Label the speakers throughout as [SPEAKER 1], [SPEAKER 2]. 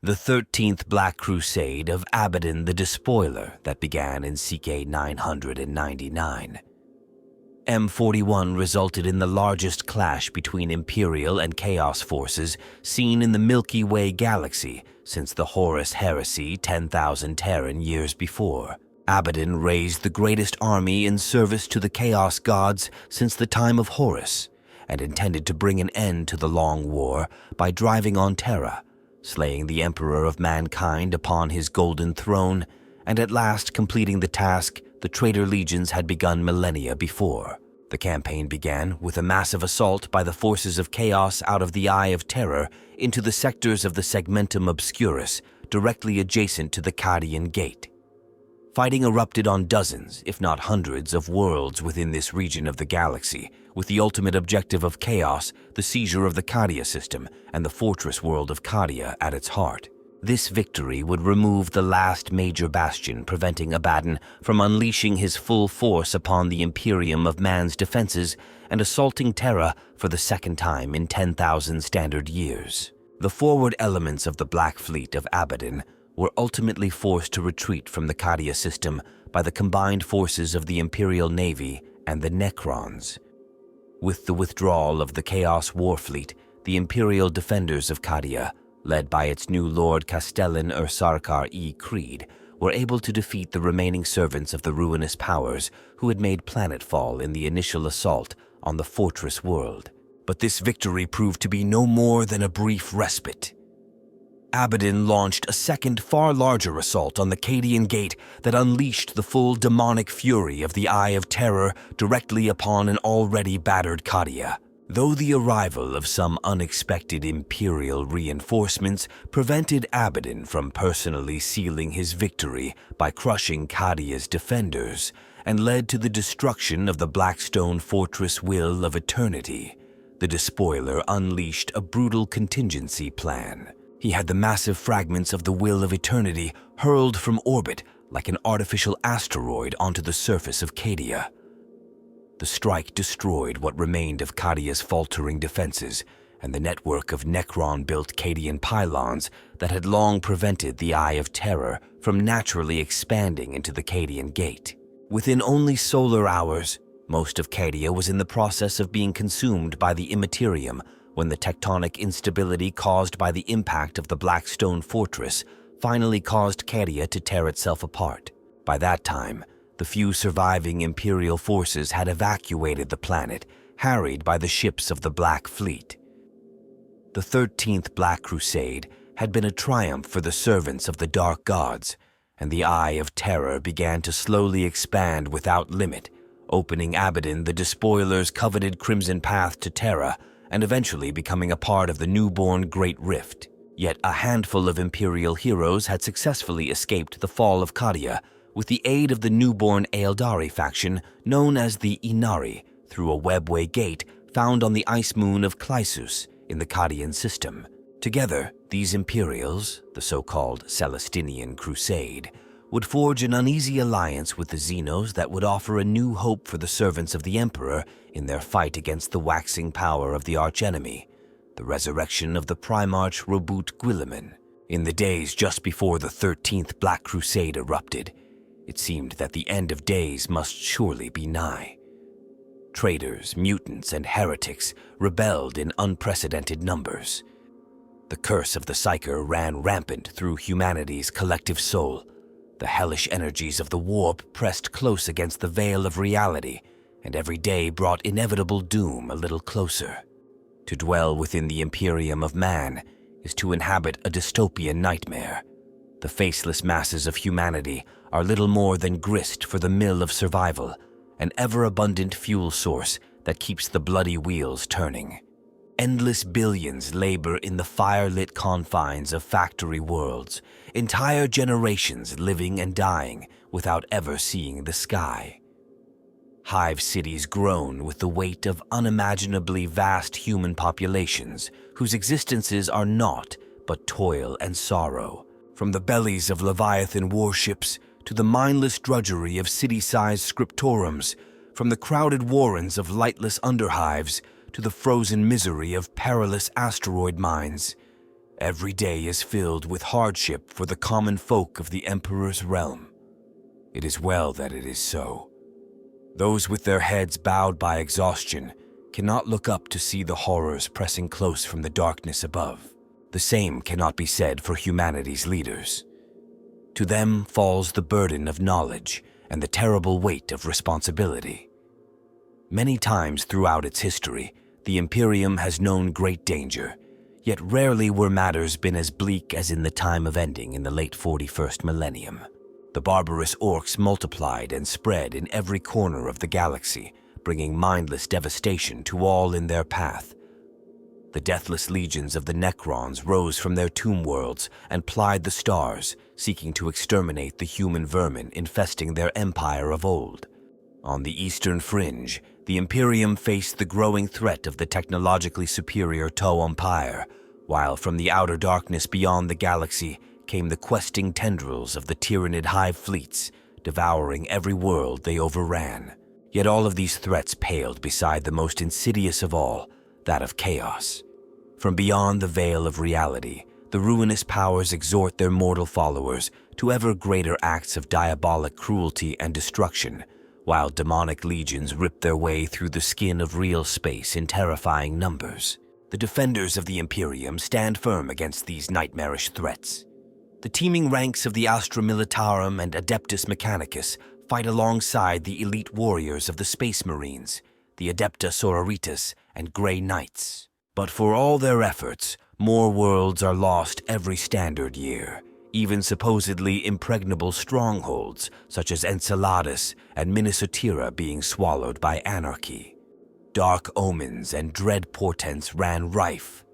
[SPEAKER 1] The 13th Black Crusade of Abaddon the Despoiler that began in CK 999. M41 resulted in the largest clash between Imperial and Chaos forces seen in the Milky Way galaxy since the Horus Heresy 10,000 Terran years before. Abaddon raised the greatest army in service to the Chaos gods since the time of Horus, and intended to bring an end to the long war by driving on Terra, slaying the Emperor of Mankind upon his golden throne, and at last completing the task the traitor legions had begun millennia before. The campaign began with a massive assault by the forces of Chaos out of the Eye of Terror into the sectors of the Segmentum Obscurus, directly adjacent to the Cadian Gate. Fighting erupted on dozens, if not hundreds, of worlds within this region of the galaxy, with the ultimate objective of Chaos, the seizure of the Cadia system, and the fortress world of Cadia at its heart. This victory would remove the last major bastion preventing Abaddon from unleashing his full force upon the Imperium of man's defenses and assaulting Terra for the second time in 10,000 standard years. The forward elements of the Black Fleet of Abaddon were ultimately forced to retreat from the Cadia system by the combined forces of the Imperial Navy and the Necrons. With the withdrawal of the Chaos Warfleet, the Imperial defenders of Cadia, led by its new Lord Castellan Ursarkar E. Creed, were able to defeat the remaining servants of the ruinous powers who had made planetfall in the initial assault on the fortress world. But this victory proved to be no more than a brief respite. Abaddon launched a second, far larger assault on the Cadian Gate that unleashed the full demonic fury of the Eye of Terror directly upon an already battered Cadia. Though the arrival of some unexpected Imperial reinforcements prevented Abaddon from personally sealing his victory by crushing Cadia's defenders and led to the destruction of the Blackstone Fortress Will of Eternity, the Despoiler unleashed a brutal contingency plan. He had the massive fragments of the Will of Eternity hurled from orbit like an artificial asteroid onto the surface of Cadia. The strike destroyed what remained of Cadia's faltering defenses and the network of Necron-built Cadian pylons that had long prevented the Eye of Terror from naturally expanding into the Cadian Gate. Within only solar hours, most of Cadia was in the process of being consumed by the Immaterium when the tectonic instability caused by the impact of the Blackstone Fortress finally caused Cadia to tear itself apart. By that time, the few surviving Imperial forces had evacuated the planet, harried by the ships of the Black Fleet. The 13th Black Crusade had been a triumph for the servants of the Dark Gods, and the Eye of Terror began to slowly expand without limit, opening Abaddon the Despoiler's coveted crimson path to Terra, and eventually becoming a part of the newborn Great Rift. Yet a handful of Imperial heroes had successfully escaped the fall of Cadia, with the aid of the newborn Aeldari faction known as the Inari, through a Webway gate found on the ice moon of Clysus in the Cadian system. Together, these Imperials, the so-called Celestinian Crusade, would forge an uneasy alliance with the Xenos that would offer a new hope for the servants of the Emperor in their fight against the waxing power of the archenemy, the resurrection of the Primarch Robut Guilliman. In the days just before the 13th Black Crusade erupted, it seemed that the end of days must surely be nigh. Traitors, mutants, and heretics rebelled in unprecedented numbers. The curse of the Psyker ran rampant through humanity's collective soul. The hellish energies of the warp pressed close against the veil of reality, and every day brought inevitable doom a little closer. To dwell within the Imperium of man is to inhabit a dystopian nightmare. The faceless masses of humanity are little more than grist for the mill of survival, an ever-abundant fuel source that keeps the bloody wheels turning. Endless billions labor in the fire-lit confines of factory worlds, entire generations living and dying without ever seeing the sky. Hive cities groan with the weight of unimaginably vast human populations whose existences are naught but toil and sorrow. From the bellies of Leviathan warships to the mindless drudgery of city-sized scriptorums, from the crowded warrens of lightless underhives to the frozen misery of perilous asteroid mines. Every day is filled with hardship for the common folk of the Emperor's realm. It is well that it is so. Those with their heads bowed by exhaustion cannot look up to see the horrors pressing close from the darkness above. The same cannot be said for humanity's leaders. To them falls the burden of knowledge and the terrible weight of responsibility. Many times throughout its history, the Imperium has known great danger, yet rarely were matters been as bleak as in the time of ending in the late 41st millennium. The barbarous Orks multiplied and spread in every corner of the galaxy, bringing mindless devastation to all in their path. The deathless legions of the Necrons rose from their tomb worlds and plied the stars, seeking to exterminate the human vermin infesting their empire of old. On the eastern fringe, the Imperium faced the growing threat of the technologically superior Tau Empire, while from the outer darkness beyond the galaxy came the questing tendrils of the Tyrannid hive fleets, devouring every world they overran. Yet all of these threats paled beside the most insidious of all, that of chaos. From beyond the veil of reality, the ruinous powers exhort their mortal followers to ever greater acts of diabolic cruelty and destruction, while demonic legions rip their way through the skin of real space in terrifying numbers. The defenders of the Imperium stand firm against these nightmarish threats. The teeming ranks of the Astra Militarum and Adeptus Mechanicus fight alongside the elite warriors of the Space Marines, the Adepta Sororitas and Grey Knights. But for all their efforts, more worlds are lost every standard year, even supposedly impregnable strongholds such as Enceladus and Minnesotira being swallowed by anarchy. Dark omens and dread portents ran rife.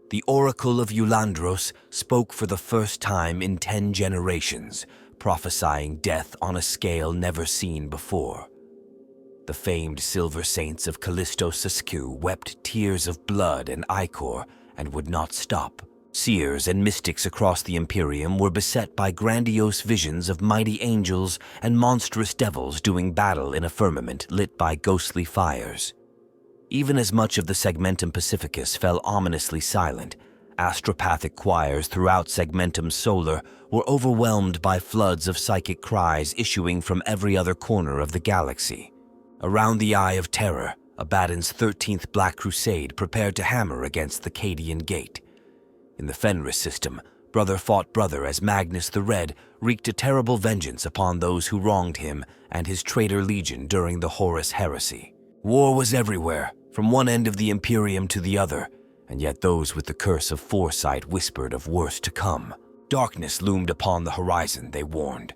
[SPEAKER 1] The Oracle of Eulandros spoke for the first time in 10 generations, prophesying death on a scale never seen before. The famed Silver Saints of Callisto Sasku wept tears of blood and ichor and would not stop. Seers and mystics across the Imperium were beset by grandiose visions of mighty angels and monstrous devils doing battle in a firmament lit by ghostly fires. Even as much of the Segmentum Pacificus fell ominously silent, astropathic choirs throughout Segmentum Solar were overwhelmed by floods of psychic cries issuing from every other corner of the galaxy. Around the Eye of Terror, Abaddon's 13th Black Crusade prepared to hammer against the Cadian Gate. In the Fenris system, brother fought brother as Magnus the Red wreaked a terrible vengeance upon those who wronged him and his traitor legion during the Horus Heresy. War was everywhere, from one end of the Imperium to the other, and yet those with the curse of foresight whispered of worse to come. Darkness loomed upon the horizon, they warned.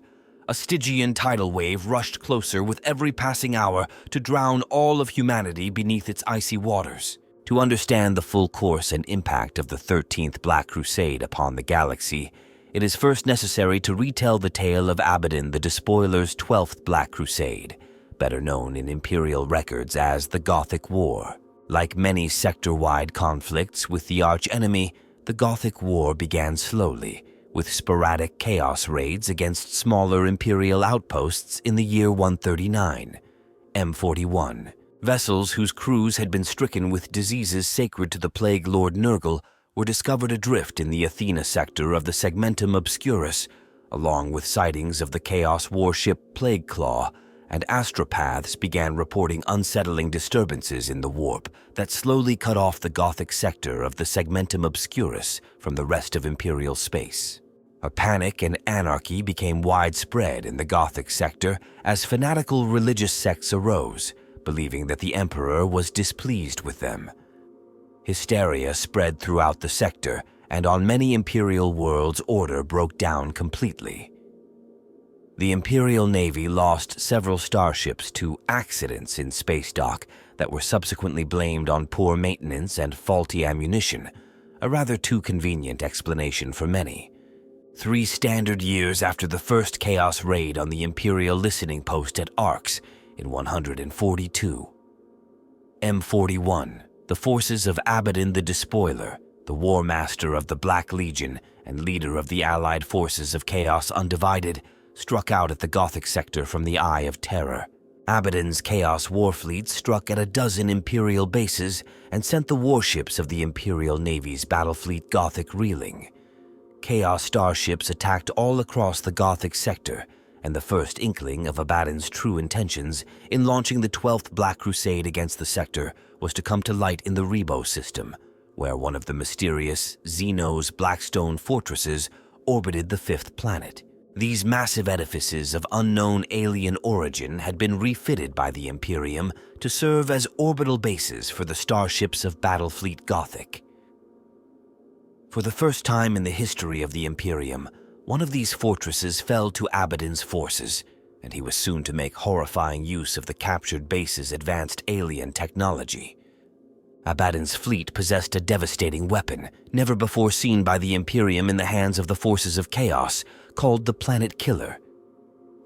[SPEAKER 1] A Stygian tidal wave rushed closer with every passing hour to drown all of humanity beneath its icy waters. To understand the full course and impact of the 13th Black Crusade upon the galaxy, it is first necessary to retell the tale of Abaddon the Despoiler's 12th Black Crusade, better known in Imperial records as the Gothic War. Like many sector-wide conflicts with the arch-enemy, the Gothic War began slowly, with sporadic chaos raids against smaller Imperial outposts in the year 139, M41. Vessels whose crews had been stricken with diseases sacred to the Plague Lord Nurgle were discovered adrift in the Athena sector of the Segmentum Obscurus, along with sightings of the Chaos warship Plague Claw, and astropaths began reporting unsettling disturbances in the warp that slowly cut off the Gothic sector of the Segmentum Obscurus from the rest of Imperial space. A panic and anarchy became widespread in the Gothic sector as fanatical religious sects arose, believing that the Emperor was displeased with them. Hysteria spread throughout the sector, and on many Imperial worlds order broke down completely. The Imperial Navy lost several starships to accidents in space dock that were subsequently blamed on poor maintenance and faulty ammunition, a rather too convenient explanation for many. 3 standard years after the first Chaos raid on the Imperial listening post at Orks in 142. M41, the forces of Abaddon the Despoiler, the War Master of the Black Legion and leader of the allied forces of Chaos Undivided, struck out at the Gothic sector from the Eye of Terror. Abaddon's Chaos Warfleet struck at a dozen Imperial bases and sent the warships of the Imperial Navy's battlefleet Gothic reeling. Chaos starships attacked all across the Gothic sector, and the first inkling of Abaddon's true intentions in launching the 12th Black Crusade against the sector was to come to light in the Rebo system, where one of the mysterious Xenos Blackstone fortresses orbited the 5th planet. These massive edifices of unknown alien origin had been refitted by the Imperium to serve as orbital bases for the starships of Battlefleet Gothic. For the first time in the history of the Imperium, one of these fortresses fell to Abaddon's forces, and he was soon to make horrifying use of the captured base's advanced alien technology. Abaddon's fleet possessed a devastating weapon, never before seen by the Imperium in the hands of the forces of Chaos, called the Planet Killer.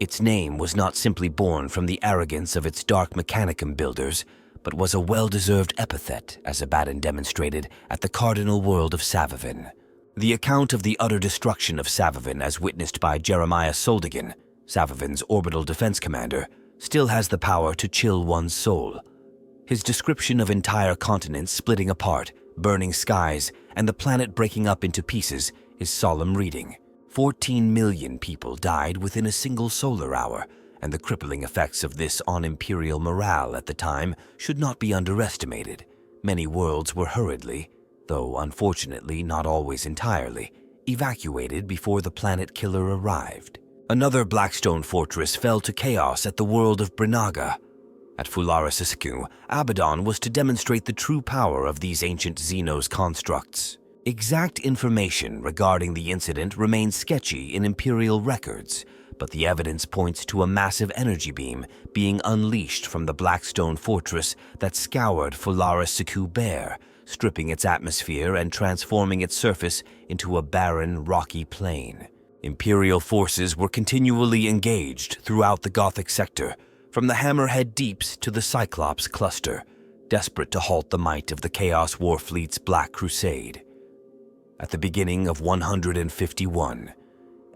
[SPEAKER 1] Its name was not simply born from the arrogance of its Dark Mechanicum builders, but was a well-deserved epithet, as Abaddon demonstrated at the Cardinal World of Savavin. The account of the utter destruction of Savavin as witnessed by Jeremiah Soldigan, Savavin's orbital defense commander, still has the power to chill one's soul. His description of entire continents splitting apart, burning skies, and the planet breaking up into pieces is solemn reading. 14 million people died within a single solar hour, and the crippling effects of this on Imperial morale at the time should not be underestimated. Many worlds were hurriedly, though unfortunately not always entirely, evacuated before the Planet Killer arrived. Another Blackstone fortress fell to chaos at the world of Brinaga. At Fularasisku, Abaddon was to demonstrate the true power of these ancient Xenos constructs. Exact information regarding the incident remains sketchy in Imperial records, but the evidence points to a massive energy beam being unleashed from the Blackstone fortress that scoured Fularasisku bare, stripping its atmosphere and transforming its surface into a barren, rocky plain. Imperial forces were continually engaged throughout the Gothic sector, from the Hammerhead Deeps to the Cyclops cluster, desperate to halt the might of the Chaos Warfleet's Black Crusade. At the beginning of 151,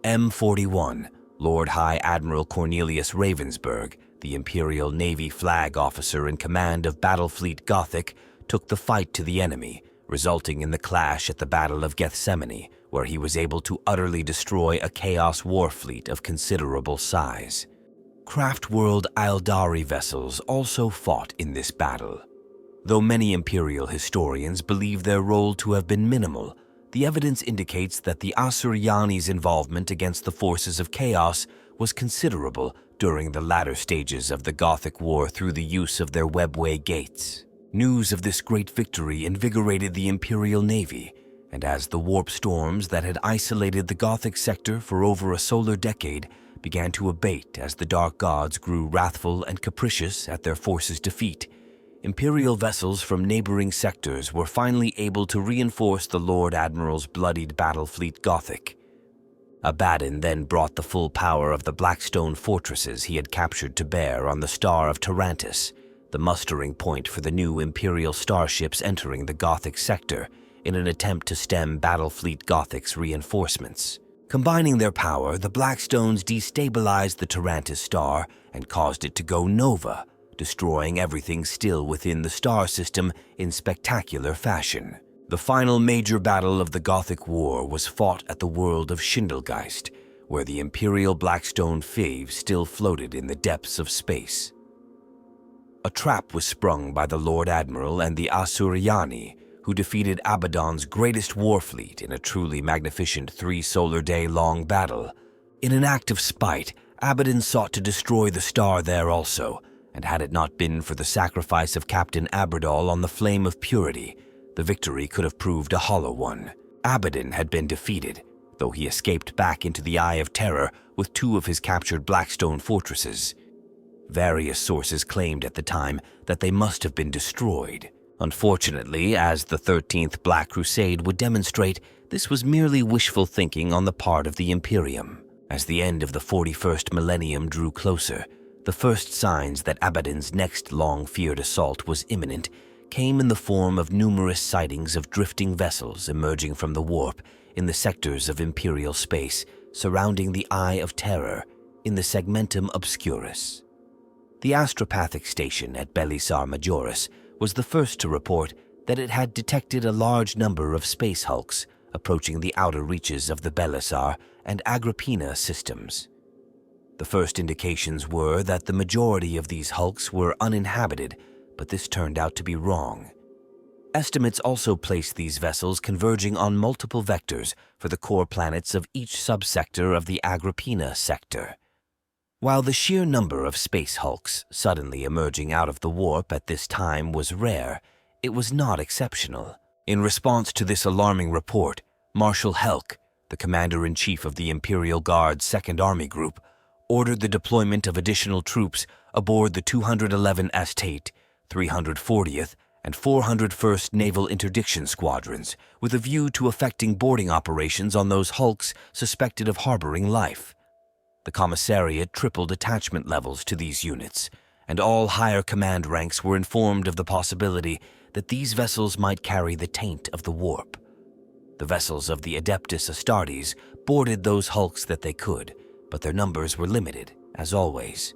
[SPEAKER 1] M41, Lord High Admiral Cornelius Ravensburg, the Imperial Navy flag officer in command of Battlefleet Gothic, took the fight to the enemy, resulting in the clash at the Battle of Gethsemane, where he was able to utterly destroy a Chaos Warfleet of considerable size. Craft-world Aeldari vessels also fought in this battle. Though many Imperial historians believe their role to have been minimal, the evidence indicates that the Asuryani's involvement against the forces of Chaos was considerable during the latter stages of the Gothic War through the use of their Webway gates. News of this great victory invigorated the Imperial Navy, and as the warp storms that had isolated the Gothic sector for over a solar decade began to abate as the Dark Gods grew wrathful and capricious at their forces' defeat, Imperial vessels from neighboring sectors were finally able to reinforce the Lord Admiral's bloodied Battlefleet Gothic. Abaddon then brought the full power of the Blackstone fortresses he had captured to bear on the Star of Tarantus, the mustering point for the new Imperial starships entering the Gothic sector in an attempt to stem Battlefleet Gothic's reinforcements. Combining their power, the Blackstones destabilized the Tarantus star and caused it to go nova, destroying everything still within the star system in spectacular fashion. The final major battle of the Gothic War was fought at the world of Schindelgeist, where the Imperial Blackstone Five still floated in the depths of space. A trap was sprung by the Lord Admiral and the Asuryani, who defeated Abaddon's greatest warfleet in a truly magnificent 3-solar-day-long battle. In an act of spite, Abaddon sought to destroy the star there also, and had it not been for the sacrifice of Captain Aberdall on the Flame of Purity, the victory could have proved a hollow one. Abaddon had been defeated, though he escaped back into the Eye of Terror with 2 of his captured Blackstone fortresses. Various sources claimed at the time that they must have been destroyed. Unfortunately, as the 13th Black Crusade would demonstrate, this was merely wishful thinking on the part of the Imperium. As the end of the 41st millennium drew closer, the first signs that Abaddon's next long-feared assault was imminent came in the form of numerous sightings of drifting vessels emerging from the warp in the sectors of Imperial space surrounding the Eye of Terror in the Segmentum Obscurus. The astropathic station at Belisar Majoris was the first to report that it had detected a large number of space hulks approaching the outer reaches of the Belisar and Agripinaa systems. The first indications were that the majority of these hulks were uninhabited, but this turned out to be wrong. Estimates also placed these vessels converging on multiple vectors for the core planets of each subsector of the Agripinaa sector. While the sheer number of space hulks suddenly emerging out of the warp at this time was rare, it was not exceptional. In response to this alarming report, Marshal Helk, the commander-in-chief of the Imperial Guard's 2nd Army Group, ordered the deployment of additional troops aboard the 211 Estate, 340th, and 401st Naval Interdiction Squadrons, with a view to effecting boarding operations on those hulks suspected of harboring life. The Commissariat tripled attachment levels to these units, and all higher command ranks were informed of the possibility that these vessels might carry the taint of the warp. The vessels of the Adeptus Astartes boarded those hulks that they could, but their numbers were limited, as always.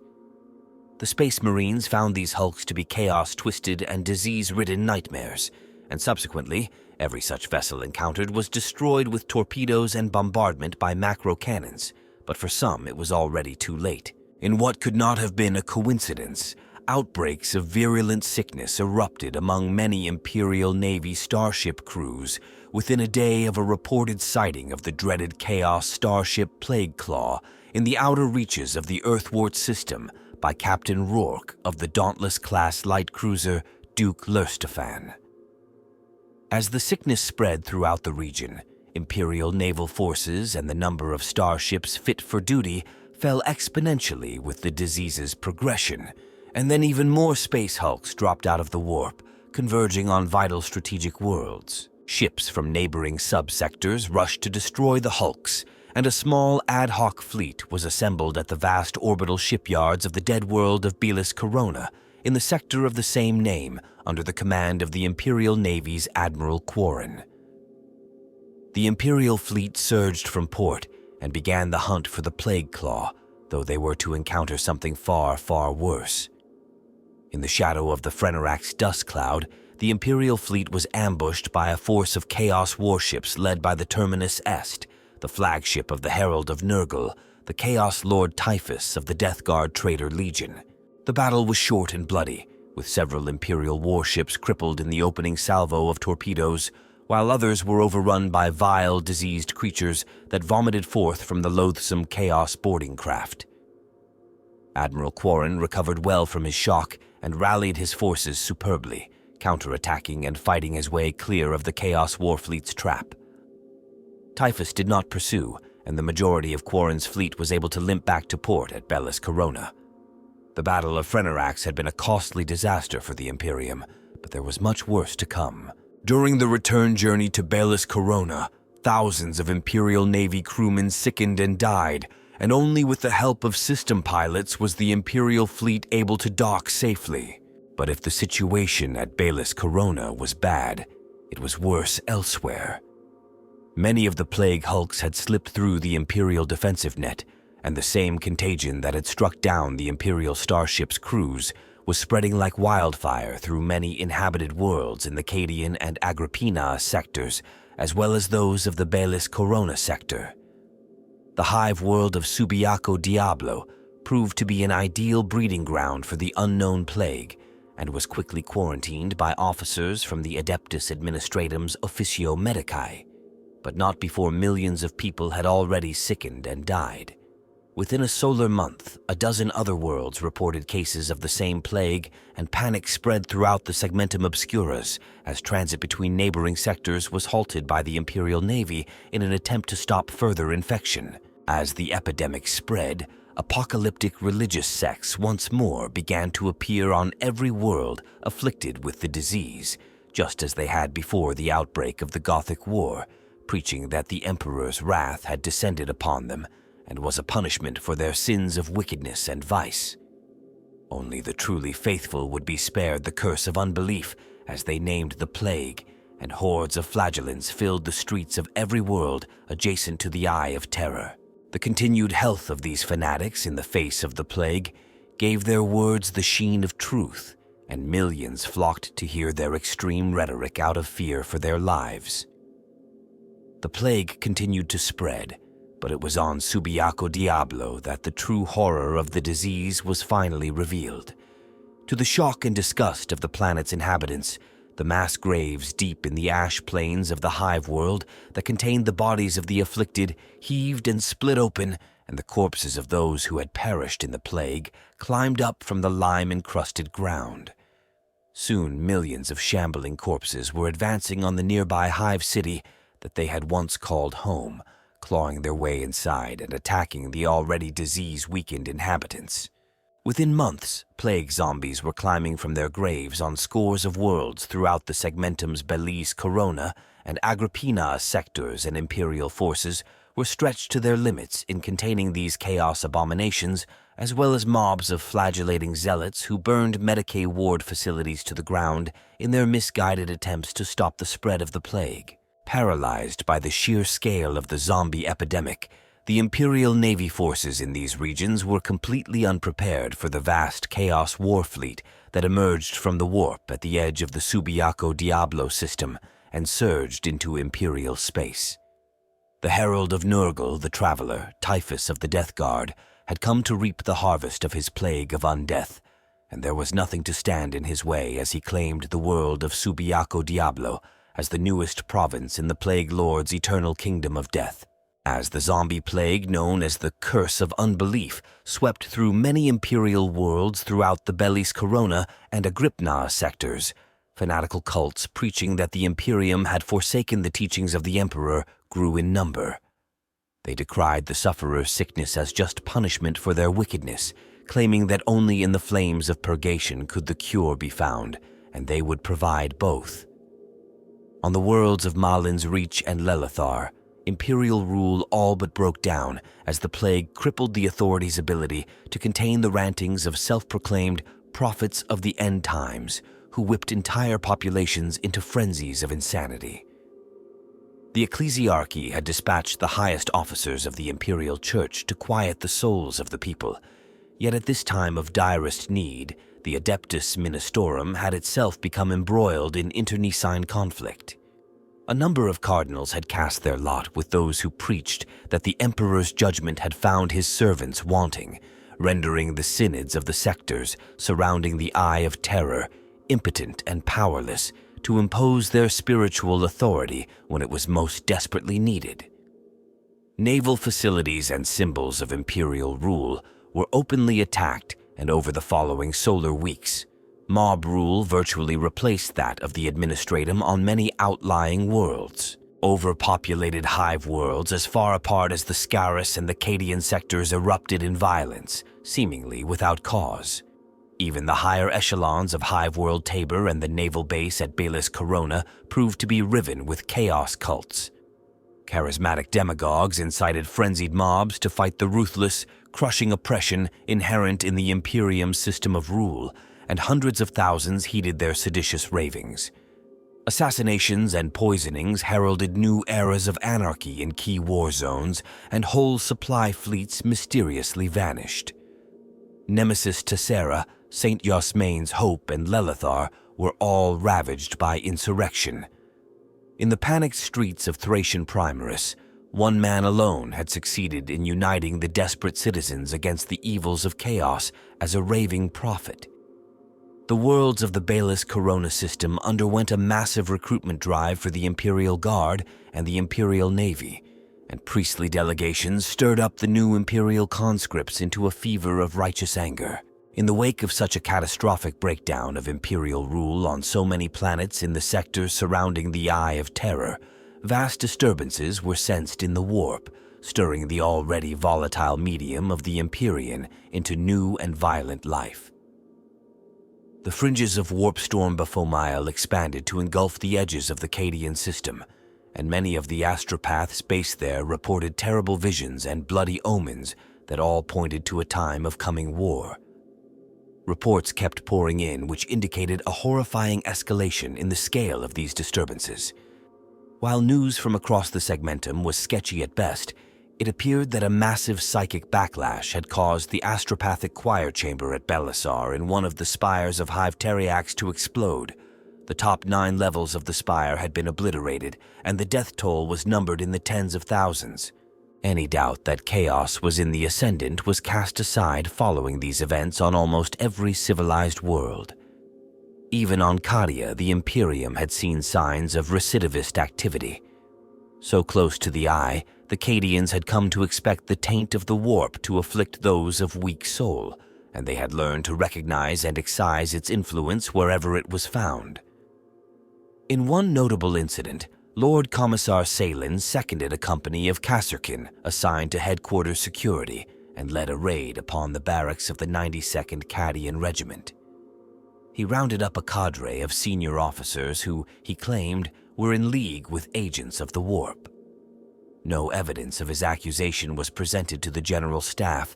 [SPEAKER 1] The Space Marines found these hulks to be chaos-twisted and disease-ridden nightmares, and subsequently, every such vessel encountered was destroyed with torpedoes and bombardment by macro cannons, but for some it was already too late. In what could not have been a coincidence, outbreaks of virulent sickness erupted among many Imperial Navy starship crews within a day of a reported sighting of the dreaded Chaos starship Plague Claw in the outer reaches of the Earthward system by Captain Rourke of the Dauntless-class light cruiser Duke Lerstefan. As the sickness spread throughout the region, Imperial naval forces and the number of starships fit for duty fell exponentially with the disease's progression, and then even more space hulks dropped out of the warp, converging on vital strategic worlds. Ships from neighboring subsectors rushed to destroy the hulks, and a small ad hoc fleet was assembled at the vast orbital shipyards of the dead world of Belis Corona in the sector of the same name under the command of the Imperial Navy's Admiral Quarren. The Imperial fleet surged from port and began the hunt for the Plague Claw, though they were to encounter something far, far worse. In the shadow of the Phrenorac's dust cloud, the Imperial fleet was ambushed by a force of Chaos warships led by the Terminus Est, the flagship of the Herald of Nurgle, the Chaos Lord Typhus of the Death Guard Trader Legion. The battle was short and bloody, with several Imperial warships crippled in the opening salvo of torpedoes, while others were overrun by vile, diseased creatures that vomited forth from the loathsome Chaos boarding craft. Admiral Quarren recovered well from his shock and rallied his forces superbly, counterattacking and fighting his way clear of the Chaos Warfleet's trap. Typhus did not pursue, and the majority of Quarren's fleet was able to limp back to port at Belis Corona. The Battle of Phrenorac's had been a costly disaster for the Imperium, but there was much worse to come. During the return journey to Belis Corona, thousands of Imperial Navy crewmen sickened and died, and only with the help of system pilots was the Imperial fleet able to dock safely. But if the situation at Belis Corona was bad, it was worse elsewhere. Many of the plague hulks had slipped through the Imperial defensive net, and the same contagion that had struck down the Imperial starship's crews was spreading like wildfire through many inhabited worlds in the Cadian and Agripinaa sectors, as well as those of the Belis Corona sector. The hive world of Subiaco Diablo proved to be an ideal breeding ground for the unknown plague, and was quickly quarantined by officers from the Adeptus Administratum's Officio Medicae, but not before millions of people had already sickened and died. Within a solar month, a dozen other worlds reported cases of the same plague, and panic spread throughout the Segmentum Obscuras as transit between neighboring sectors was halted by the Imperial Navy in an attempt to stop further infection. As the epidemic spread, apocalyptic religious sects once more began to appear on every world afflicted with the disease, just as they had before the outbreak of the Gothic War, preaching that the Emperor's wrath had descended upon them and was a punishment for their sins of wickedness and vice. Only the truly faithful would be spared the curse of unbelief, as they named the plague, and hordes of flagellants filled the streets of every world adjacent to the Eye of Terror. The continued health of these fanatics in the face of the plague gave their words the sheen of truth, and millions flocked to hear their extreme rhetoric out of fear for their lives. The plague continued to spread, but it was on Subiaco Diablo that the true horror of the disease was finally revealed. To the shock and disgust of the planet's inhabitants, the mass graves deep in the ash plains of the hive world that contained the bodies of the afflicted heaved and split open, and the corpses of those who had perished in the plague climbed up from the lime-encrusted ground. Soon millions of shambling corpses were advancing on the nearby hive city that they had once called home, clawing their way inside and attacking the already disease-weakened inhabitants. Within months, plague zombies were climbing from their graves on scores of worlds throughout the Segmentum's Belize Corona and Agripinaa sectors, and Imperial forces were stretched to their limits in containing these chaos abominations, as well as mobs of flagellating zealots who burned Medicaid ward facilities to the ground in their misguided attempts to stop the spread of the plague. Paralyzed by the sheer scale of the zombie epidemic, the Imperial Navy forces in these regions were completely unprepared for the vast Chaos war fleet that emerged from the warp at the edge of the Subiaco Diablo system and surged into Imperial space. The Herald of Nurgle, the Traveler, Typhus of the Death Guard, had come to reap the harvest of his plague of undeath, and there was nothing to stand in his way as he claimed the world of Subiaco Diablo as the newest province in the Plague Lord's eternal kingdom of death. As the zombie plague known as the Curse of Unbelief swept through many Imperial worlds throughout the Belize Corona and Agripinaa sectors, fanatical cults preaching that the Imperium had forsaken the teachings of the Emperor grew in number. They decried the sufferer's sickness as just punishment for their wickedness, claiming that only in the flames of purgation could the cure be found, and they would provide both. On the worlds of Malin's Reach and Lelithar, Imperial rule all but broke down as the plague crippled the authorities' ability to contain the rantings of self-proclaimed prophets of the end times who whipped entire populations into frenzies of insanity. The ecclesiarchy had dispatched the highest officers of the Imperial Church to quiet the souls of the people, yet at this time of direst need, the Adeptus Ministorum had itself become embroiled in internecine conflict. A number of cardinals had cast their lot with those who preached that the Emperor's judgment had found his servants wanting, rendering the synods of the sectors surrounding the Eye of Terror impotent and powerless to impose their spiritual authority when it was most desperately needed. Naval facilities and symbols of Imperial rule were openly attacked, and over the following solar weeks, mob rule virtually replaced that of the Administratum on many outlying worlds. Overpopulated hive worlds as far apart as the Scaris and the Cadian sectors erupted in violence, seemingly without cause. Even the higher echelons of Hive World Tabor and the naval base at Belize Corona proved to be riven with chaos cults. Charismatic demagogues incited frenzied mobs to fight the ruthless, crushing oppression inherent in the Imperium's system of rule, and hundreds of thousands heeded their seditious ravings. Assassinations and poisonings heralded new eras of anarchy in key war zones, and whole supply fleets mysteriously vanished. Nemesis Tessera, St. Josmane's Hope, and Lelithar were all ravaged by insurrection. In the panicked streets of Thracian Primaris, one man alone had succeeded in uniting the desperate citizens against the evils of chaos as a raving prophet. The worlds of the Belize Corona system underwent a massive recruitment drive for the Imperial Guard and the Imperial Navy, and priestly delegations stirred up the new Imperial conscripts into a fever of righteous anger. In the wake of such a catastrophic breakdown of Imperial rule on so many planets in the sectors surrounding the Eye of Terror, vast disturbances were sensed in the warp, stirring the already volatile medium of the Empyrean into new and violent life. The fringes of warp storm Baphomael expanded to engulf the edges of the Cadian system, and many of the astropaths based there reported terrible visions and bloody omens that all pointed to a time of coming war. Reports kept pouring in which indicated a horrifying escalation in the scale of these disturbances. While news from across the Segmentum was sketchy at best, It appeared that a massive psychic backlash had caused the astropathic choir chamber at Belisar in one of the spires of Hive Teriax to explode. The top 9 levels of the spire had been obliterated, and the death toll was numbered in the tens of thousands. Any doubt that chaos was in the ascendant was cast aside following these events on almost every civilized world. Even on Cadia, the Imperium had seen signs of recidivist activity. So close to the eye, the Cadians had come to expect the taint of the warp to afflict those of weak soul, and they had learned to recognize and excise its influence wherever it was found. In one notable incident, Lord Commissar Salin seconded a company of Kasrkin assigned to headquarters security and led a raid upon the barracks of the 92nd Cadian Regiment. He rounded up a cadre of senior officers who, he claimed, were in league with agents of the warp. No evidence of his accusation was presented to the General Staff,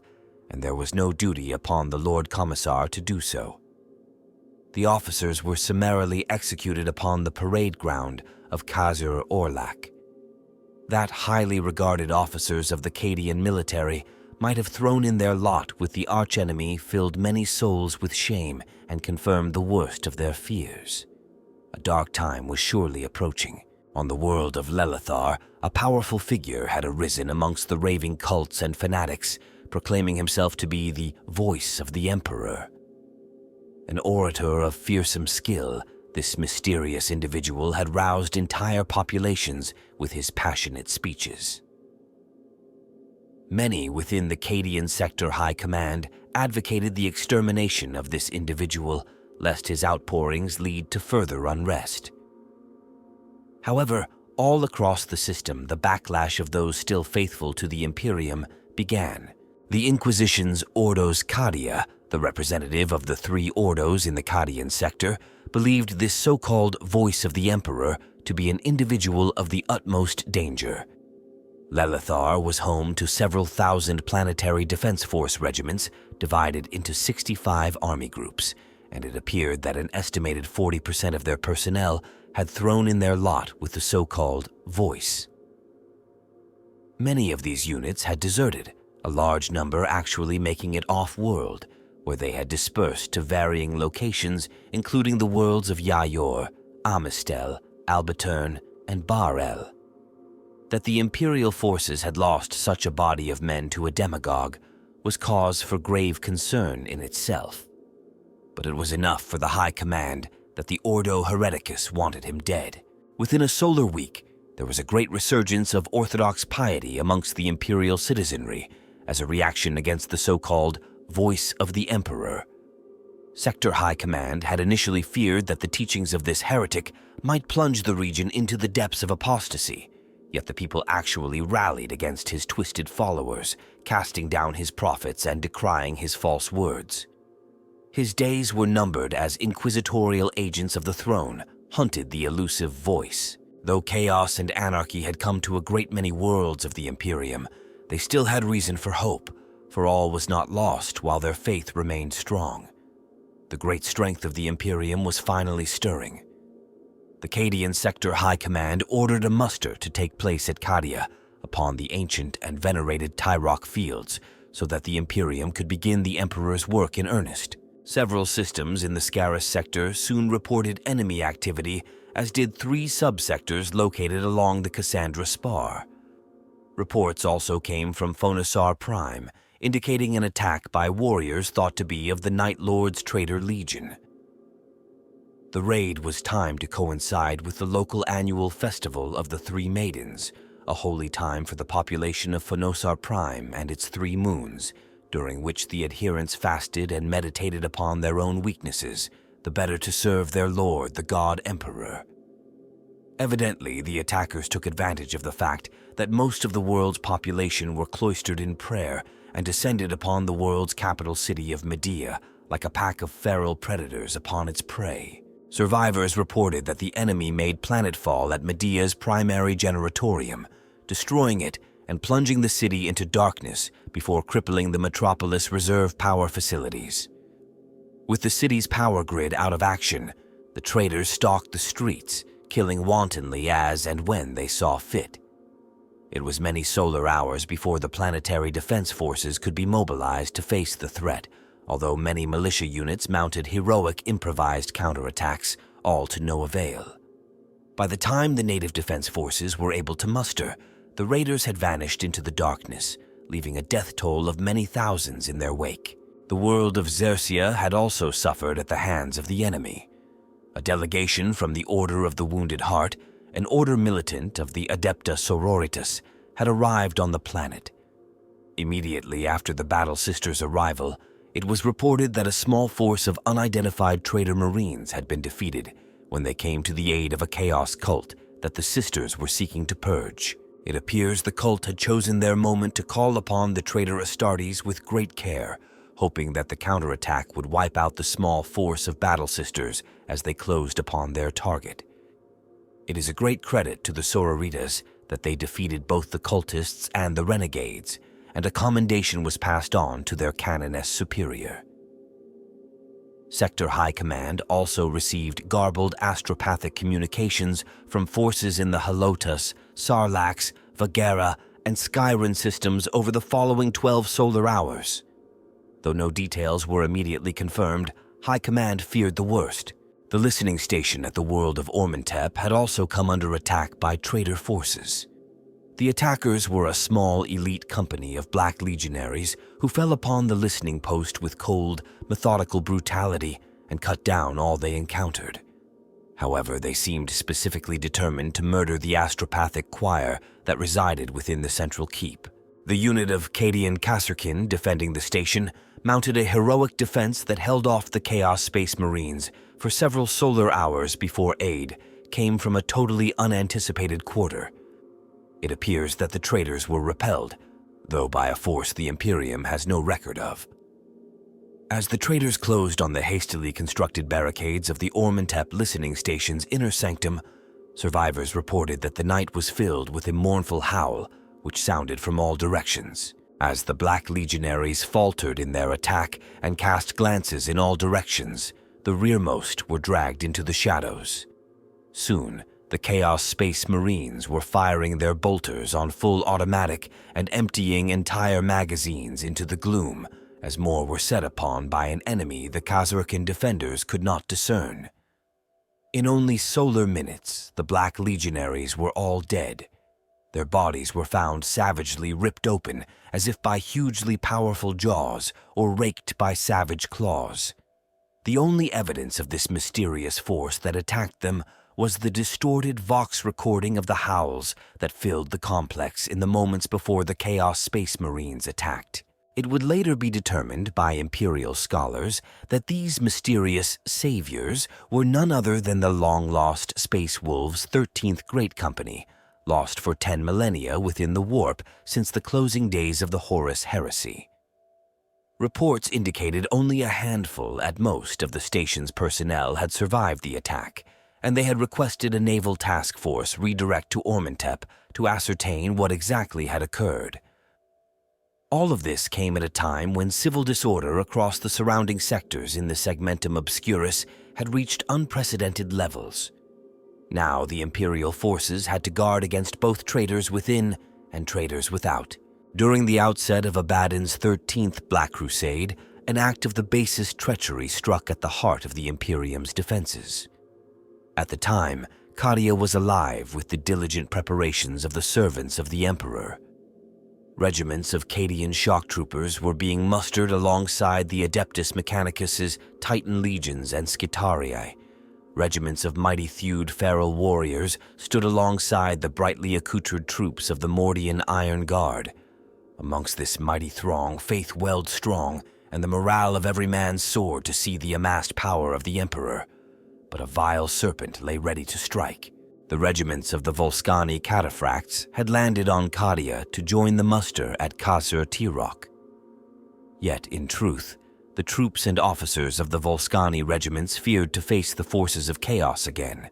[SPEAKER 1] and there was no duty upon the Lord Commissar to do so. The officers were summarily executed upon the parade ground of Kasr Orlak. That highly regarded officers of the Cadian military might have thrown in their lot with the archenemy filled many souls with shame and confirmed the worst of their fears. A dark time was surely approaching. On the world of Lelithar, a powerful figure had arisen amongst the raving cults and fanatics, proclaiming himself to be the voice of the Emperor. An orator of fearsome skill, this mysterious individual had roused entire populations with his passionate speeches. Many within the Cadian Sector High Command advocated the extermination of this individual, lest his outpourings lead to further unrest. However, all across the system, the backlash of those still faithful to the Imperium began. The Inquisition's Ordos Cadia, the representative of the 3 Ordos in the Cadian sector, believed this so-called voice of the Emperor to be an individual of the utmost danger. Lelithar was home to several thousand planetary defense force regiments divided into 65 army groups, and it appeared that an estimated 40% of their personnel had thrown in their lot with the so-called voice. Many of these units had deserted, a large number actually making it off-world, where they had dispersed to varying locations, including the worlds of Yayor, Amistel, Albatern, and Bar-El. That the Imperial forces had lost such a body of men to a demagogue was cause for grave concern in itself. But it was enough for the High Command that the Ordo Hereticus wanted him dead. Within a solar week, there was a great resurgence of Orthodox piety amongst the Imperial citizenry as a reaction against the so-called voice of the Emperor. Sector High Command had initially feared that the teachings of this heretic might plunge the region into the depths of apostasy, yet the people actually rallied against his twisted followers, casting down his prophets and decrying his false words. His days were numbered as inquisitorial agents of the throne hunted the elusive voice. Though chaos and anarchy had come to a great many worlds of the Imperium, they still had reason for hope, for all was not lost while their faith remained strong. The great strength of the Imperium was finally stirring. The Cadian Sector High Command ordered a muster to take place at Cadia upon the ancient and venerated Tyrok fields so that the Imperium could begin the Emperor's work in earnest. Several systems in the Scarus sector soon reported enemy activity, as did 3 subsectors located along the Cassandra Spar. Reports also came from Phonosar Prime, indicating an attack by warriors thought to be of the Night Lord's Traitor Legion. The raid was timed to coincide with the local annual festival of the 3 Maidens, a holy time for the population of Phonosar Prime and its 3 moons, during which the adherents fasted and meditated upon their own weaknesses, the better to serve their lord, the God Emperor. Evidently, the attackers took advantage of the fact that most of the world's population were cloistered in prayer and descended upon the world's capital city of Medea like a pack of feral predators upon its prey. Survivors reported that the enemy made planetfall at Medea's primary generatorium, destroying it and plunging the city into darkness before crippling the metropolis' reserve power facilities. With the city's power grid out of action, the traitors stalked the streets, killing wantonly as and when they saw fit. It was many solar hours before the planetary defense forces could be mobilized to face the threat, although many militia units mounted heroic improvised counterattacks, all to no avail. By the time the native defense forces were able to muster, the raiders had vanished into the darkness, leaving a death toll of many thousands in their wake. The world of Xersia had also suffered at the hands of the enemy. A delegation from the Order of the Wounded Heart, an order militant of the Adepta Sororitas, had arrived on the planet. Immediately after the Battle Sisters' arrival, it was reported that a small force of unidentified traitor marines had been defeated when they came to the aid of a chaos cult that the Sisters were seeking to purge. It appears the cult had chosen their moment to call upon the traitor Astartes with great care, hoping that the counterattack would wipe out the small force of Battle Sisters as they closed upon their target. It is a great credit to the Sororitas that they defeated both the cultists and the renegades, and a commendation was passed on to their canoness superior. Sector High Command also received garbled astropathic communications from forces in the Halotus, Sarlax, Vagera, and Skyran systems over the following 12 solar hours. Though no details were immediately confirmed, High Command feared the worst. The listening station at the world of Ormantep had also come under attack by traitor forces. The attackers were a small elite company of Black Legionaries who fell upon the listening post with cold, methodical brutality and cut down all they encountered. However, they seemed specifically determined to murder the astropathic choir that resided within the central keep. The unit of Cadian Kasrkin defending the station mounted a heroic defense that held off the Chaos Space Marines for several solar hours before aid came from a totally unanticipated quarter. It appears that the traitors were repelled, though by a force the Imperium has no record of. As the traitors closed on the hastily constructed barricades of the Ormantep listening station's inner sanctum, survivors reported that the night was filled with a mournful howl which sounded from all directions. As the Black Legionaries faltered in their attack and cast glances in all directions, the rearmost were dragged into the shadows. Soon, the Chaos Space Marines were firing their bolters on full automatic and emptying entire magazines into the gloom as more were set upon by an enemy the Kasrkin defenders could not discern. In only solar minutes, the Black Legionaries were all dead. Their bodies were found savagely ripped open as if by hugely powerful jaws or raked by savage claws. The only evidence of this mysterious force that attacked them was the distorted Vox recording of the howls that filled the complex in the moments before the Chaos Space Marines attacked. It would later be determined by Imperial scholars that these mysterious saviors were none other than the long-lost Space Wolves' 13th Great Company, lost for 10 millennia within the warp since the closing days of the Horus Heresy. Reports indicated only a handful at most of the station's personnel had survived the attack, and they had requested a naval task force redirect to Ormantep to ascertain what exactly had occurred. All of this came at a time when civil disorder across the surrounding sectors in the Segmentum Obscurus had reached unprecedented levels. Now the Imperial forces had to guard against both traitors within and traitors without. During the outset of Abaddon's 13th Black Crusade, an act of the basest treachery struck at the heart of the Imperium's defenses. At the time, Cadia was alive with the diligent preparations of the servants of the Emperor. Regiments of Cadian shock troopers were being mustered alongside the Adeptus Mechanicus's Titan legions and Scitarii. Regiments of mighty thewed feral warriors stood alongside the brightly accoutred troops of the Mordian Iron Guard. Amongst this mighty throng, faith welled strong, and the morale of every man soared to see the amassed power of the Emperor. But a vile serpent lay ready to strike. The regiments of the Volscani cataphracts had landed on Cadia to join the muster at Kasr Tyrok. Yet, in truth, the troops and officers of the Volscani regiments feared to face the forces of chaos again,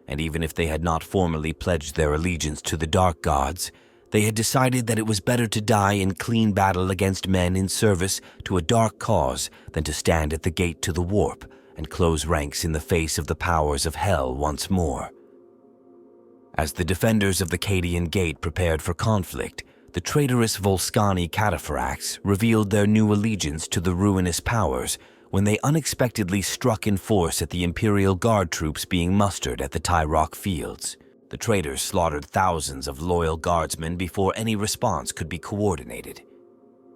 [SPEAKER 1] and even if they had not formally pledged their allegiance to the Dark Gods, they had decided that it was better to die in clean battle against men in service to a dark cause than to stand at the gate to the warp and close ranks in the face of the powers of hell once more. As the defenders of the Cadian Gate prepared for conflict, the traitorous Volscani cataphracts revealed their new allegiance to the ruinous powers when they unexpectedly struck in force at the Imperial Guard troops being mustered at the Tyrok fields. The traitors slaughtered thousands of loyal guardsmen before any response could be coordinated.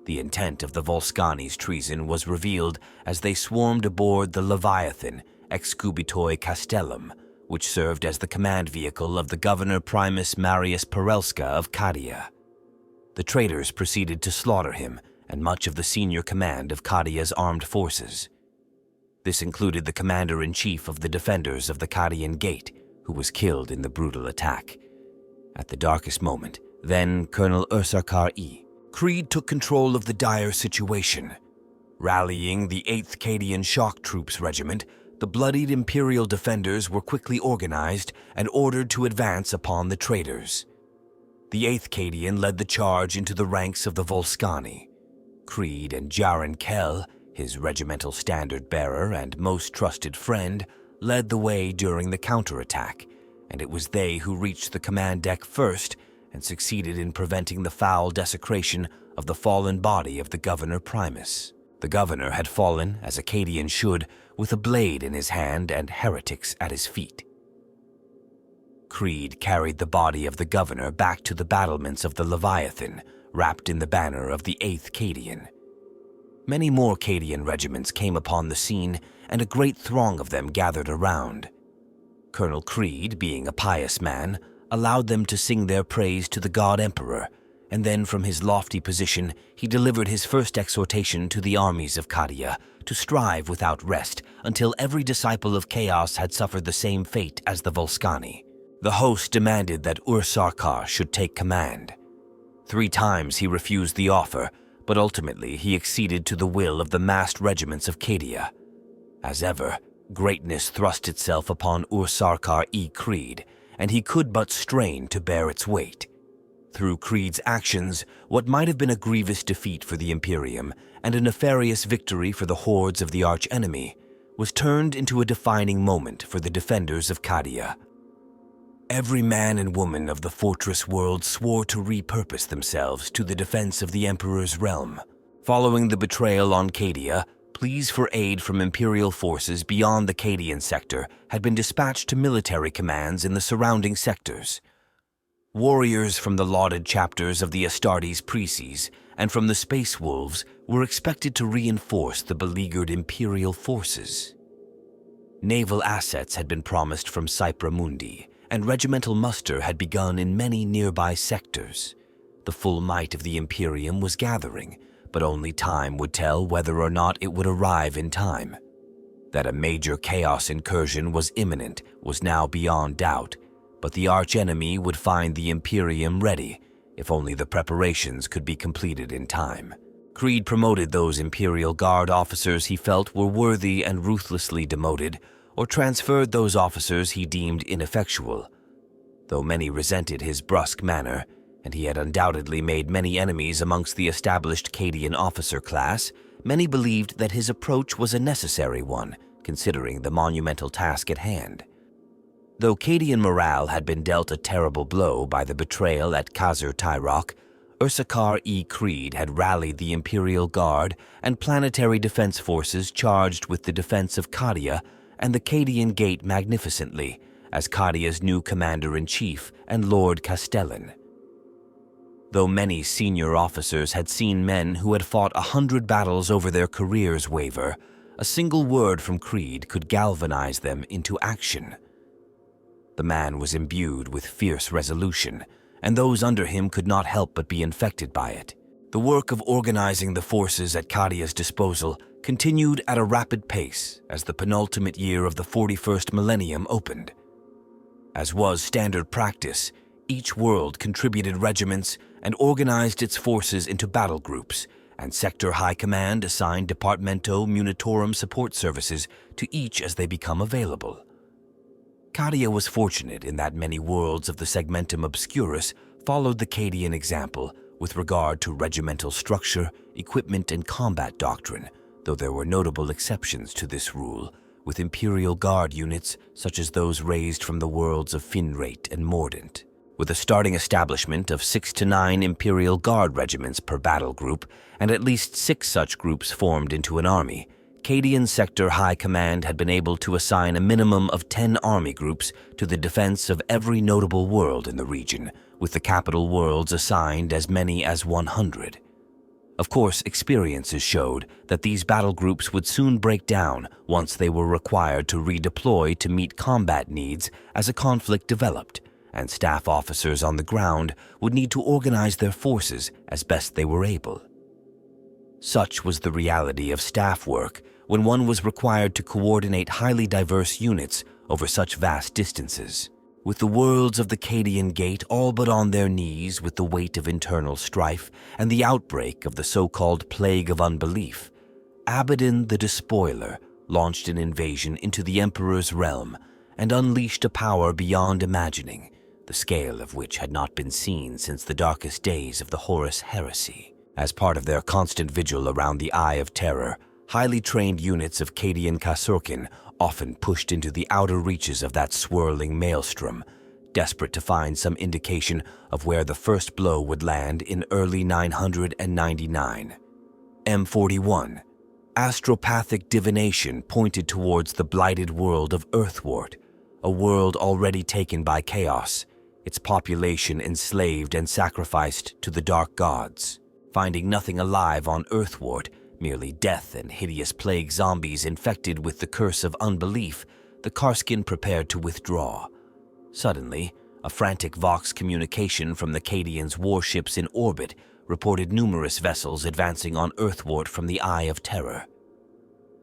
[SPEAKER 1] The intent of the Volscani's treason was revealed as they swarmed aboard the Leviathan Excubitoi Castellum, which served as the command vehicle of the Governor Primus Marius Perelska of Cadia. The traitors proceeded to slaughter him and much of the senior command of Cadia's armed forces. This included the commander-in-chief of the defenders of the Cadian Gate, who was killed in the brutal attack. At the darkest moment, then Colonel Ursarkar E. Creed took control of the dire situation. Rallying the 8th Cadian Shock Troops Regiment, the bloodied Imperial defenders were quickly organized and ordered to advance upon the traitors. The 8th Cadian led the charge into the ranks of the Volscani. Creed and Jaren Kell, his regimental standard-bearer and most trusted friend, led the way during the counterattack, and it was they who reached the command deck first and succeeded in preventing the foul desecration of the fallen body of the Governor Primus. The governor had fallen, as a Cadian should, with a blade in his hand and heretics at his feet. Creed carried the body of the governor back to the battlements of the Leviathan, wrapped in the banner of the 8th Cadian. Many more Cadian regiments came upon the scene, and a great throng of them gathered around. Colonel Creed, being a pious man, allowed them to sing their praise to the God Emperor, and then from his lofty position he delivered his first exhortation to the armies of Cadia to strive without rest until every disciple of Chaos had suffered the same fate as the Volscani. The host demanded that Ursarkar should take command. 3 times he refused the offer, but ultimately he acceded to the will of the massed regiments of Cadia. As ever, greatness thrust itself upon Ursarkar E. Creed, and he could but strain to bear its weight. Through Creed's actions, what might have been a grievous defeat for the Imperium and a nefarious victory for the hordes of the archenemy was turned into a defining moment for the defenders of Cadia. Every man and woman of the fortress world swore to repurpose themselves to the defense of the Emperor's realm. Following the betrayal on Cadia, pleas for aid from Imperial forces beyond the Cadian sector had been dispatched to military commands in the surrounding sectors. Warriors from the lauded chapters of the Astartes Preces and from the Space Wolves were expected to reinforce the beleaguered Imperial forces. Naval assets had been promised from Cypra Mundi, and regimental muster had begun in many nearby sectors. The full might of the Imperium was gathering, but only time would tell whether or not it would arrive in time. That a major chaos incursion was imminent was now beyond doubt, but the archenemy would find the Imperium ready if only the preparations could be completed in time. Creed promoted those Imperial Guard officers he felt were worthy and ruthlessly demoted, or transferred those officers he deemed ineffectual. Though many resented his brusque manner, and he had undoubtedly made many enemies amongst the established Cadian officer class, many believed that his approach was a necessary one, considering the monumental task at hand. Though Cadian morale had been dealt a terrible blow by the betrayal at Kasr Tyrok, Ursarkar E. Creed had rallied the Imperial Guard and planetary defense forces charged with the defense of Cadia and the Cadian Gate magnificently as Cadia's new commander-in-chief and Lord Castellan. Though many senior officers had seen men who had fought 100 battles over their careers waver, a single word from Creed could galvanize them into action. The man was imbued with fierce resolution, and those under him could not help but be infected by it. The work of organizing the forces at Cadia's disposal continued at a rapid pace as the penultimate year of the 41st millennium opened. As was standard practice, each world contributed regiments and organized its forces into battle groups, and Sector High Command assigned Departamento Munitorum support services to each as they become available. Cadia was fortunate in that many worlds of the Segmentum Obscurus followed the Cadian example with regard to regimental structure, equipment, and combat doctrine, though there were notable exceptions to this rule, with Imperial Guard units such as those raised from the worlds of Finrate and Mordant. With a starting establishment of 6 to 9 Imperial Guard regiments per battle group, and at least 6 such groups formed into an army, Cadian Sector High Command had been able to assign a minimum of 10 army groups to the defense of every notable world in the region, with the capital worlds assigned as many as 100. Of course, experiences showed that these battle groups would soon break down once they were required to redeploy to meet combat needs as a conflict developed, and staff officers on the ground would need to organize their forces as best they were able. Such was the reality of staff work when one was required to coordinate highly diverse units over such vast distances. With the worlds of the Cadian Gate all but on their knees with the weight of internal strife and the outbreak of the so-called Plague of Unbelief, Abaddon the Despoiler launched an invasion into the Emperor's realm and unleashed a power beyond imagining, the scale of which had not been seen since the darkest days of the Horus Heresy. As part of their constant vigil around the Eye of Terror, highly trained units of Cadian Kasurkin often pushed into the outer reaches of that swirling maelstrom, desperate to find some indication of where the first blow would land in early 999. M41. Astropathic divination pointed towards the blighted world of Earthward, a world already taken by chaos, its population enslaved and sacrificed to the dark gods. Finding nothing alive on Earthward, merely death and hideous plague zombies infected with the curse of unbelief, the Karskin prepared to withdraw. Suddenly, a frantic Vox communication from the Cadians' warships in orbit reported numerous vessels advancing on Earthward from the Eye of Terror.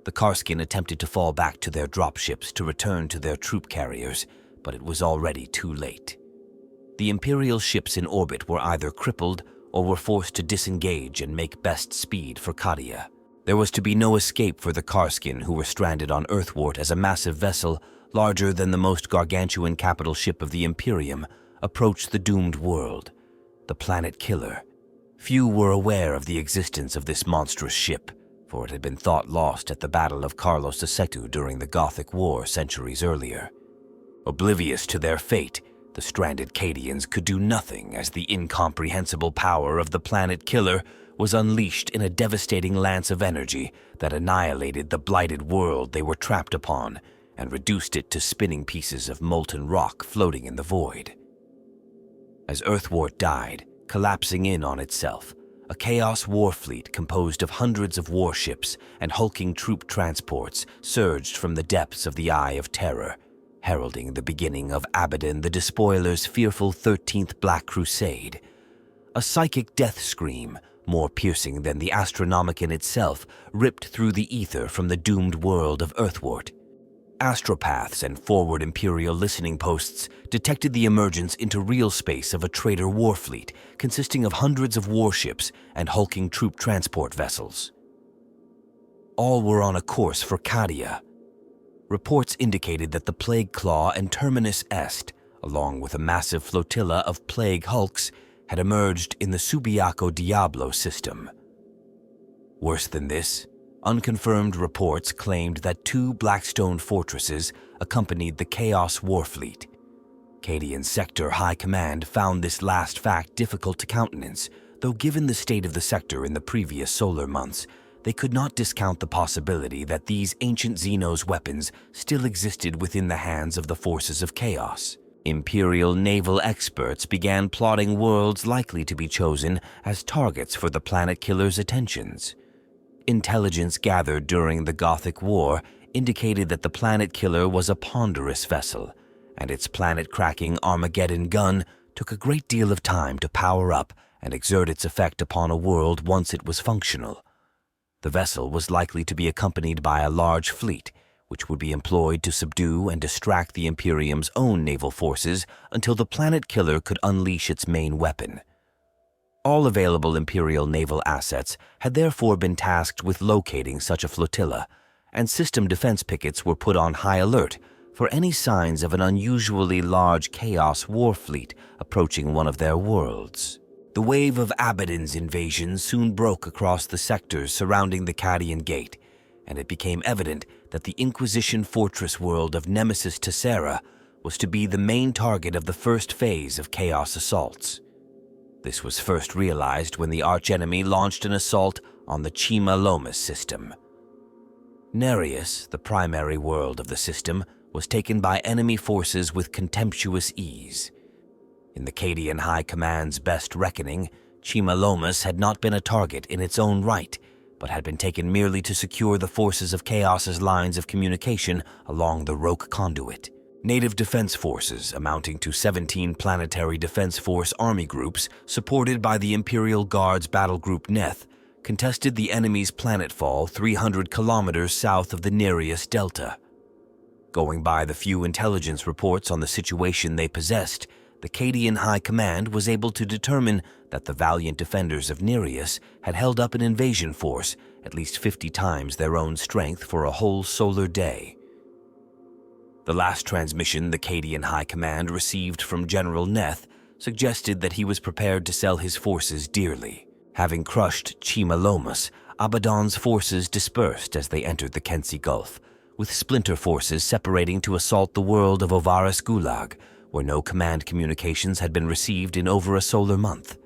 [SPEAKER 1] The Karskin attempted to fall back to their dropships to return to their troop carriers, but it was already too late. The Imperial ships in orbit were either crippled or were forced to disengage and make best speed for Cadia. There was to be no escape for the Karskin, who were stranded on Earthward as a massive vessel, larger than the most gargantuan capital ship of the Imperium, approached the doomed world, the Planet Killer. Few were aware of the existence of this monstrous ship, for it had been thought lost at the Battle of Carlos Asetu during the Gothic War centuries earlier. Oblivious to their fate, the stranded Cadians could do nothing as the incomprehensible power of the Planet Killer was unleashed in a devastating lance of energy that annihilated the blighted world they were trapped upon and reduced it to spinning pieces of molten rock floating in the void. As Earthward died, collapsing in on itself, a Chaos war fleet composed of hundreds of warships and hulking troop transports surged from the depths of the Eye of Terror, heralding the beginning of Abaddon the Despoiler's fearful 13th Black Crusade. A psychic death scream, more piercing than the Astronomicon itself, ripped through the ether from the doomed world of Earthward. Astropaths and forward Imperial listening posts detected the emergence into real space of a traitor warfleet consisting of hundreds of warships and hulking troop transport vessels. All were on a course for Cadia. Reports indicated that the Plague Claw and Terminus Est, along with a massive flotilla of plague hulks, had emerged in the Subiaco Diablo system. Worse than this, unconfirmed reports claimed that 2 Blackstone fortresses accompanied the Chaos Warfleet. Cadian Sector High Command found this last fact difficult to countenance, though given the state of the sector in the previous solar months, they could not discount the possibility that these ancient Xenos weapons still existed within the hands of the forces of chaos. Imperial naval experts began plotting worlds likely to be chosen as targets for the Planet Killer's attentions. Intelligence gathered during the Gothic War indicated that the Planet Killer was a ponderous vessel, and its planet-cracking Armageddon gun took a great deal of time to power up and exert its effect upon a world once it was functional. The vessel was likely to be accompanied by a large fleet, which would be employed to subdue and distract the Imperium's own naval forces until the Planet Killer could unleash its main weapon. All available Imperial naval assets had therefore been tasked with locating such a flotilla, and system defense pickets were put on high alert for any signs of an unusually large Chaos war fleet approaching one of their worlds. The wave of Abaddon's invasion soon broke across the sectors surrounding the Cadian Gate, and it became evident that the Inquisition fortress world of Nemesis Tessera was to be the main target of the first phase of Chaos assaults. This was first realized when the archenemy launched an assault on the Chima Lomas system. Nereus, the primary world of the system, was taken by enemy forces with contemptuous ease. In the Cadian High Command's best reckoning, Chima Lomas had not been a target in its own right, but had been taken merely to secure the forces of Chaos's lines of communication along the Roke conduit. Native defense forces, amounting to 17 planetary defense force army groups supported by the Imperial Guard's battle group Neth, contested the enemy's planetfall 300 kilometers south of the Nereus Delta. Going by the few intelligence reports on the situation they possessed, the Cadian High Command was able to determine that the valiant defenders of Nereus had held up an invasion force at least 50 times their own strength for a whole solar day. The last transmission the Cadian High Command received from General Neth suggested that he was prepared to sell his forces dearly. Having crushed Chima Lomas, Abaddon's forces dispersed as they entered the Kensi Gulf, with splinter forces separating to assault the world of Ovaris Gulag, where no command communications had been received in over a solar month.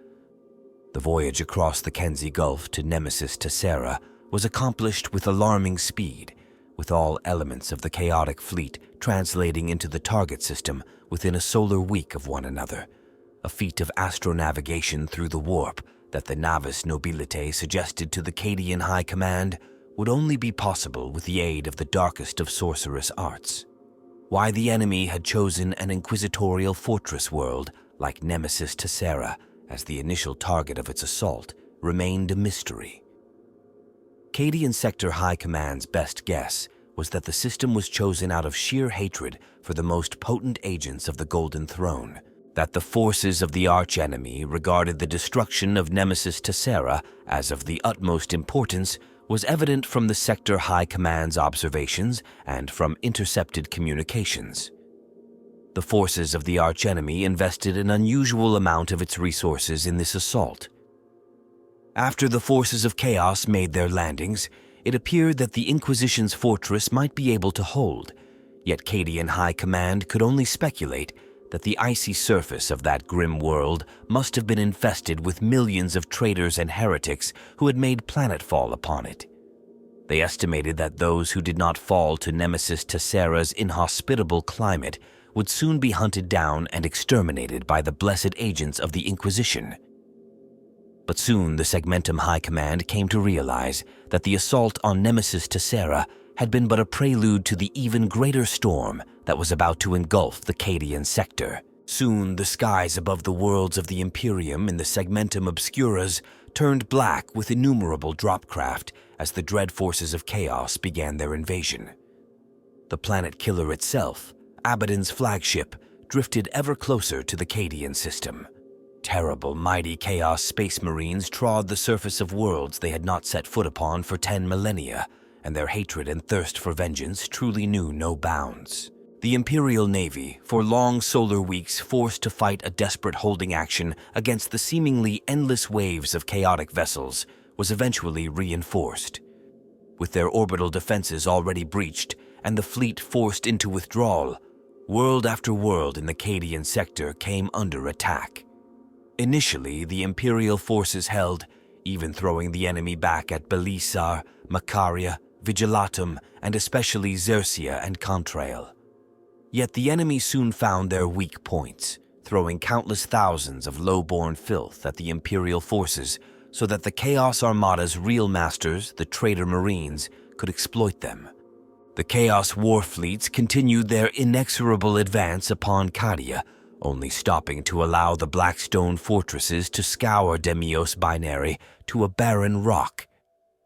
[SPEAKER 1] The voyage across the Kensi Gulf to Nemesis Tessera was accomplished with alarming speed, with all elements of the chaotic fleet translating into the target system within a solar week of one another, a feat of astronavigation through the warp that the Navis Nobilite suggested to the Cadian High Command would only be possible with the aid of the darkest of sorcerous arts. Why the enemy had chosen an inquisitorial fortress world like Nemesis Tessera as the initial target of its assault remained a mystery. Cadian Sector High Command's best guess was that the system was chosen out of sheer hatred for the most potent agents of the Golden Throne, that the forces of the archenemy regarded the destruction of Nemesis Tessera as of the utmost importance was evident from the Sector High Command's observations and from intercepted communications. The forces of the archenemy invested an unusual amount of its resources in this assault. After the forces of Chaos made their landings, it appeared that the Inquisition's fortress might be able to hold, yet Cadian High Command could only speculate that the icy surface of that grim world must have been infested with millions of traitors and heretics who had made planetfall upon it. They estimated that those who did not fall to Nemesis Tessera's inhospitable climate would soon be hunted down and exterminated by the blessed agents of the Inquisition. But soon the Segmentum High Command came to realize that the assault on Nemesis Tessera had been but a prelude to the even greater storm that was about to engulf the Cadian sector. Soon the skies above the worlds of the Imperium in the Segmentum Obscuras turned black with innumerable dropcraft as the dread forces of Chaos began their invasion. The planet killer itself, Abaddon's flagship, drifted ever closer to the Cadian system. Terrible, mighty Chaos space marines trod the surface of worlds they had not set foot upon for 10 millennia, and their hatred and thirst for vengeance truly knew no bounds. The Imperial Navy, for long solar weeks forced to fight a desperate holding action against the seemingly endless waves of chaotic vessels, was eventually reinforced. With their orbital defenses already breached and the fleet forced into withdrawal, world after world in the Cadian sector came under attack. Initially, the Imperial forces held, even throwing the enemy back at Belisar, Macaria, Vigilatum, and especially Xersia and Contrail. Yet the enemy soon found their weak points, throwing countless thousands of low-born filth at the Imperial forces so that the Chaos Armada's real masters, the traitor Marines, could exploit them. The Chaos war fleets continued their inexorable advance upon Cadia, only stopping to allow the Blackstone fortresses to scour Demios Binary to a barren rock.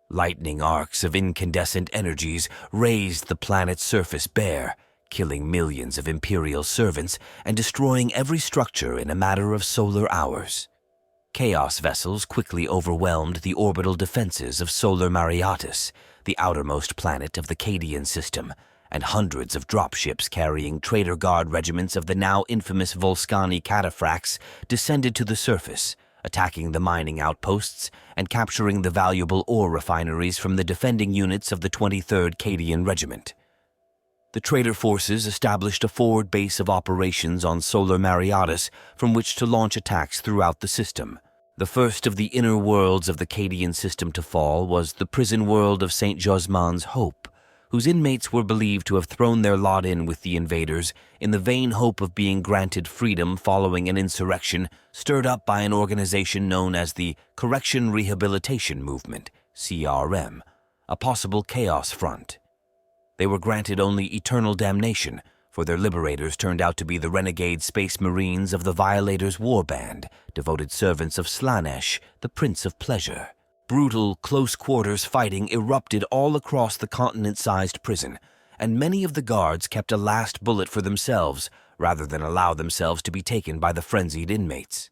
[SPEAKER 1] Lightning arcs of incandescent energies raised the planet's surface bare, killing millions of Imperial servants and destroying every structure in a matter of solar hours. Chaos vessels quickly overwhelmed the orbital defenses of Solar Mariatis, the outermost planet of the Cadian system, and hundreds of dropships carrying Traitor Guard regiments of the now infamous Volscani cataphracts descended to the surface, attacking the mining outposts and capturing the valuable ore refineries from the defending units of the 23rd Cadian Regiment. The traitor forces established a forward base of operations on Solar Mariatis from which to launch attacks throughout the system. The first of the inner worlds of the Cadian system to fall was the prison world of St. Josmane's Hope, whose inmates were believed to have thrown their lot in with the invaders in the vain hope of being granted freedom following an insurrection stirred up by an organization known as the Correction Rehabilitation Movement, CRM, a possible chaos front. They were granted only eternal damnation, for their liberators turned out to be the renegade space marines of the Violators' warband, devoted servants of Slanesh, the Prince of Pleasure. Brutal, close-quarters fighting erupted all across the continent-sized prison, and many of the guards kept a last bullet for themselves rather than allow themselves to be taken by the frenzied inmates.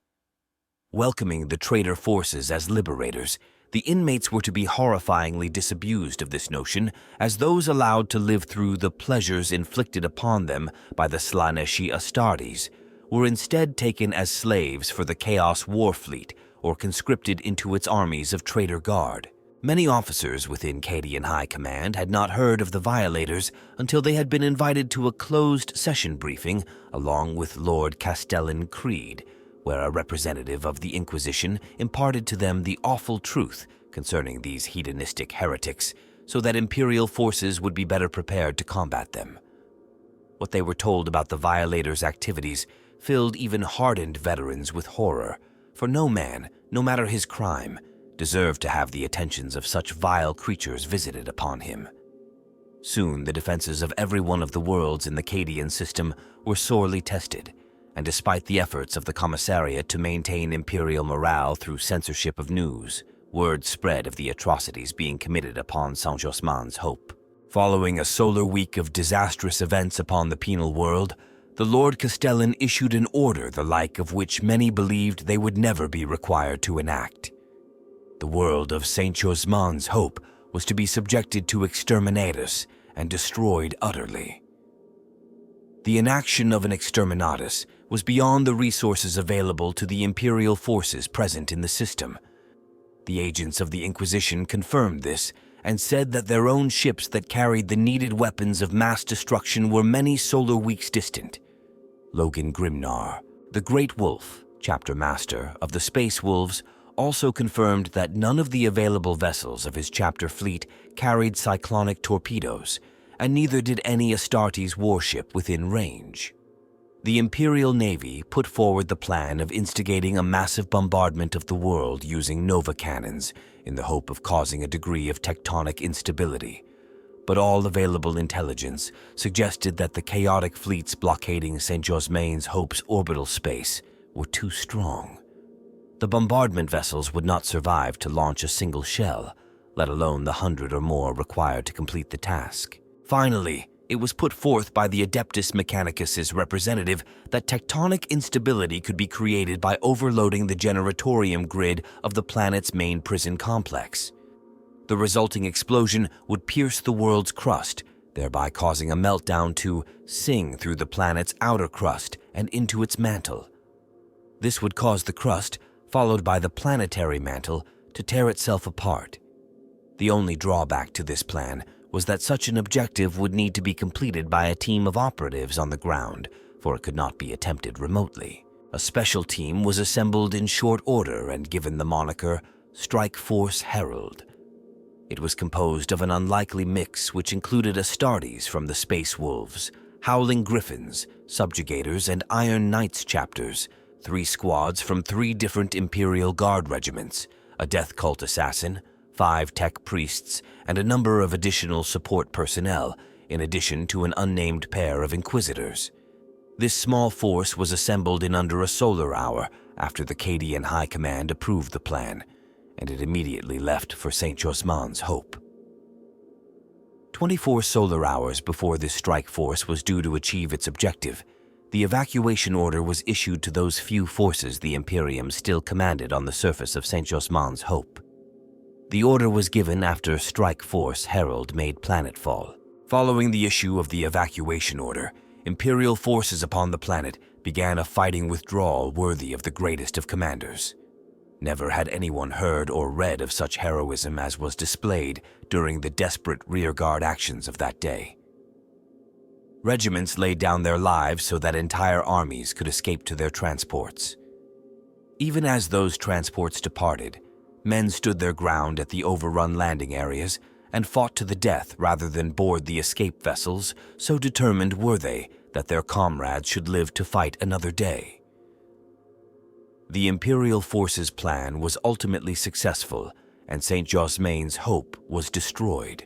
[SPEAKER 1] Welcoming the traitor forces as liberators, the inmates were to be horrifyingly disabused of this notion as those allowed to live through the pleasures inflicted upon them by the Slaneshi Astartes were instead taken as slaves for the Chaos War Fleet or conscripted into its armies of traitor guard. Many officers within Cadian High Command had not heard of the Violators until they had been invited to a closed session briefing along with Lord Castellan Creed, where a representative of the Inquisition imparted to them the awful truth concerning these hedonistic heretics so that Imperial forces would be better prepared to combat them. What they were told about the Violators' activities filled even hardened veterans with horror, for no man, no matter his crime, deserved to have the attentions of such vile creatures visited upon him. Soon the defenses of every one of the worlds in the Cadian system were sorely tested, and despite the efforts of the Commissariat to maintain Imperial morale through censorship of news, word spread of the atrocities being committed upon St. Josmane's Hope. Following a solar week of disastrous events upon the penal world, the Lord Castellan issued an order the like of which many believed they would never be required to enact. The world of St. Josmane's Hope was to be subjected to exterminatus and destroyed utterly. The enaction of an exterminatus was beyond the resources available to the Imperial forces present in the system. The agents of the Inquisition confirmed this and said that their own ships that carried the needed weapons of mass destruction were many solar weeks distant. Logan Grimnar, the Great Wolf, chapter master of the Space Wolves, also confirmed that none of the available vessels of his chapter fleet carried cyclonic torpedoes, and neither did any Astartes warship within range. The Imperial Navy put forward the plan of instigating a massive bombardment of the world using nova cannons in the hope of causing a degree of tectonic instability, but all available intelligence suggested that the chaotic fleets blockading St. Josmane's Hope's orbital space were too strong. The bombardment vessels would not survive to launch a single shell, let alone the 100 or more required to complete the task. Finally, it was put forth by the Adeptus Mechanicus's representative that tectonic instability could be created by overloading the generatorium grid of the planet's main prison complex. The resulting explosion would pierce the world's crust, thereby causing a meltdown to sing through the planet's outer crust and into its mantle. This would cause the crust, followed by the planetary mantle, to tear itself apart. The only drawback to this plan was that such an objective would need to be completed by a team of operatives on the ground, for it could not be attempted remotely. A special team was assembled in short order and given the moniker Strike Force Herald. It was composed of an unlikely mix which included Astartes from the Space Wolves, Howling Griffins, Subjugators, and Iron Knights chapters, 3 squads from 3 different Imperial Guard regiments, a Death Cult assassin, 5 tech priests, and a number of additional support personnel, in addition to an unnamed pair of Inquisitors. This small force was assembled in under a solar hour after the Cadian High Command approved the plan, and it immediately left for St. Josmane's Hope. 24 solar hours before this strike force was due to achieve its objective, the evacuation order was issued to those few forces the Imperium still commanded on the surface of St. Josmane's Hope. The order was given after Strike Force Herald made planetfall. Following the issue of the evacuation order, Imperial forces upon the planet began a fighting withdrawal worthy of the greatest of commanders. Never had anyone heard or read of such heroism as was displayed during the desperate rearguard actions of that day. Regiments laid down their lives so that entire armies could escape to their transports. Even as those transports departed, men stood their ground at the overrun landing areas and fought to the death rather than board the escape vessels, so determined were they that their comrades should live to fight another day. The Imperial forces' plan was ultimately successful, and St. Josmane's hope was destroyed.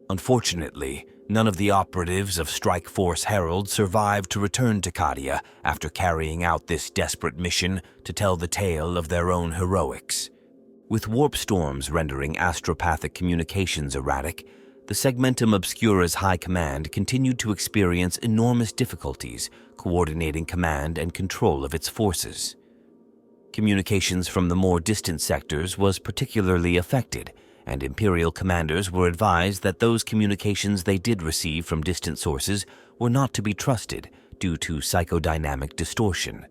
[SPEAKER 1] Unfortunately, none of the operatives of Strike Force Herald survived to return to Cadia after carrying out this desperate mission to tell the tale of their own heroics. With warp storms rendering astropathic communications erratic, the Segmentum Obscura's High Command continued to experience enormous difficulties coordinating command and control of its forces. Communications from the more distant sectors was particularly affected, and Imperial commanders were advised that those communications they did receive from distant sources were not to be trusted due to psychodynamic distortion.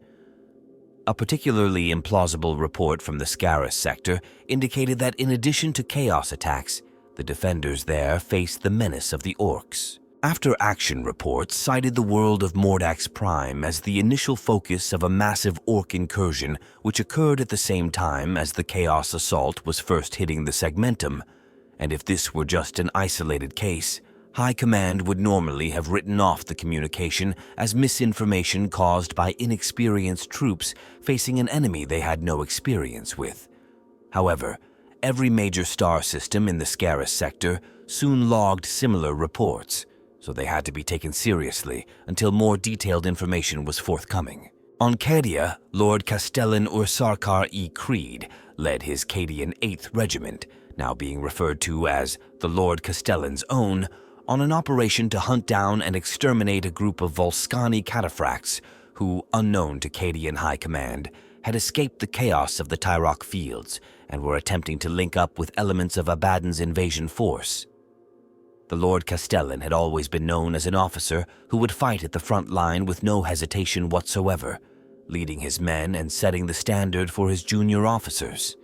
[SPEAKER 1] A particularly implausible report from the Scarus sector indicated that in addition to chaos attacks, the defenders there faced the menace of the Orks. After-action reports cited the world of Mordax Prime as the initial focus of a massive Ork incursion which occurred at the same time as the Chaos Assault was first hitting the Segmentum, and if this were just an isolated case, High Command would normally have written off the communication as misinformation caused by inexperienced troops facing an enemy they had no experience with. However, every major star system in the Scarus sector soon logged similar reports, so they had to be taken seriously until more detailed information was forthcoming. On Cadia, Lord Castellan Ursarkar E. Creed led his Cadian 8th Regiment, now being referred to as the Lord Castellan's Own, on an operation to hunt down and exterminate a group of Volscani cataphracts who, unknown to Cadian High Command, had escaped the chaos of the Tyrok fields and were attempting to link up with elements of Abaddon's invasion force. The Lord Castellan had always been known as an officer who would fight at the front line with no hesitation whatsoever, leading his men and setting the standard for his junior officers.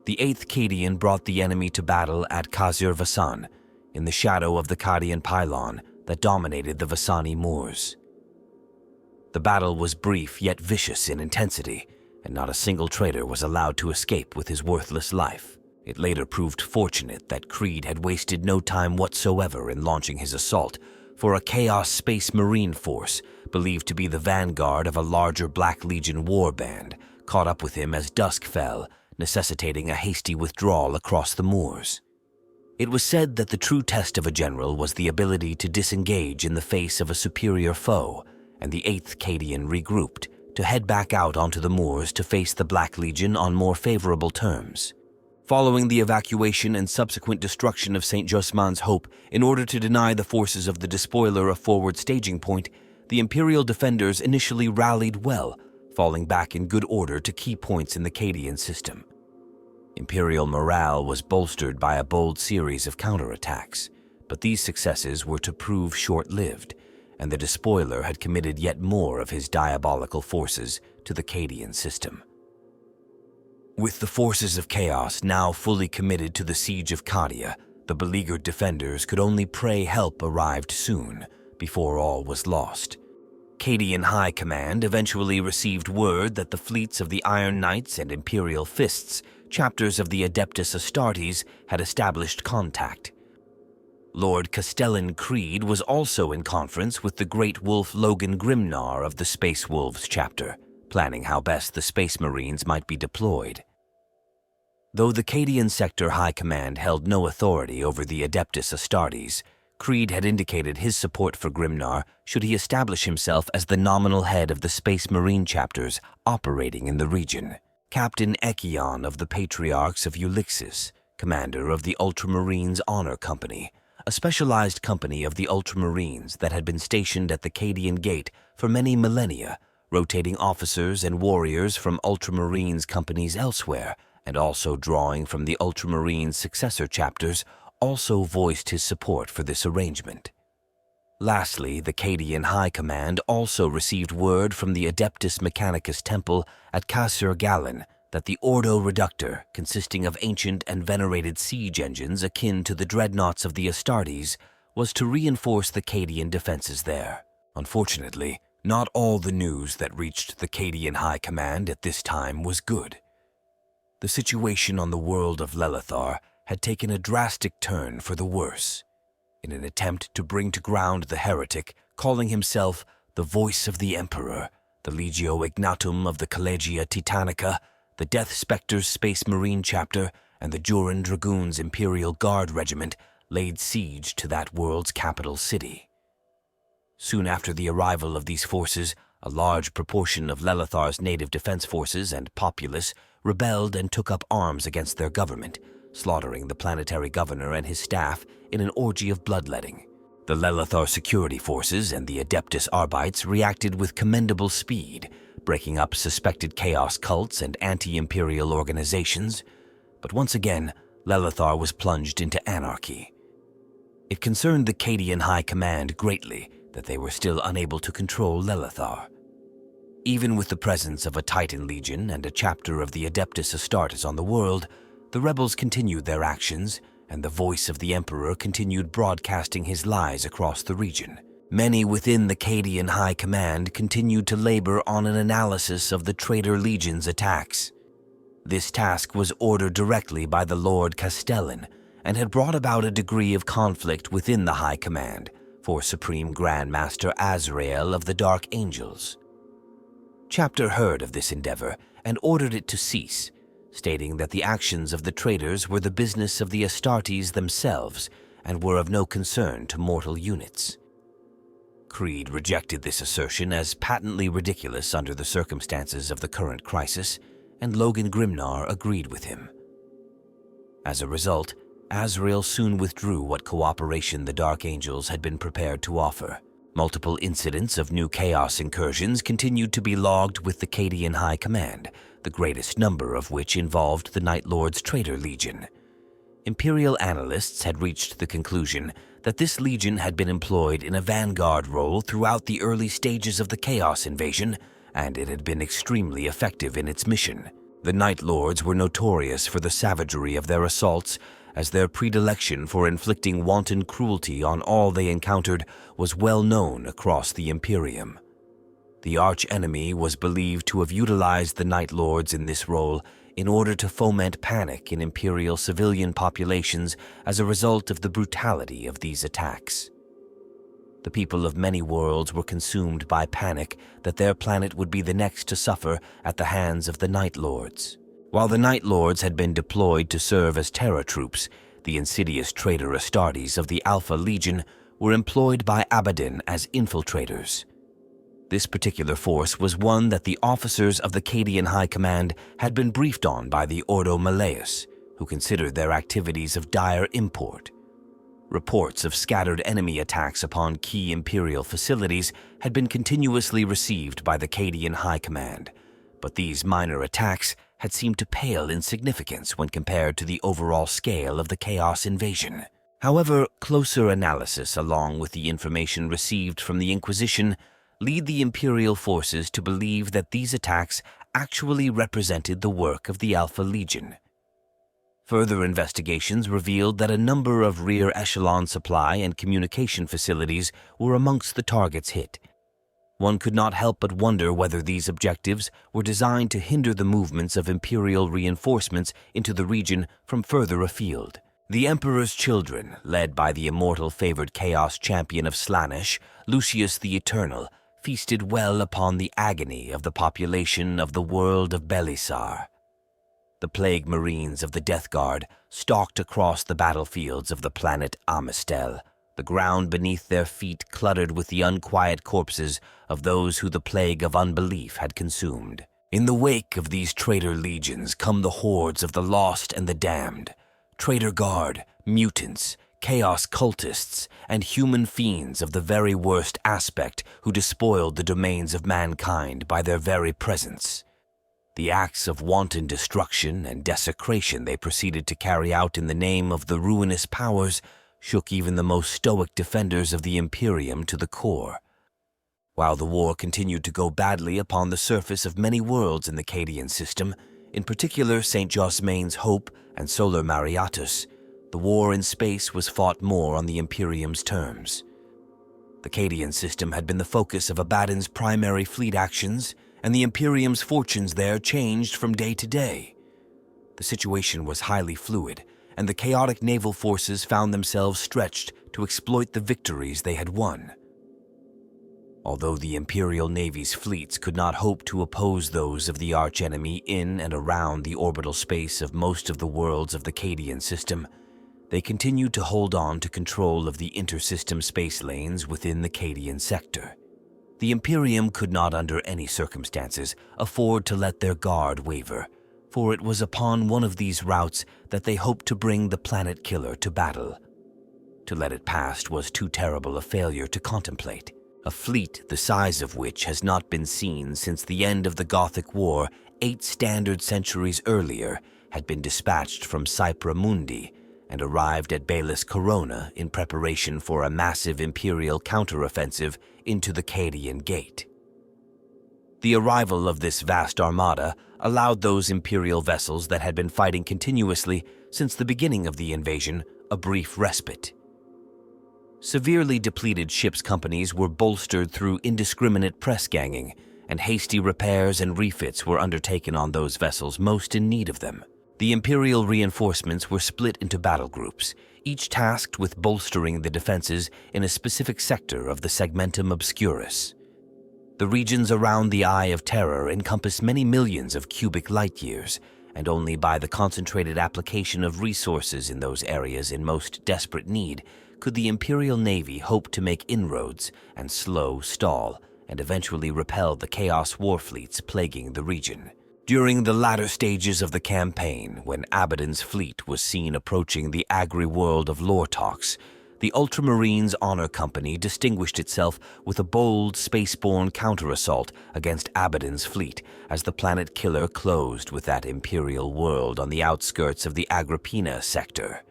[SPEAKER 1] The 8th Cadian brought the enemy to battle at Kasr Vasan, in the shadow of the Cadian pylon that dominated the Vasani moors. The battle was brief yet vicious in intensity, and not a single traitor was allowed to escape with his worthless life. It later proved fortunate that Creed had wasted no time whatsoever in launching his assault, for a Chaos Space Marine force, believed to be the vanguard of a larger Black Legion warband, caught up with him as dusk fell, necessitating a hasty withdrawal across the moors. It was said that the true test of a general was the ability to disengage in the face of a superior foe, and the 8th Cadian regrouped to head back out onto the moors to face the Black Legion on more favorable terms. Following the evacuation and subsequent destruction of St. Josmane's Hope in order to deny the forces of the Despoiler a forward staging point, the Imperial defenders initially rallied well, falling back in good order to key points in the Cadian system. Imperial morale was bolstered by a bold series of counterattacks, but these successes were to prove short-lived, and the Despoiler had committed yet more of his diabolical forces to the Cadian system. With the forces of chaos now fully committed to the siege of Cadia, the beleaguered defenders could only pray help arrived soon, before all was lost. Cadian High Command eventually received word that the fleets of the Iron Knights and Imperial Fists, chapters of the Adeptus Astartes, had established contact. Lord Castellan Creed was also in conference with the Great Wolf Logan Grimnar of the Space Wolves chapter, planning how best the Space Marines might be deployed. Though the Cadian Sector High Command held no authority over the Adeptus Astartes, Creed had indicated his support for Grimnar should he establish himself as the nominal head of the Space Marine chapters operating in the region. Captain Echion of the Patriarchs of Ulixis, commander of the Ultramarines Honor Company, a specialized company of the Ultramarines that had been stationed at the Cadian Gate for many millennia, rotating officers and warriors from Ultramarines companies elsewhere, and also drawing from the Ultramarines' successor chapters, also voiced his support for this arrangement. Lastly, the Cadian High Command also received word from the Adeptus Mechanicus Temple at Kasr that the Ordo Reductor, consisting of ancient and venerated siege engines akin to the dreadnoughts of the Astartes, was to reinforce the Cadian defenses there. Unfortunately, not all the news that reached the Cadian High Command at this time was good. The situation on the world of Lelithar had taken a drastic turn for the worse. In an attempt to bring to ground the heretic, calling himself the Voice of the Emperor, the Legio Ignatum of the Collegia Titanica, the Death Spectre's Space Marine Chapter, and the Duran Dragoons Imperial Guard Regiment laid siege to that world's capital city. Soon after the arrival of these forces, a large proportion of Lelithar's native defense forces and populace rebelled and took up arms against their government, slaughtering the planetary governor and his staff in an orgy of bloodletting. The Lelithar security forces and the Adeptus Arbites reacted with commendable speed, breaking up suspected chaos cults and anti-imperial organizations. But once again, Lelithar was plunged into anarchy. It concerned the Cadian High Command greatly that they were still unable to control Lelithar. Even with the presence of a Titan Legion and a chapter of the Adeptus Astartes on the world, the rebels continued their actions, and the Voice of the Emperor continued broadcasting his lies across the region. Many within the Cadian High Command continued to labor on an analysis of the Traitor Legion's attacks. This task was ordered directly by the Lord Castellan and had brought about a degree of conflict within the High Command for Supreme Grand Master Azrael of the Dark Angels. Chapter heard of this endeavor and ordered it to cease, stating that the actions of the traitors were the business of the Astartes themselves and were of no concern to mortal units. Creed rejected this assertion as patently ridiculous under the circumstances of the current crisis, and Logan Grimnar agreed with him. As a result, Azrael soon withdrew what cooperation the Dark Angels had been prepared to offer. Multiple incidents of new chaos incursions continued to be logged with the Cadian High Command, the greatest number of which involved the Night Lord's Traitor Legion. Imperial analysts had reached the conclusion that this legion had been employed in a vanguard role throughout the early stages of the Chaos Invasion, and it had been extremely effective in its mission. The Night Lords were notorious for the savagery of their assaults, as their predilection for inflicting wanton cruelty on all they encountered was well known across the Imperium. The arch-enemy was believed to have utilized the Night Lords in this role in order to foment panic in Imperial civilian populations as a result of the brutality of these attacks. The people of many worlds were consumed by panic that their planet would be the next to suffer at the hands of the Night Lords. While the Night Lords had been deployed to serve as terror troops, the insidious traitor Astartes of the Alpha Legion were employed by Abaddon as infiltrators. This particular force was one that the officers of the Cadian High Command had been briefed on by the Ordo Malleus, who considered their activities of dire import. Reports of scattered enemy attacks upon key Imperial facilities had been continuously received by the Cadian High Command, but these minor attacks had seemed to pale in significance when compared to the overall scale of the Chaos Invasion. However, closer analysis along with the information received from the Inquisition lead the Imperial forces to believe that these attacks actually represented the work of the Alpha Legion. Further investigations revealed that a number of rear echelon supply and communication facilities were amongst the targets hit. One could not help but wonder whether these objectives were designed to hinder the movements of Imperial reinforcements into the region from further afield. The Emperor's children, led by the immortal favored Chaos Champion of Slaanesh, Lucius the Eternal, feasted well upon the agony of the population of the world of Belisar. The Plague Marines of the Death Guard stalked across the battlefields of the planet Amistel, the ground beneath their feet cluttered with the unquiet corpses of those who the plague of unbelief had consumed. In the wake of these traitor legions come the hordes of the lost and the damned, traitor guard, mutants, chaos cultists, and human fiends of the very worst aspect who despoiled the domains of mankind by their very presence. The acts of wanton destruction and desecration they proceeded to carry out in the name of the ruinous powers shook even the most stoic defenders of the Imperium to the core. While the war continued to go badly upon the surface of many worlds in the Cadian system, in particular St. Josmane's Hope and Solar Mariatus, the war in space was fought more on the Imperium's terms. The Cadian system had been the focus of Abaddon's primary fleet actions, and the Imperium's fortunes there changed from day to day. The situation was highly fluid, and the chaotic naval forces found themselves stretched to exploit the victories they had won. Although the Imperial Navy's fleets could not hope to oppose those of the archenemy in and around the orbital space of most of the worlds of the Cadian system, they continued to hold on to control of the intersystem space lanes within the Cadian sector. The Imperium could not under any circumstances afford to let their guard waver, for it was upon one of these routes that they hoped to bring the planet killer to battle. To let it pass was too terrible a failure to contemplate. A fleet the size of which has not been seen since the end of the Gothic War 8 standard centuries earlier had been dispatched from Cypra Mundi and arrived at Baelis Corona in preparation for a massive Imperial counteroffensive into the Cadian Gate. The arrival of this vast armada allowed those Imperial vessels that had been fighting continuously since the beginning of the invasion a brief respite. Severely depleted ships' companies were bolstered through indiscriminate press ganging, and hasty repairs and refits were undertaken on those vessels most in need of them. The Imperial reinforcements were split into battle groups, each tasked with bolstering the defenses in a specific sector of the Segmentum Obscurus. The regions around the Eye of Terror encompass many millions of cubic light-years, and only by the concentrated application of resources in those areas in most desperate need could the Imperial Navy hope to make inroads and stall, and eventually repel the Chaos war fleets plaguing the region. During the latter stages of the campaign, when Abaddon's fleet was seen approaching the agri-world of Lortox, the Ultramarines Honor Company distinguished itself with a bold, spaceborne counter-assault against Abaddon's fleet as the planet killer closed with that Imperial world on the outskirts of the Agripinaa sector.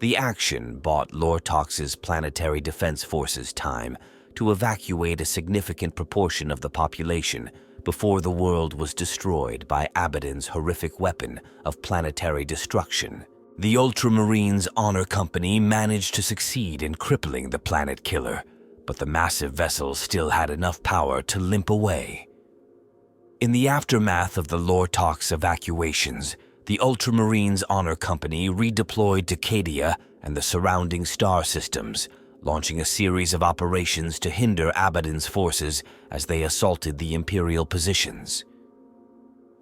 [SPEAKER 1] The action bought Lortox's planetary defense forces time to evacuate a significant proportion of the population before the world was destroyed by Abaddon's horrific weapon of planetary destruction. The Ultramarines Honor Company managed to succeed in crippling the planet killer, but the massive vessels still had enough power to limp away. In the aftermath of the Lortox evacuations, the Ultramarines Honor Company redeployed to Cadia and the surrounding star systems, launching a series of operations to hinder Abaddon's forces as they assaulted the Imperial positions.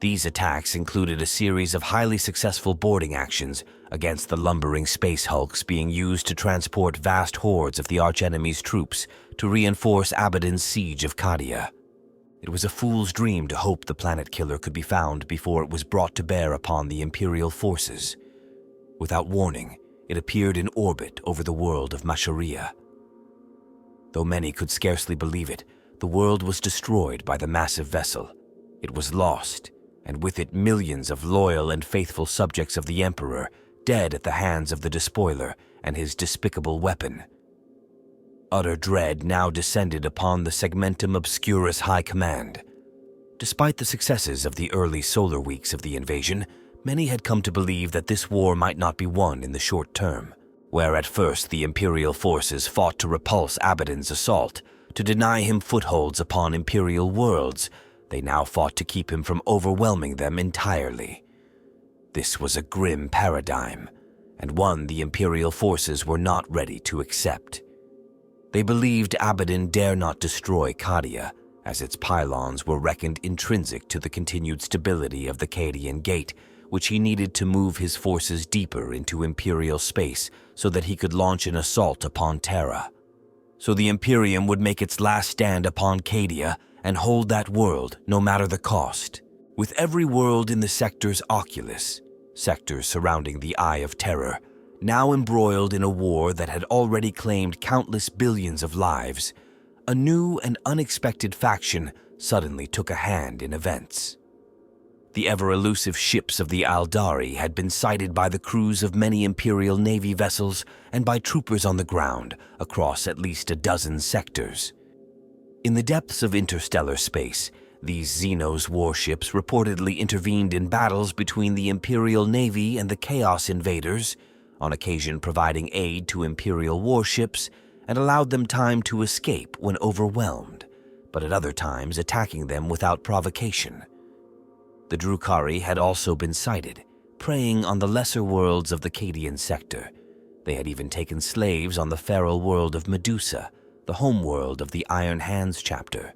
[SPEAKER 1] These attacks included a series of highly successful boarding actions against the lumbering space hulks being used to transport vast hordes of the archenemy's troops to reinforce Abaddon's siege of Cadia. It was a fool's dream to hope the planet killer could be found before it was brought to bear upon the Imperial forces. Without warning, it appeared in orbit over the world of Masharia. Though many could scarcely believe it, the world was destroyed by the massive vessel. It was lost, and with it millions of loyal and faithful subjects of the Emperor, dead at the hands of the despoiler and his despicable weapon. Utter dread now descended upon the Segmentum Obscurus High Command. Despite the successes of the early solar weeks of the invasion, many had come to believe that this war might not be won in the short term. Where at first the Imperial forces fought to repulse Abaddon's assault, to deny him footholds upon Imperial worlds, they now fought to keep him from overwhelming them entirely. This was a grim paradigm, and one the Imperial forces were not ready to accept. They believed Abaddon dare not destroy Cadia, as its pylons were reckoned intrinsic to the continued stability of the Cadian Gate, which he needed to move his forces deeper into Imperial space so that he could launch an assault upon Terra. So the Imperium would make its last stand upon Cadia and hold that world no matter the cost. With every world in the sector's oculus, sectors surrounding the Eye of Terror, now embroiled in a war that had already claimed countless billions of lives, a new and unexpected faction suddenly took a hand in events. The ever-elusive ships of the Aeldari had been sighted by the crews of many Imperial Navy vessels and by troopers on the ground across at least a dozen sectors. In the depths of interstellar space, these Xenos warships reportedly intervened in battles between the Imperial Navy and the Chaos Invaders, on occasion providing aid to Imperial warships, and allowed them time to escape when overwhelmed, but at other times attacking them without provocation. The Drukhari had also been sighted, preying on the lesser worlds of the Cadian sector. They had even taken slaves on the feral world of Medusa, the homeworld of the Iron Hands chapter.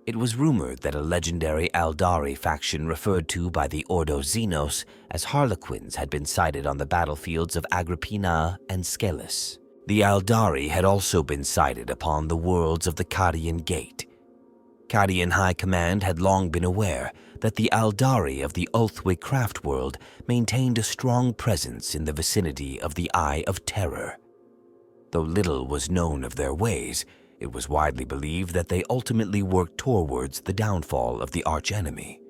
[SPEAKER 1] It was rumored that a legendary Aeldari faction referred to by the Ordo Xenos as Harlequins had been sighted on the battlefields of Agripinaa and Skelis. The Aeldari had also been sighted upon the worlds of the Cadian Gate. Cadian High Command had long been aware that the Aeldari of the Ulthwé craft world maintained a strong presence in the vicinity of the Eye of Terror. Though little was known of their ways, it was widely believed that they ultimately worked towards the downfall of the archenemy.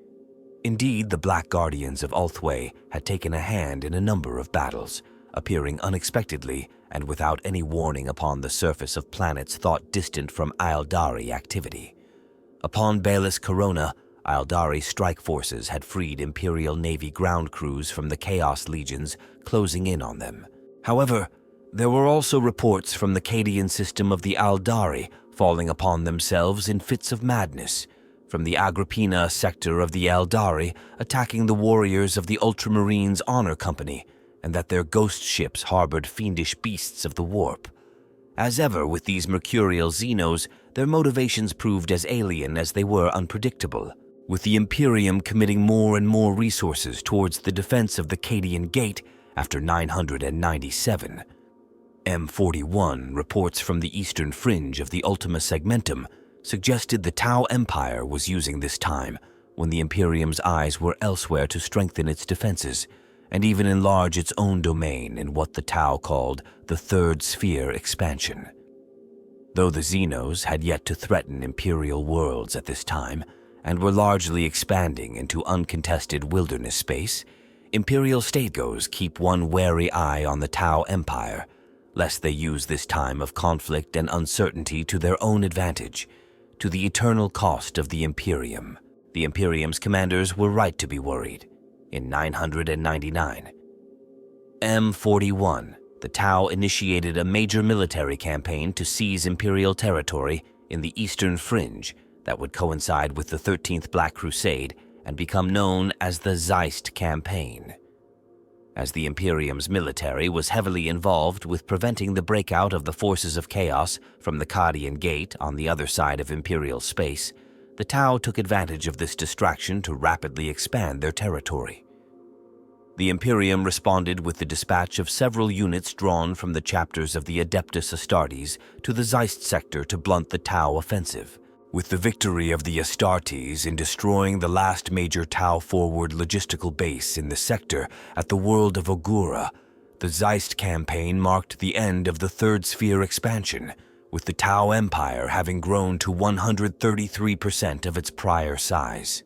[SPEAKER 1] Indeed, the Black Guardians of Ulthwé had taken a hand in a number of battles, appearing unexpectedly and without any warning upon the surface of planets thought distant from Aeldari activity. Upon Balis Corona, Aeldari strike forces had freed Imperial Navy ground crews from the Chaos Legions closing in on them. However, there were also reports from the Cadian system of the Aeldari falling upon themselves in fits of madness, from the Agripinaa sector of the Aeldari attacking the warriors of the Ultramarines Honor Company, and that their ghost ships harbored fiendish beasts of the warp. As ever with these mercurial Xenos, their motivations proved as alien as they were unpredictable, with the Imperium committing more and more resources towards the defense of the Cadian Gate after 997. M41 reports from the eastern fringe of the Ultima Segmentum suggested the Tau Empire was using this time, when the Imperium's eyes were elsewhere, to strengthen its defenses, and even enlarge its own domain in what the Tau called the Third Sphere expansion. Though the Xenos had yet to threaten Imperial worlds at this time, and were largely expanding into uncontested wilderness space, Imperial Stategos keep one wary eye on the Tau Empire, lest they use this time of conflict and uncertainty to their own advantage, to the eternal cost of the Imperium. The Imperium's commanders were right to be worried. In 999, M41, the Tau initiated a major military campaign to seize Imperial territory in the eastern fringe that would coincide with the 13th Black Crusade and become known as the Zeist Campaign. As the Imperium's military was heavily involved with preventing the breakout of the forces of chaos from the Cadian Gate on the other side of Imperial space, the Tau took advantage of this distraction to rapidly expand their territory. The Imperium responded with the dispatch of several units drawn from the chapters of the Adeptus Astartes to the Zeist sector to blunt the Tau offensive. With the victory of the Astartes in destroying the last major Tau forward logistical base in the sector at the world of Ogura, the Zeist campaign marked the end of the Third Sphere expansion, with the Tau Empire having grown to 133% of its prior size.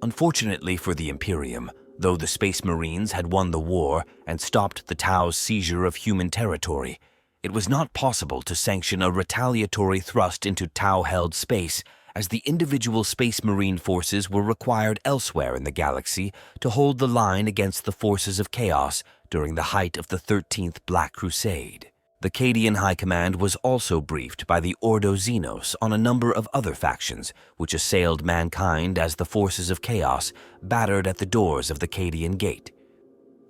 [SPEAKER 1] Unfortunately for the Imperium, though the Space Marines had won the war and stopped the Tau's seizure of human territory, it was not possible to sanction a retaliatory thrust into Tau-held space, as the individual Space Marine forces were required elsewhere in the galaxy to hold the line against the forces of chaos during the height of the 13th Black Crusade. The Cadian High Command was also briefed by the Ordo Xenos on a number of other factions which assailed mankind as the forces of chaos battered at the doors of the Cadian Gate.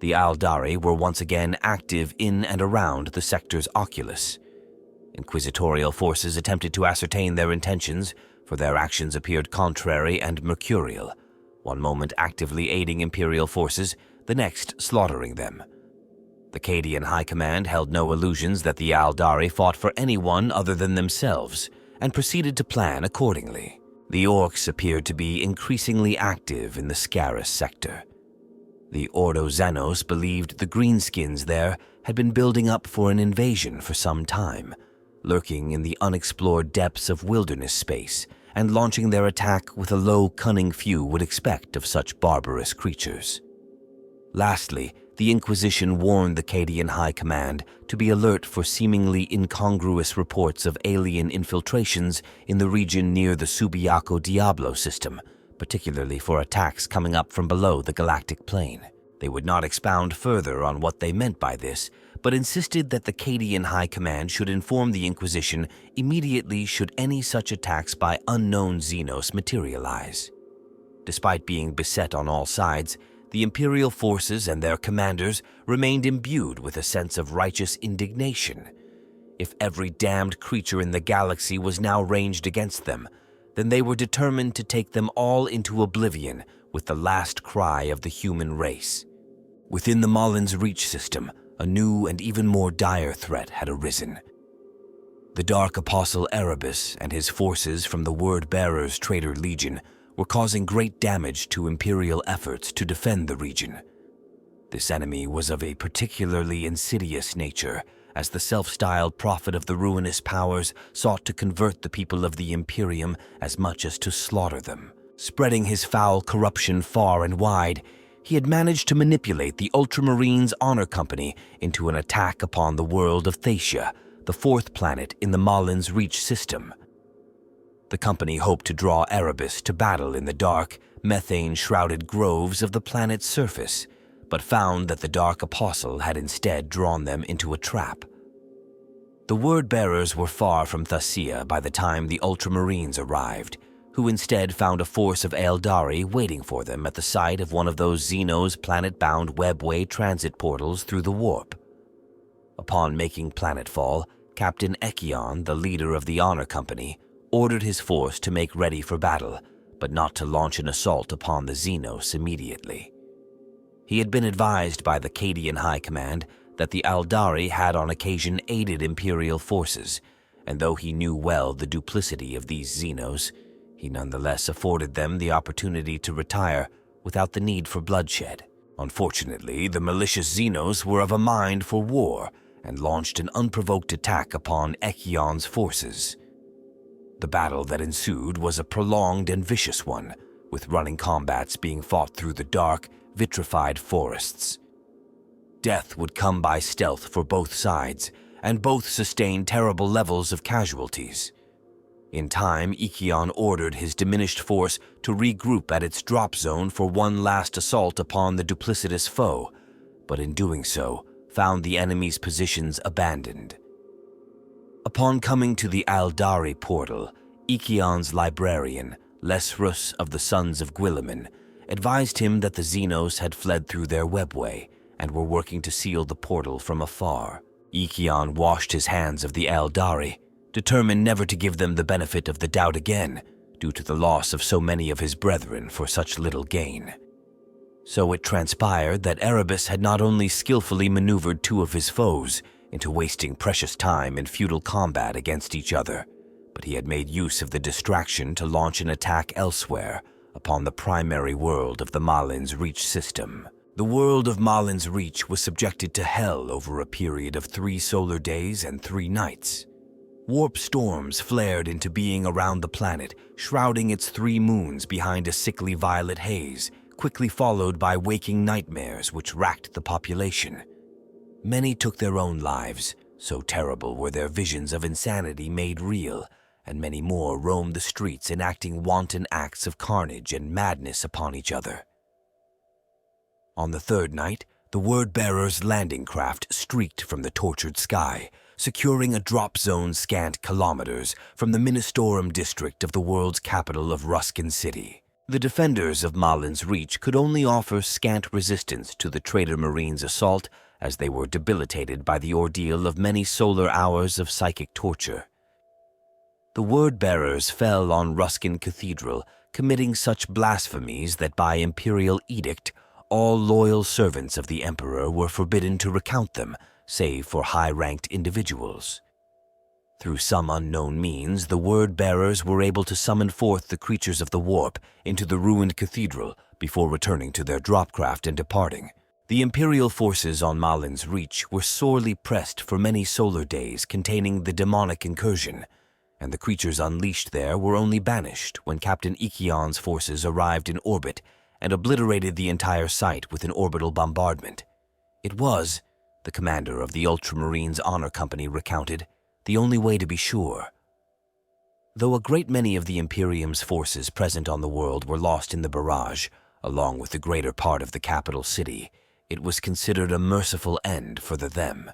[SPEAKER 1] The Aeldari were once again active in and around the sector's oculus. Inquisitorial forces attempted to ascertain their intentions, for their actions appeared contrary and mercurial, one moment actively aiding Imperial forces, the next slaughtering them. The Cadian High Command held no illusions that the Aeldari fought for anyone other than themselves, and proceeded to plan accordingly. The Orks appeared to be increasingly active in the Scarus sector. The Ordo Xenos believed the Greenskins there had been building up for an invasion for some time, lurking in the unexplored depths of wilderness space and launching their attack with a low, cunning few would expect of such barbarous creatures. Lastly, the Inquisition warned the Cadian High Command to be alert for seemingly incongruous reports of alien infiltrations in the region near the Subiaco Diablo system, particularly for attacks coming up from below the galactic plane. They would not expound further on what they meant by this, but insisted that the Cadian High Command should inform the Inquisition immediately should any such attacks by unknown Xenos materialize. Despite being beset on all sides, the Imperial forces and their commanders remained imbued with a sense of righteous indignation. If every damned creature in the galaxy was now ranged against them, then they were determined to take them all into oblivion with the last cry of the human race. Within the Malin's Reach system, a new and even more dire threat had arisen. The Dark Apostle Erebus and his forces from the Word-Bearers Traitor Legion were causing great damage to Imperial efforts to defend the region. This enemy was of a particularly insidious nature, as the self-styled prophet of the ruinous powers sought to convert the people of the Imperium as much as to slaughter them. Spreading his foul corruption far and wide, he had managed to manipulate the Ultramarines Honor Company into an attack upon the world of Thasia, the fourth planet in the Malin's Reach system. The company hoped to draw Erebus to battle in the dark, methane-shrouded groves of the planet's surface, but found that the Dark Apostle had instead drawn them into a trap. The Word-Bearers were far from Thasia by the time the Ultramarines arrived, who instead found a force of Aeldari waiting for them at the site of one of those Xenos planet-bound Webway transit portals through the warp. Upon making planetfall, Captain Echion, the leader of the Honor Company, ordered his force to make ready for battle, but not to launch an assault upon the Xenos immediately. He had been advised by the Cadian High Command that the Aeldari had on occasion aided Imperial forces, and though he knew well the duplicity of these Xenos, he nonetheless afforded them the opportunity to retire without the need for bloodshed. Unfortunately, the malicious Xenos were of a mind for war and launched an unprovoked attack upon Echion's forces. The battle that ensued was a prolonged and vicious one, with running combats being fought through the dark, vitrified forests. Death would come by stealth for both sides, and both sustained terrible levels of casualties. In time, Echion ordered his diminished force to regroup at its drop zone for one last assault upon the duplicitous foe, but in doing so, found the enemy's positions abandoned. Upon coming to the Aeldari portal, Echion's librarian, Lesrus of the Sons of Guilliman, advised him that the Xenos had fled through their webway and were working to seal the portal from afar. Echion washed his hands of the Aeldari, determined never to give them the benefit of the doubt again, due to the loss of so many of his brethren for such little gain. So it transpired that Erebus had not only skillfully maneuvered two of his foes into wasting precious time in futile combat against each other, but he had made use of the distraction to launch an attack elsewhere upon the primary world of the Malin's Reach system. The world of Malin's Reach was subjected to hell over a period of 3 solar days and 3 nights. Warp storms flared into being around the planet, shrouding its 3 moons behind a sickly violet haze, quickly followed by waking nightmares which racked the population. Many took their own lives, so terrible were their visions of insanity made real, and many more roamed the streets enacting wanton acts of carnage and madness upon each other. On the 3rd night, the Word-Bearer's landing craft streaked from the tortured sky, securing a drop zone scant kilometers from the Ministorum district of the world's capital of Ruskin City. The defenders of Malin's Reach could only offer scant resistance to the Traitor Marine's assault, as they were debilitated by the ordeal of many solar hours of psychic torture. The Word-Bearers fell on Ruskin Cathedral, committing such blasphemies that by imperial edict, all loyal servants of the Emperor were forbidden to recount them, save for high-ranked individuals. Through some unknown means, the Word-Bearers were able to summon forth the creatures of the warp into the ruined cathedral before returning to their dropcraft and departing. The Imperial forces on Malin's Reach were sorely pressed for many solar days containing the demonic incursion, and the creatures unleashed there were only banished when Captain Ikion's forces arrived in orbit and obliterated the entire site with an orbital bombardment. It was, the commander of the Ultramarines Honor Company recounted, the only way to be sure. Though a great many of the Imperium's forces present on the world were lost in the barrage, along with the greater part of the capital city, it was considered a merciful end for them.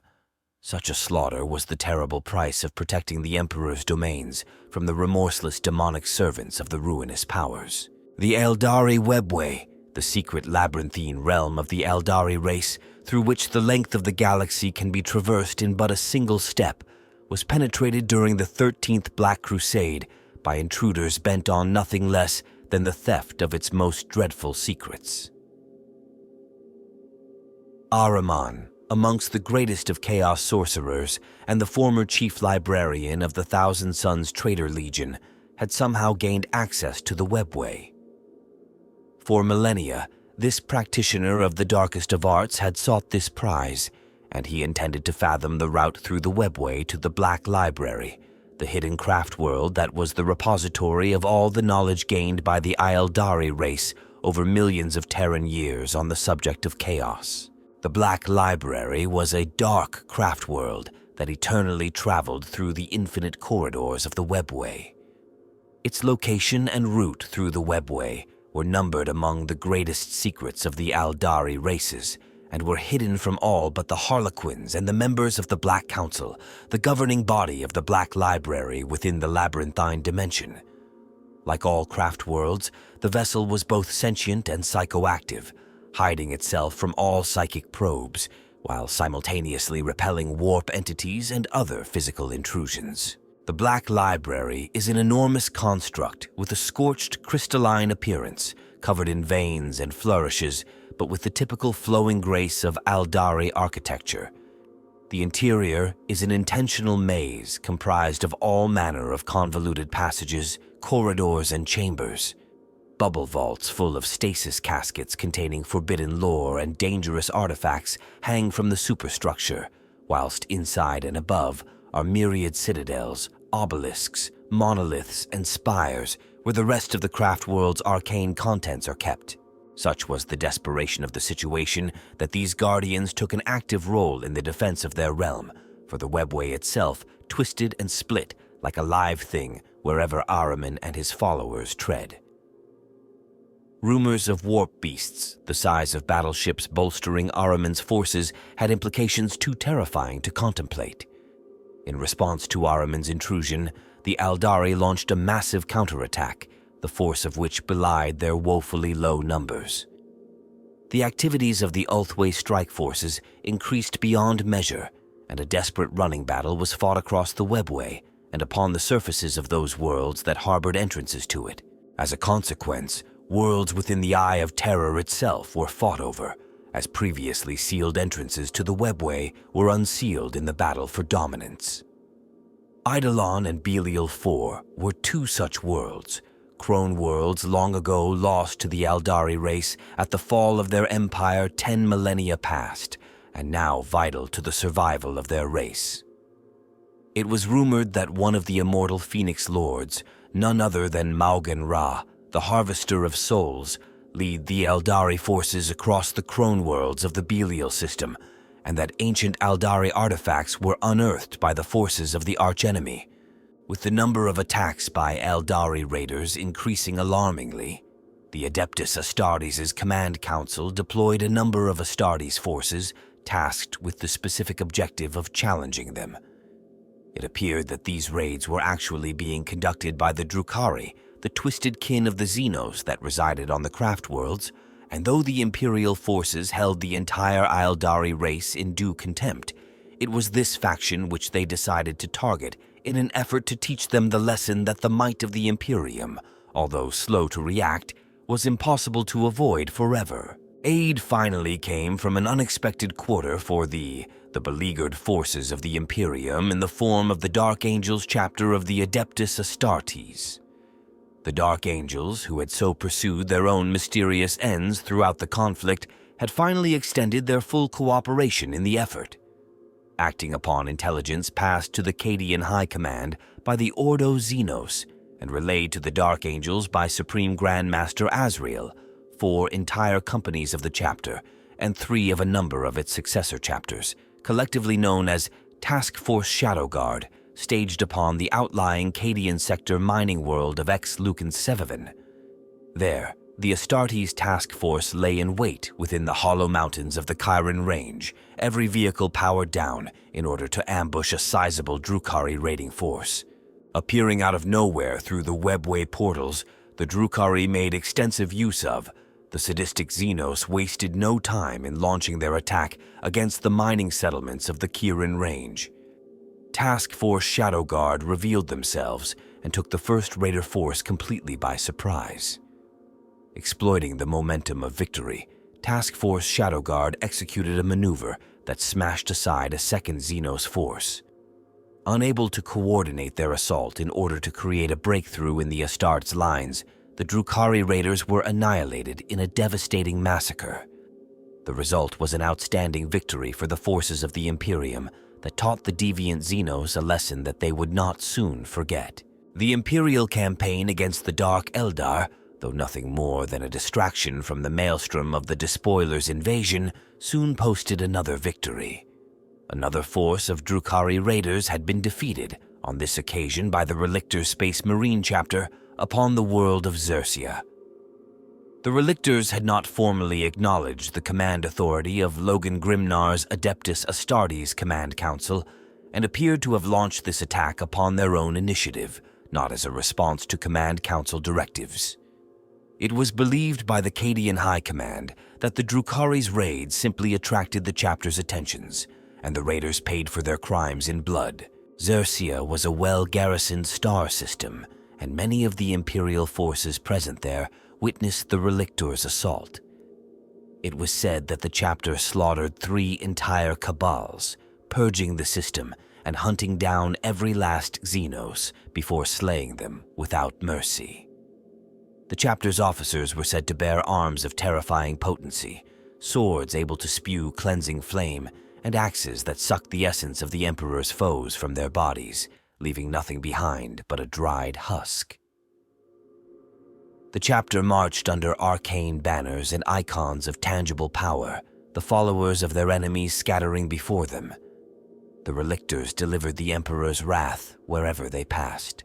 [SPEAKER 1] Such a slaughter was the terrible price of protecting the Emperor's domains from the remorseless demonic servants of the ruinous powers. The Aeldari Webway, the secret labyrinthine realm of the Aeldari race, through which the length of the galaxy can be traversed in but a single step, was penetrated during the 13th Black Crusade by intruders bent on nothing less than the theft of its most dreadful secrets. Ahriman, amongst the greatest of Chaos sorcerers and the former chief librarian of the Thousand Sons Traitor Legion, had somehow gained access to the Webway. For millennia, this practitioner of the darkest of arts had sought this prize, and he intended to fathom the route through the Webway to the Black Library, the hidden craft world that was the repository of all the knowledge gained by the Aeldari race over millions of Terran years on the subject of chaos. The Black Library was a dark craft world that eternally traveled through the infinite corridors of the Webway. Its location and route through the Webway were numbered among the greatest secrets of the Aeldari races, and were hidden from all but the Harlequins and the members of the Black Council, the governing body of the Black Library within the labyrinthine dimension. Like all craft worlds, the vessel was both sentient and psychoactive, hiding itself from all psychic probes, while simultaneously repelling warp entities and other physical intrusions. The Black Library is an enormous construct with a scorched crystalline appearance, covered in veins and flourishes, but with the typical flowing grace of Aeldari architecture. The interior is an intentional maze comprised of all manner of convoluted passages, corridors, and chambers. Bubble vaults full of stasis caskets containing forbidden lore and dangerous artifacts hang from the superstructure, whilst inside and above are myriad citadels, obelisks, monoliths, and spires where the rest of the craft world's arcane contents are kept. Such was the desperation of the situation that these guardians took an active role in the defense of their realm, for the Webway itself twisted and split like a live thing wherever Ahriman and his followers tread. Rumors of warp beasts, the size of battleships bolstering Ahriman's forces, had implications too terrifying to contemplate. In response to Ahriman's intrusion, the Aeldari launched a massive counterattack, the force of which belied their woefully low numbers. The activities of the Ulthway strike forces increased beyond measure, and a desperate running battle was fought across the Webway and upon the surfaces of those worlds that harbored entrances to it. As a consequence, worlds within the Eye of Terror itself were fought over, as previously sealed entrances to the Webway were unsealed in the battle for dominance. Eidolon and Belial IV were two such worlds, crone worlds long ago lost to the Aeldari race at the fall of their empire 10 millennia past, and now vital to the survival of their race. It was rumored that one of the immortal Phoenix Lords, none other than Maugan Ra, the Harvester of Souls, lead the Aeldari forces across the crone worlds of the Belial system, and that ancient Aeldari artifacts were unearthed by the forces of the archenemy. With the number of attacks by Aeldari raiders increasing alarmingly, the Adeptus Astartes' command council deployed a number of Astartes forces tasked with the specific objective of challenging them. It appeared that these raids were actually being conducted by the Drukhari, the twisted kin of the Xenos that resided on the craft worlds, and though the Imperial forces held the entire Aeldari race in due contempt, it was this faction which they decided to target in an effort to teach them the lesson that the might of the Imperium, although slow to react, was impossible to avoid forever. Aid finally came from an unexpected quarter for the beleaguered forces of the Imperium in the form of the Dark Angels chapter of the Adeptus Astartes. The Dark Angels, who had so pursued their own mysterious ends throughout the conflict, had finally extended their full cooperation in the effort. acting upon intelligence passed to the Cadian High Command by the Ordo Xenos and relayed to the Dark Angels by Supreme Grand Master Azrael, 4 entire companies of the chapter and 3 of a number of its successor chapters, collectively known as Task Force Shadow Guard, staged upon the outlying Cadian sector mining world of Ex Lucan VII. There, the Astartes task force lay in wait within the hollow mountains of the Chiron Range, every vehicle powered down in order to ambush a sizable Drukhari raiding force. Appearing out of nowhere through the Webway portals, the Drukhari made extensive use of. The sadistic Xenos wasted no time in launching their attack against the mining settlements of the Chiron Range. Task Force Shadow Guard revealed themselves and took the first raider force completely by surprise. Exploiting the momentum of victory, Task Force Shadow Guard executed a maneuver that smashed aside a second Xenos force. Unable to coordinate their assault in order to create a breakthrough in the Astartes lines, the Drukhari raiders were annihilated in a devastating massacre. The result was an outstanding victory for the forces of the Imperium that taught the deviant Xenos a lesson that they would not soon forget. The Imperial campaign against the Dark Eldar, though nothing more than a distraction from the maelstrom of the Despoilers' invasion, soon posted another victory. Another force of Drukhari raiders had been defeated, on this occasion by the Relictors Space Marine chapter, upon the world of Xersia. The Relictors had not formally acknowledged the command authority of Logan Grimnar's Adeptus Astartes Command Council and appeared to have launched this attack upon their own initiative, not as a response to Command Council directives. It was believed by the Cadian High Command that the Drukhari's raid simply attracted the chapter's attentions, and the raiders paid for their crimes in blood. Xersia was a well-garrisoned star system, and many of the Imperial forces present there witnessed the Relictors' assault. It was said that the chapter slaughtered 3 entire cabals, purging the system and hunting down every last Xenos before slaying them without mercy. The chapter's officers were said to bear arms of terrifying potency, swords able to spew cleansing flame, and axes that sucked the essence of the Emperor's foes from their bodies, leaving nothing behind but a dried husk. The chapter marched under arcane banners and icons of tangible power, the followers of their enemies scattering before them. The Relictors delivered the Emperor's wrath wherever they passed.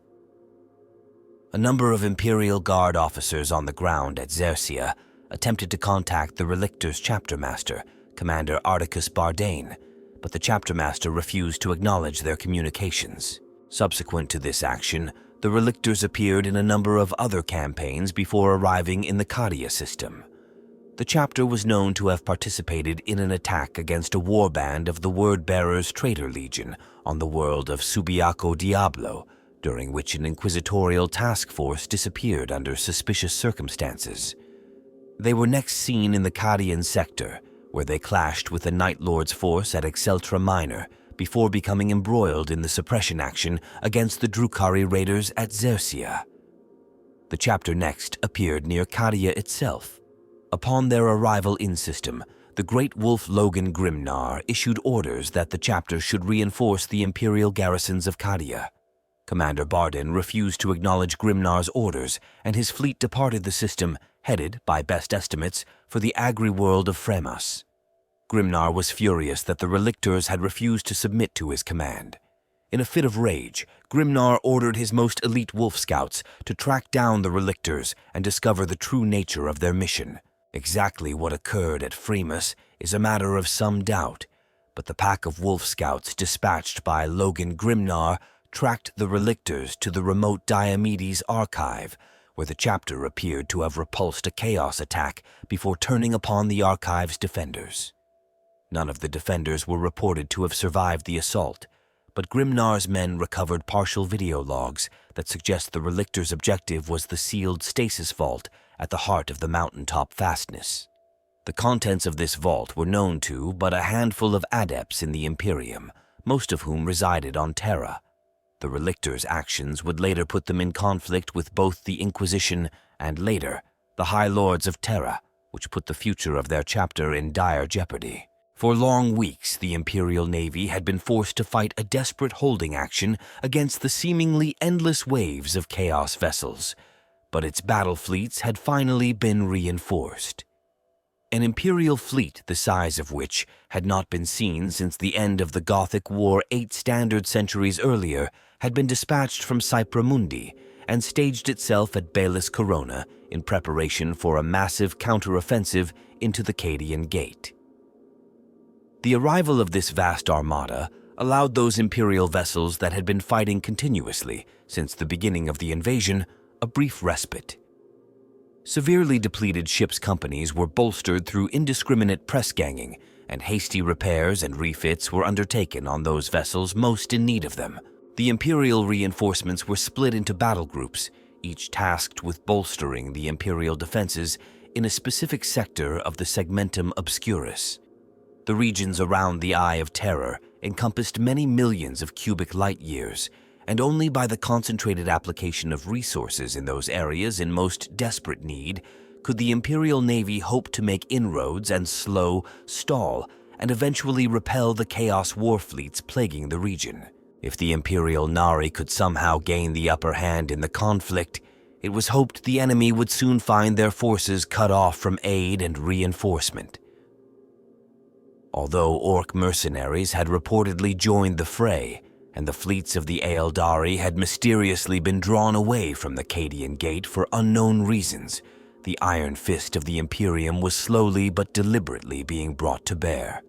[SPEAKER 1] A number of Imperial Guard officers on the ground at Xersia attempted to contact the Relictors' chapter master, Commander Articus Bardane, but the chapter master refused to acknowledge their communications. Subsequent to this action, the Relictors appeared in a number of other campaigns before arriving in the Cadia system. The chapter was known to have participated in an attack against a warband of the Word-Bearers Traitor Legion on the world of Subiaco Diablo, during which an inquisitorial task force disappeared under suspicious circumstances. They were next seen in the Cadian sector, where they clashed with the Night Lord's force at Exceltra Minor, before becoming embroiled in the suppression action against the Drukhari raiders at Xersia. The chapter next appeared near Cadia itself. Upon their arrival in system, the Great Wolf Logan Grimnar issued orders that the chapter should reinforce the Imperial garrisons of Cadia. Commander Bardin refused to acknowledge Grimnar's orders, and his fleet departed the system, headed, by best estimates, for the agri-world of Fremas. Grimnar was furious that the Relictors had refused to submit to his command. In a fit of rage, Grimnar ordered his most elite wolf scouts to track down the Relictors and discover the true nature of their mission. Exactly what occurred at Fremas is a matter of some doubt, but the pack of wolf scouts dispatched by Logan Grimnar tracked the Relictors to the remote Diomedes archive, where the chapter appeared to have repulsed a chaos attack before turning upon the archive's defenders. None of the defenders were reported to have survived the assault, but Grimnar's men recovered partial video logs that suggest the Relictors' objective was the sealed stasis vault at the heart of the mountaintop fastness. The contents of this vault were known to but a handful of adepts in the Imperium, most of whom resided on Terra. The Relictors' actions would later put them in conflict with both the Inquisition and, later, the High Lords of Terra, which put the future of their chapter in dire jeopardy. For long weeks, the Imperial Navy had been forced to fight a desperate holding action against the seemingly endless waves of Chaos vessels, but its battle fleets had finally been reinforced. An Imperial fleet the size of which had not been seen since the end of the Gothic War 8 standard centuries earlier had been dispatched from Cypramundi and staged itself at Balis Corona in preparation for a massive counteroffensive into the Cadian Gate. The arrival of this vast armada allowed those Imperial vessels that had been fighting continuously since the beginning of the invasion a brief respite. Severely depleted ships' companies were bolstered through indiscriminate press-ganging, and hasty repairs and refits were undertaken on those vessels most in need of them. The Imperial reinforcements were split into battle groups, each tasked with bolstering the Imperial defenses in a specific sector of the Segmentum Obscurus. The regions around the Eye of Terror encompassed many millions of cubic light-years, and only by the concentrated application of resources in those areas in most desperate need could the Imperial Navy hope to make inroads and stall, and eventually repel the Chaos war fleets plaguing the region. If the Imperial Nari could somehow gain the upper hand in the conflict, it was hoped the enemy would soon find their forces cut off from aid and reinforcement. Although Ork mercenaries had reportedly joined the fray, and the fleets of the Aeldari had mysteriously been drawn away from the Cadian Gate for unknown reasons, the iron fist of the Imperium was slowly but deliberately being brought to bear.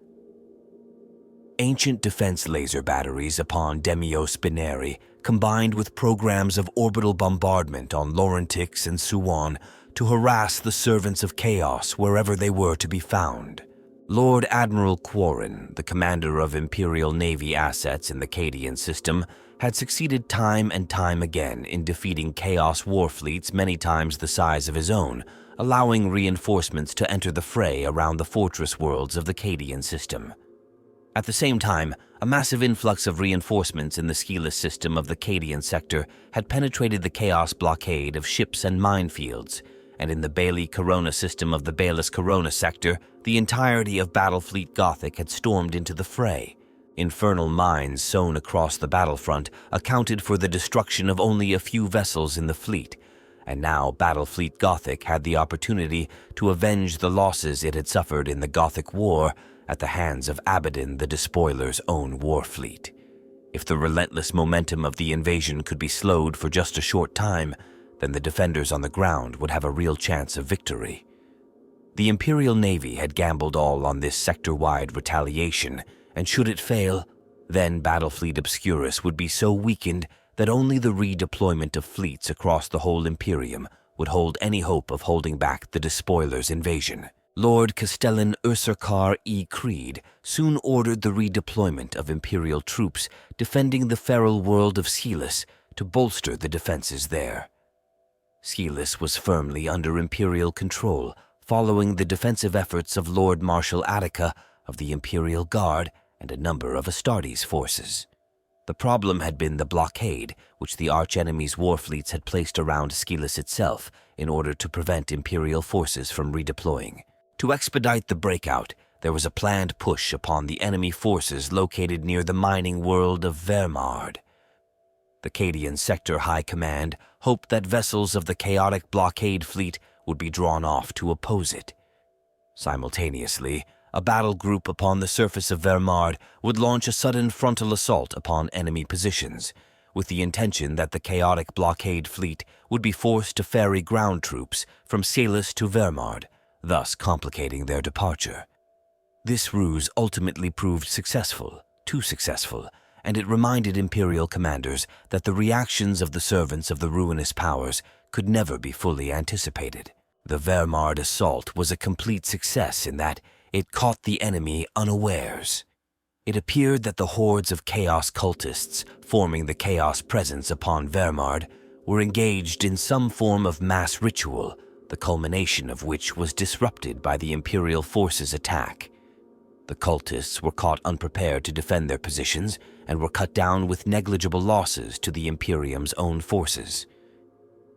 [SPEAKER 1] Ancient defense laser batteries upon Demios Bineri, combined with programs of orbital bombardment on Laurentix and Suwon to harass the servants of chaos wherever they were to be found. Lord Admiral Quarren, the commander of Imperial Navy assets in the Cadian system, had succeeded time and time again in defeating Chaos war fleets many times the size of his own, allowing reinforcements to enter the fray around the fortress worlds of the Cadian system. At the same time, a massive influx of reinforcements in the Skylus system of the Cadian sector had penetrated the Chaos blockade of ships and minefields, and in the Bailey Corona system of the Balis Corona sector, the entirety of Battlefleet Gothic had stormed into the fray. Infernal mines sown across the battlefront accounted for the destruction of only a few vessels in the fleet, and now Battlefleet Gothic had the opportunity to avenge the losses it had suffered in the Gothic War at the hands of Abaddon the Despoiler's own war fleet. If the relentless momentum of the invasion could be slowed for just a short time, then the defenders on the ground would have a real chance of victory. The Imperial Navy had gambled all on this sector-wide retaliation, and should it fail, then Battlefleet Obscurus would be so weakened that only the redeployment of fleets across the whole Imperium would hold any hope of holding back the Despoiler's invasion. Lord Castellan Ursarkar E. Creed soon ordered the redeployment of Imperial troops defending the feral world of Skylus to bolster the defenses there. Skylus was firmly under Imperial control following the defensive efforts of Lord Marshal Attica of the Imperial Guard and a number of Astartes forces. The problem had been the blockade which the archenemy's war fleets had placed around Skylus itself in order to prevent Imperial forces from redeploying. To expedite the breakout, there was a planned push upon the enemy forces located near the mining world of Vermaard. The Cadian Sector High Command hoped that vessels of the chaotic blockade fleet would be drawn off to oppose it. Simultaneously, a battle group upon the surface of Vermaard would launch a sudden frontal assault upon enemy positions, with the intention that the chaotic blockade fleet would be forced to ferry ground troops from Skylus to Vermaard, thus complicating their departure. This ruse ultimately proved successful, too successful, and it reminded Imperial commanders that the reactions of the servants of the ruinous powers could never be fully anticipated. The Vermaard Assault was a complete success in that it caught the enemy unawares. It appeared that the hordes of Chaos cultists forming the Chaos presence upon Vermaard were engaged in some form of mass ritual, the culmination of which was disrupted by the Imperial forces' attack. The cultists were caught unprepared to defend their positions and were cut down with negligible losses to the Imperium's own forces.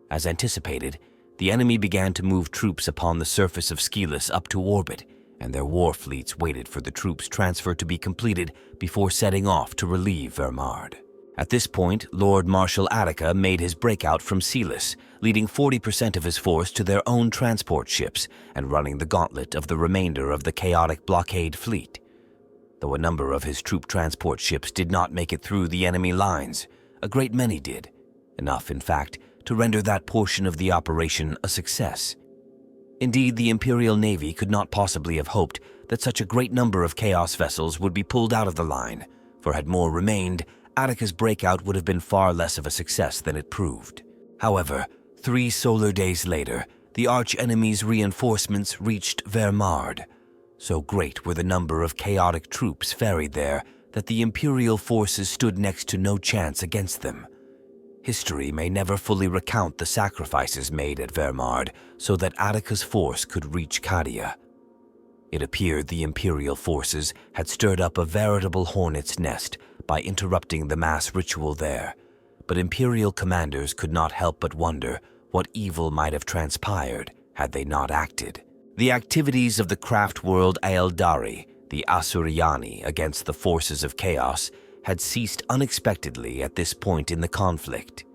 [SPEAKER 1] As anticipated, the enemy began to move troops upon the surface of Skylus up to orbit, and their war fleets waited for the troops' transfer to be completed before setting off to relieve Vermaard. At this point, Lord Marshal Attica made his breakout from Celis, leading 40% of his force to their own transport ships and running the gauntlet of the remainder of the chaotic blockade fleet. Though a number of his troop transport ships did not make it through the enemy lines, a great many did, enough, in fact, to render that portion of the operation a success. Indeed, the Imperial Navy could not possibly have hoped that such a great number of Chaos vessels would be pulled out of the line, for had more remained, Attica's breakout would have been far less of a success than it proved. However, 3 solar days later, the arch-enemy's reinforcements reached Vermaard. So great were the number of chaotic troops ferried there that the Imperial forces stood next to no chance against them. History may never fully recount the sacrifices made at Vermaard so that Attica's force could reach Cadia. It appeared the Imperial forces had stirred up a veritable hornet's nest by interrupting the mass ritual there, but Imperial commanders could not help but wonder what evil might have transpired had they not acted. The activities of the craft world Aeldari, the Asuryani, against the forces of chaos had ceased unexpectedly at this point in the conflict.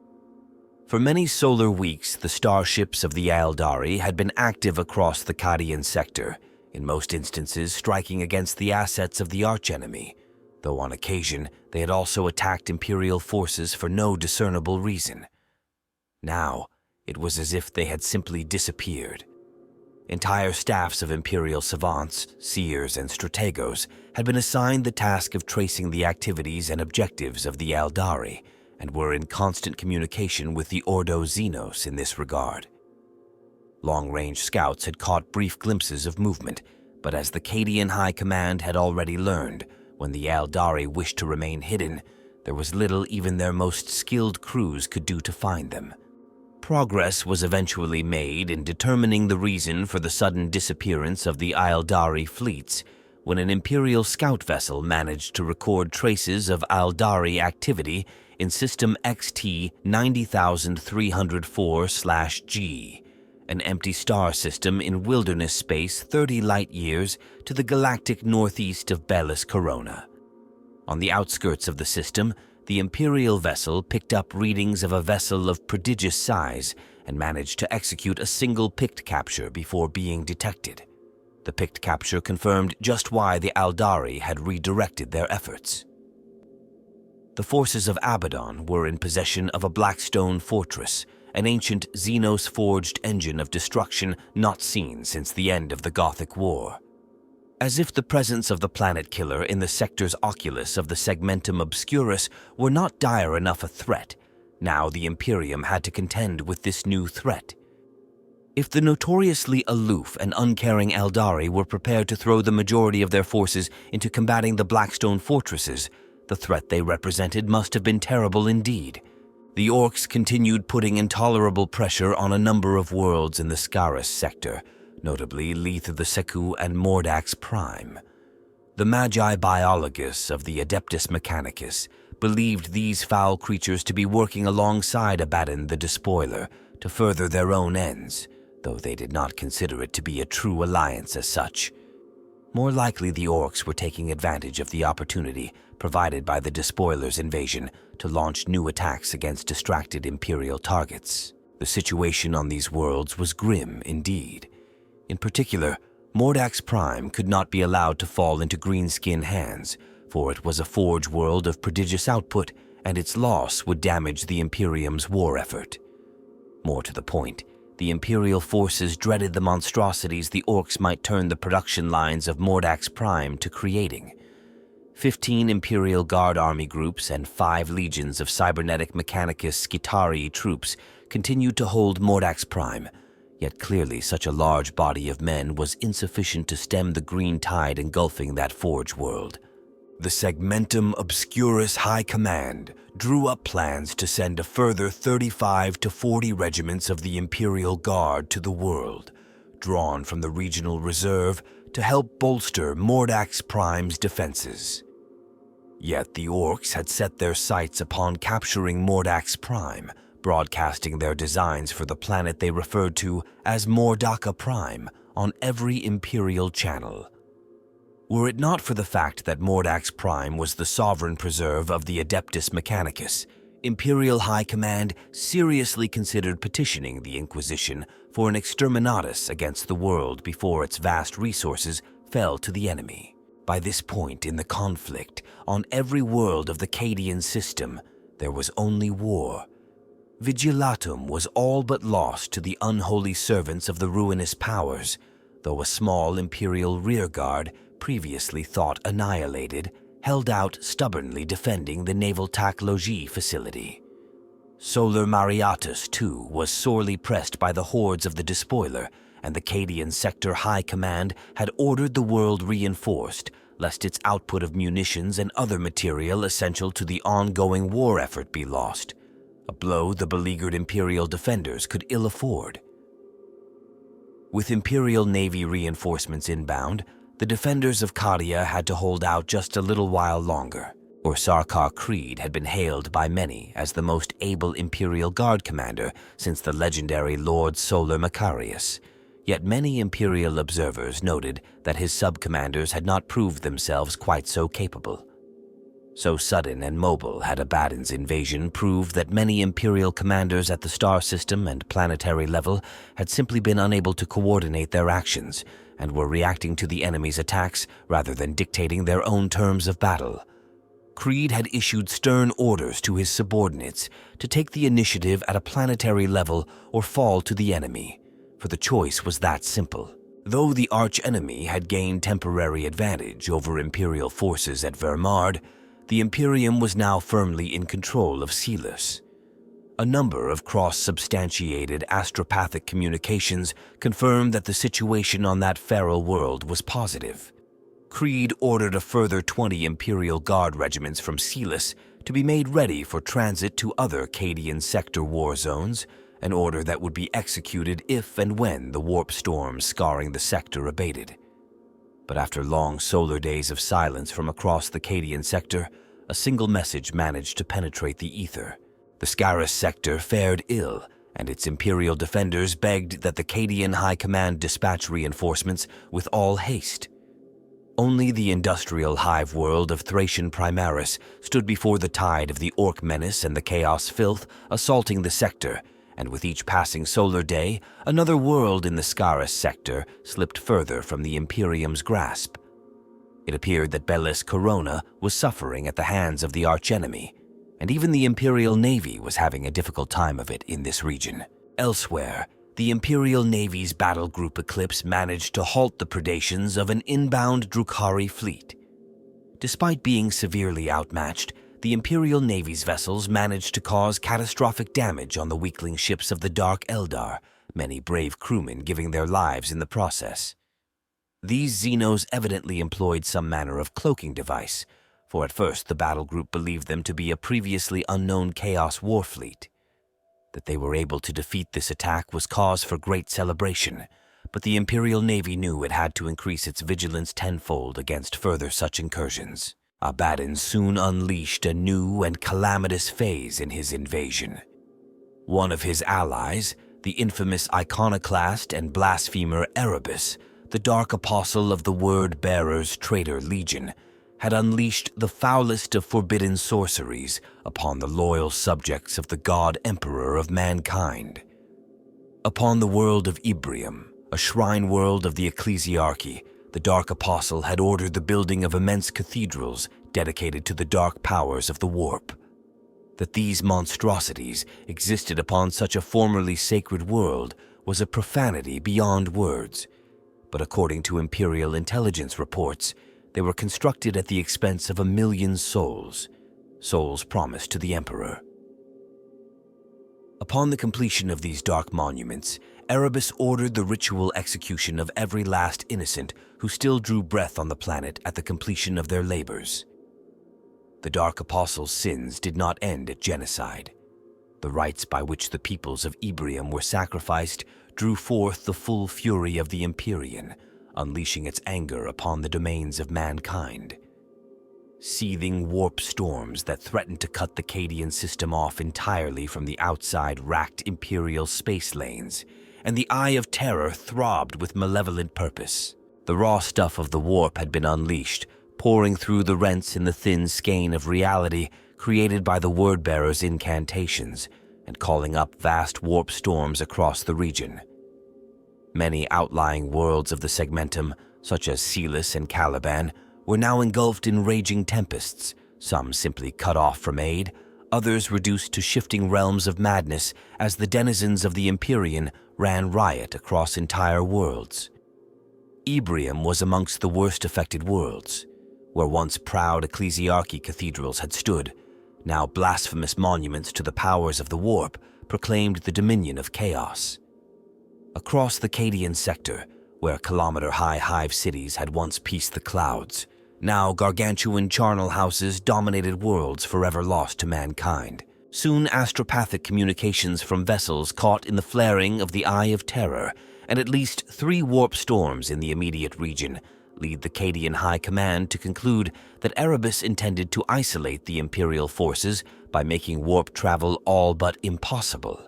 [SPEAKER 1] For many solar weeks, the starships of the Aeldari had been active across the Cadian sector, in most instances striking against the assets of the archenemy, though on occasion they had also attacked Imperial forces for no discernible reason. Now, it was as if they had simply disappeared. Entire staffs of Imperial savants, seers, and strategos had been assigned the task of tracing the activities and objectives of the Aeldari, and were in constant communication with the Ordo Xenos in this regard. Long-range scouts had caught brief glimpses of movement, but as the Cadian High Command had already learned, when the Aeldari wished to remain hidden, there was little even their most skilled crews could do to find them. Progress was eventually made in determining the reason for the sudden disappearance of the Aeldari fleets, when an Imperial scout vessel managed to record traces of Aeldari activity in System XT 90304/G, an empty star system in wilderness space 30 light-years to the galactic northeast of Bellis Corona. On the outskirts of the system, the Imperial vessel picked up readings of a vessel of prodigious size and managed to execute a single pict capture before being detected. The pict capture confirmed just why the Aeldari had redirected their efforts. The forces of Abaddon were in possession of a Blackstone fortress, an ancient Xenos-forged engine of destruction not seen since the end of the Gothic War. As if the presence of the planet killer in the sector's oculus of the Segmentum Obscurus were not dire enough a threat, now the Imperium had to contend with this new threat. If the notoriously aloof and uncaring Aeldari were prepared to throw the majority of their forces into combating the Blackstone fortresses, the threat they represented must have been terrible indeed. The Orks continued putting intolerable pressure on a number of worlds in the Scaris sector, notably Lethe the Seku and Mordax Prime. The Magi Biologus of the Adeptus Mechanicus believed these foul creatures to be working alongside Abaddon the Despoiler to further their own ends, though they did not consider it to be a true alliance as such. More likely the Orks were taking advantage of the opportunity provided by the Despoiler's invasion to launch new attacks against distracted Imperial targets. The situation on these worlds was grim indeed. In particular, Mordax Prime could not be allowed to fall into Greenskin hands, for it was a forge world of prodigious output, and its loss would damage the Imperium's war effort. More to the point, the Imperial forces dreaded the monstrosities the Orks might turn the production lines of Mordax Prime to creating. 15 Imperial Guard army groups and 5 legions of Cybernetic Mechanicus Skitarii troops continued to hold Mordax Prime, yet clearly such a large body of men was insufficient to stem the green tide engulfing that forge world. The Segmentum Obscurus High Command drew up plans to send a further 35 to 40 regiments of the Imperial Guard to the world, drawn from the regional reserve to help bolster Mordax Prime's defenses. Yet the Orks had set their sights upon capturing Mordax Prime, broadcasting their designs for the planet they referred to as Mordaka Prime on every Imperial channel. Were it not for the fact that Mordax Prime was the sovereign preserve of the Adeptus Mechanicus, Imperial High Command seriously considered petitioning the Inquisition for an exterminatus against the world before its vast resources fell to the enemy. By this point in the conflict, on every world of the Cadian system, there was only war. Vigilatum was all but lost to the unholy servants of the ruinous powers, though a small Imperial rearguard, previously thought annihilated, held out stubbornly defending the Naval Tac Logis facility. Solar Mariatus, too, was sorely pressed by the hordes of the Despoiler, and the Cadian Sector High Command had ordered the world reinforced, lest its output of munitions and other material essential to the ongoing war effort be lost, a blow the beleaguered Imperial defenders could ill afford. With Imperial Navy reinforcements inbound, the defenders of Cadia had to hold out just a little while longer. Orsarkar Creed had been hailed by many as the most able Imperial Guard commander since the legendary Lord Solar Macarius, yet many Imperial observers noted that his sub-commanders had not proved themselves quite so capable. So sudden and mobile had Abaddon's invasion proved that many Imperial commanders at the star system and planetary level had simply been unable to coordinate their actions and were reacting to the enemy's attacks rather than dictating their own terms of battle. Creed had issued stern orders to his subordinates to take the initiative at a planetary level or fall to the enemy, for the choice was that simple. Though the arch-enemy had gained temporary advantage over Imperial forces at Vermaard, the Imperium was now firmly in control of Celis. A number of cross-substantiated astropathic communications confirmed that the situation on that feral world was positive. Creed ordered a further 20 Imperial Guard regiments from Celis to be made ready for transit to other Cadian sector war zones, an order that would be executed if and when the warp storms scarring the sector abated. But after long solar days of silence from across the Cadian sector, a single message managed to penetrate the ether. The Scarus sector fared ill, and its Imperial defenders begged that the Cadian High Command dispatch reinforcements with all haste. Only the industrial hive world of Thracian Primaris stood before the tide of the Orc menace and the Chaos filth assaulting the sector, and with each passing solar day, another world in the Scarus sector slipped further from the Imperium's grasp. It appeared that Bellis Corona was suffering at the hands of the archenemy, and even the Imperial Navy was having a difficult time of it in this region. Elsewhere, the Imperial Navy's battle group Eclipse managed to halt the predations of an inbound Drukhari fleet. Despite being severely outmatched, the Imperial Navy's vessels managed to cause catastrophic damage on the weakling ships of the Dark Eldar, many brave crewmen giving their lives in the process. These Xenos evidently employed some manner of cloaking device, for at first the battle group believed them to be a previously unknown Chaos war fleet. That they were able to defeat this attack was cause for great celebration, but the Imperial Navy knew it had to increase its vigilance tenfold against further such incursions. Abaddon soon unleashed a new and calamitous phase in his invasion. One of his allies, the infamous iconoclast and blasphemer Erebus, the dark apostle of the Word-Bearer's traitor legion, had unleashed the foulest of forbidden sorceries upon the loyal subjects of the God Emperor of mankind. Upon the world of Ibrium, a shrine world of the Ecclesiarchy, the Dark Apostle had ordered the building of immense cathedrals dedicated to the dark powers of the warp. That these monstrosities existed upon such a formerly sacred world was a profanity beyond words, but according to Imperial intelligence reports, they were constructed at the expense of 1 million souls, souls promised to the Emperor. Upon the completion of these dark monuments, Erebus ordered the ritual execution of every last innocent who still drew breath on the planet at the completion of their labors. The Dark Apostle's sins did not end at genocide. The rites by which the peoples of Ibrium were sacrificed drew forth the full fury of the Empyrean, unleashing its anger upon the domains of mankind. Seething warp storms that threatened to cut the Cadian system off entirely from the outside racked Imperial space lanes, and the Eye of Terror throbbed with malevolent purpose. The raw stuff of the warp had been unleashed, pouring through the rents in the thin skein of reality created by the Wordbearer's incantations, and calling up vast warp storms across the region. Many outlying worlds of the segmentum, such as Celis and Caliban, were now engulfed in raging tempests, some simply cut off from aid, others reduced to shifting realms of madness as the denizens of the Empyrean ran riot across entire worlds. Ibrium was amongst the worst affected worlds, where once proud ecclesiarchy cathedrals had stood. Now blasphemous monuments to the powers of the warp proclaimed the dominion of chaos. Across the Cadian sector, where kilometer-high hive cities had once pieced the clouds, now gargantuan charnel houses dominated worlds forever lost to mankind. Soon astropathic communications from vessels caught in the flaring of the Eye of Terror, and at least 3 warp storms in the immediate region lead the Cadian High Command to conclude that Erebus intended to isolate the Imperial forces by making warp travel all but impossible.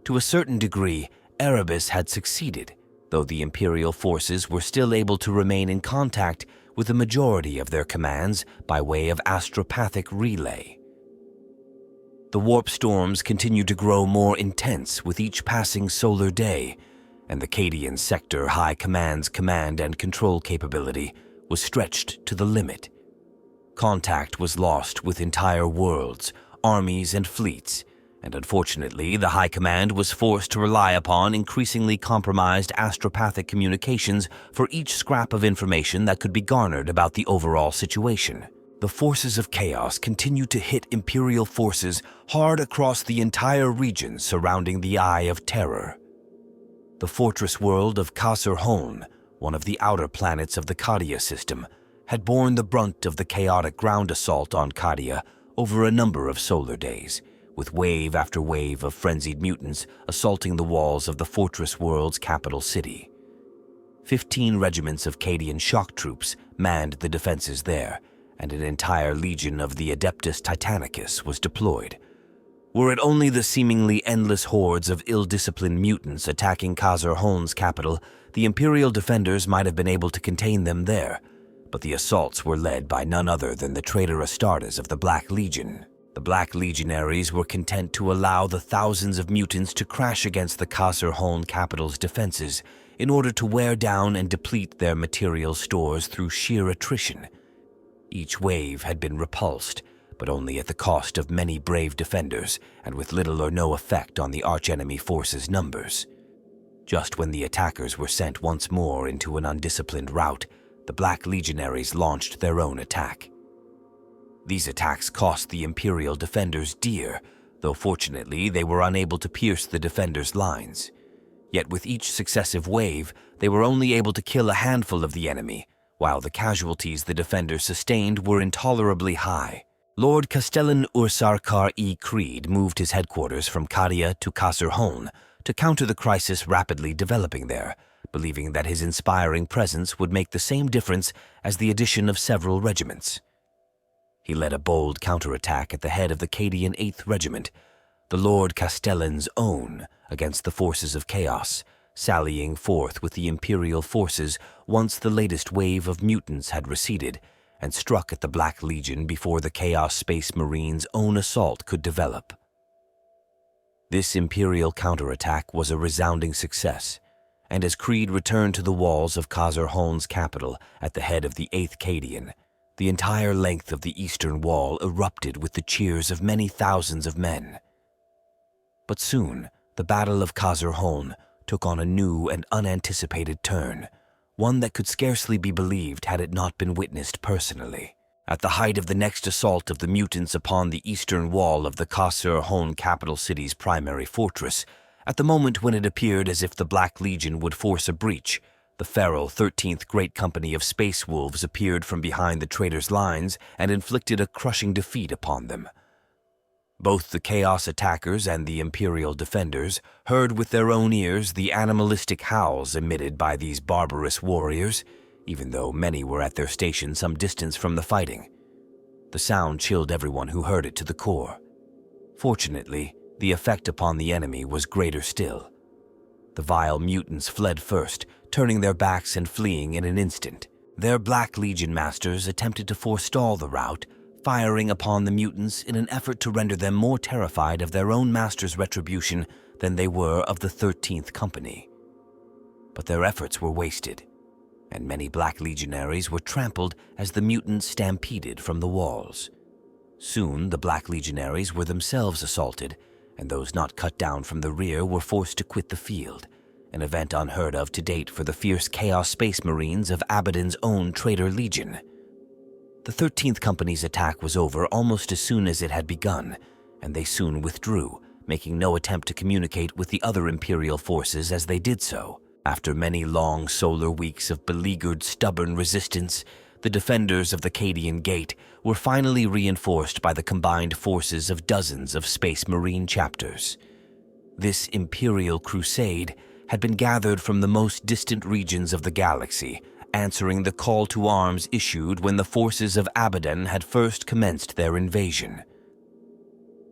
[SPEAKER 1] To a certain degree, Erebus had succeeded, though the Imperial forces were still able to remain in contact with the majority of their commands by way of astropathic relay. The warp storms continued to grow more intense with each passing solar day, and the Cadian Sector High Command's command and control capability was stretched to the limit. Contact was lost with entire worlds, armies, and fleets, and unfortunately, the High Command was forced to rely upon increasingly compromised astropathic communications for each scrap of information that could be garnered about the overall situation. The forces of chaos continued to hit Imperial forces hard across the entire region surrounding the Eye of Terror. The fortress world of Kasr Holn, one of the outer planets of the Cadia system, had borne the brunt of the chaotic ground assault on Cadia over a number of solar days, with wave after wave of frenzied mutants assaulting the walls of the fortress world's capital city. 15 regiments of Cadian shock troops manned the defenses there, and an entire legion of the Adeptus Titanicus was deployed. Were it only the seemingly endless hordes of ill-disciplined mutants attacking Kasr Holn's capital, the Imperial defenders might have been able to contain them there, but the assaults were led by none other than the traitor Astartes of the Black Legion. The Black Legionaries were content to allow the thousands of mutants to crash against the Kasr Holn capital's defenses in order to wear down and deplete their material stores through sheer attrition. Each wave had been repulsed, but only at the cost of many brave defenders and with little or no effect on the archenemy force's numbers. Just when the attackers were sent once more into an undisciplined rout, the Black Legionaries launched their own attack. These attacks cost the Imperial defenders dear, though fortunately they were unable to pierce the defenders' lines. Yet with each successive wave, they were only able to kill a handful of the enemy, while the casualties the defenders sustained were intolerably high. Lord Castellan Ursarkar E. Creed moved his headquarters from Cadia to Kasr Holn to counter the crisis rapidly developing there, believing that his inspiring presence would make the same difference as the addition of several regiments. He led a bold counterattack at the head of the Cadian 8th Regiment, the Lord Castellan's own, against the forces of chaos, sallying forth with the Imperial forces once the latest wave of mutants had receded, and struck at the Black Legion before the Chaos Space Marine's own assault could develop. This Imperial counterattack was a resounding success, and as Creed returned to the walls of Kasr Holn's capital at the head of the 8th Cadian, the entire length of the eastern wall erupted with the cheers of many thousands of men. But soon, the Battle of Kasr Holn took on a new and unanticipated turn, one that could scarcely be believed had it not been witnessed personally. At the height of the next assault of the mutants upon the eastern wall of the Kasr Holn capital city's primary fortress, at the moment when it appeared as if the Black Legion would force a breach, the feral 13th Great Company of Space Wolves appeared from behind the traitors' lines and inflicted a crushing defeat upon them. Both the Chaos attackers and the Imperial defenders heard with their own ears the animalistic howls emitted by these barbarous warriors, even though many were at their station some distance from the fighting. The sound chilled everyone who heard it to the core. Fortunately, the effect upon the enemy was greater still. The vile mutants fled first, turning their backs and fleeing in an instant. Their Black Legion masters attempted to forestall the rout, firing upon the mutants in an effort to render them more terrified of their own master's retribution than they were of the 13th Company. But their efforts were wasted, and many Black Legionaries were trampled as the mutants stampeded from the walls. Soon the Black Legionaries were themselves assaulted, and those not cut down from the rear were forced to quit the field, an event unheard of to date for the fierce Chaos Space Marines of Abaddon's own Traitor Legion. The 13th Company's attack was over almost as soon as it had begun, and they soon withdrew, making no attempt to communicate with the other Imperial forces as they did so. After many long solar weeks of beleaguered, stubborn resistance, the defenders of the Cadian Gate were finally reinforced by the combined forces of dozens of Space Marine chapters. This Imperial crusade had been gathered from the most distant regions of the galaxy, answering the call to arms issued when the forces of Abaddon had first commenced their invasion.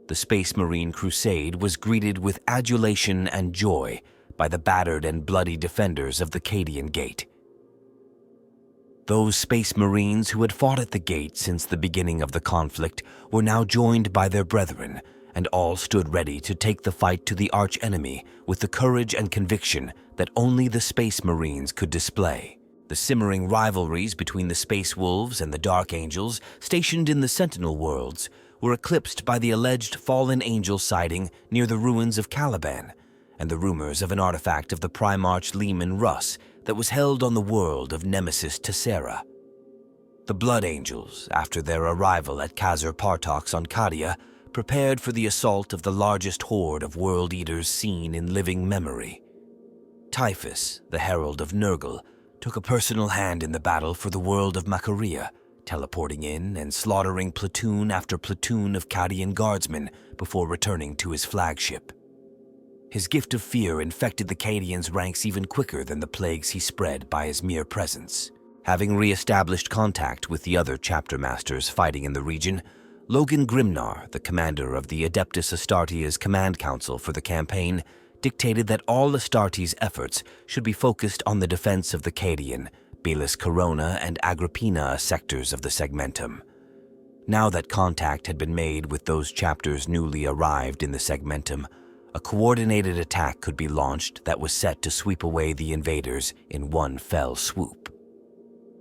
[SPEAKER 1] The Space Marine crusade was greeted with adulation and joy by the battered and bloody defenders of the Cadian Gate. Those Space Marines who had fought at the gate since the beginning of the conflict were now joined by their brethren, and all stood ready to take the fight to the arch-enemy with the courage and conviction that only the Space Marines could display. The simmering rivalries between the Space Wolves and the Dark Angels stationed in the Sentinel worlds were eclipsed by the alleged fallen angel sighting near the ruins of Caliban, and the rumors of an artifact of the Primarch Leman Russ that was held on the world of Nemesis Tessera. The Blood Angels, after their arrival at Kasr Partox on Cadia, prepared for the assault of the largest horde of World Eaters seen in living memory. Typhus, the Herald of Nurgle, took a personal hand in the battle for the world of Macaria, teleporting in and slaughtering platoon after platoon of Cadian guardsmen before returning to his flagship. His gift of fear infected the Cadians' ranks even quicker than the plagues he spread by his mere presence. Having re-established contact with the other chapter masters fighting in the region, Logan Grimnar, the commander of the Adeptus Astartes Command Council for the campaign, dictated that all Astartes' efforts should be focused on the defense of the Cadian, Belus Corona, and Agripinaa sectors of the segmentum. Now that contact had been made with those chapters newly arrived in the segmentum, a coordinated attack could be launched that was set to sweep away the invaders in one fell swoop.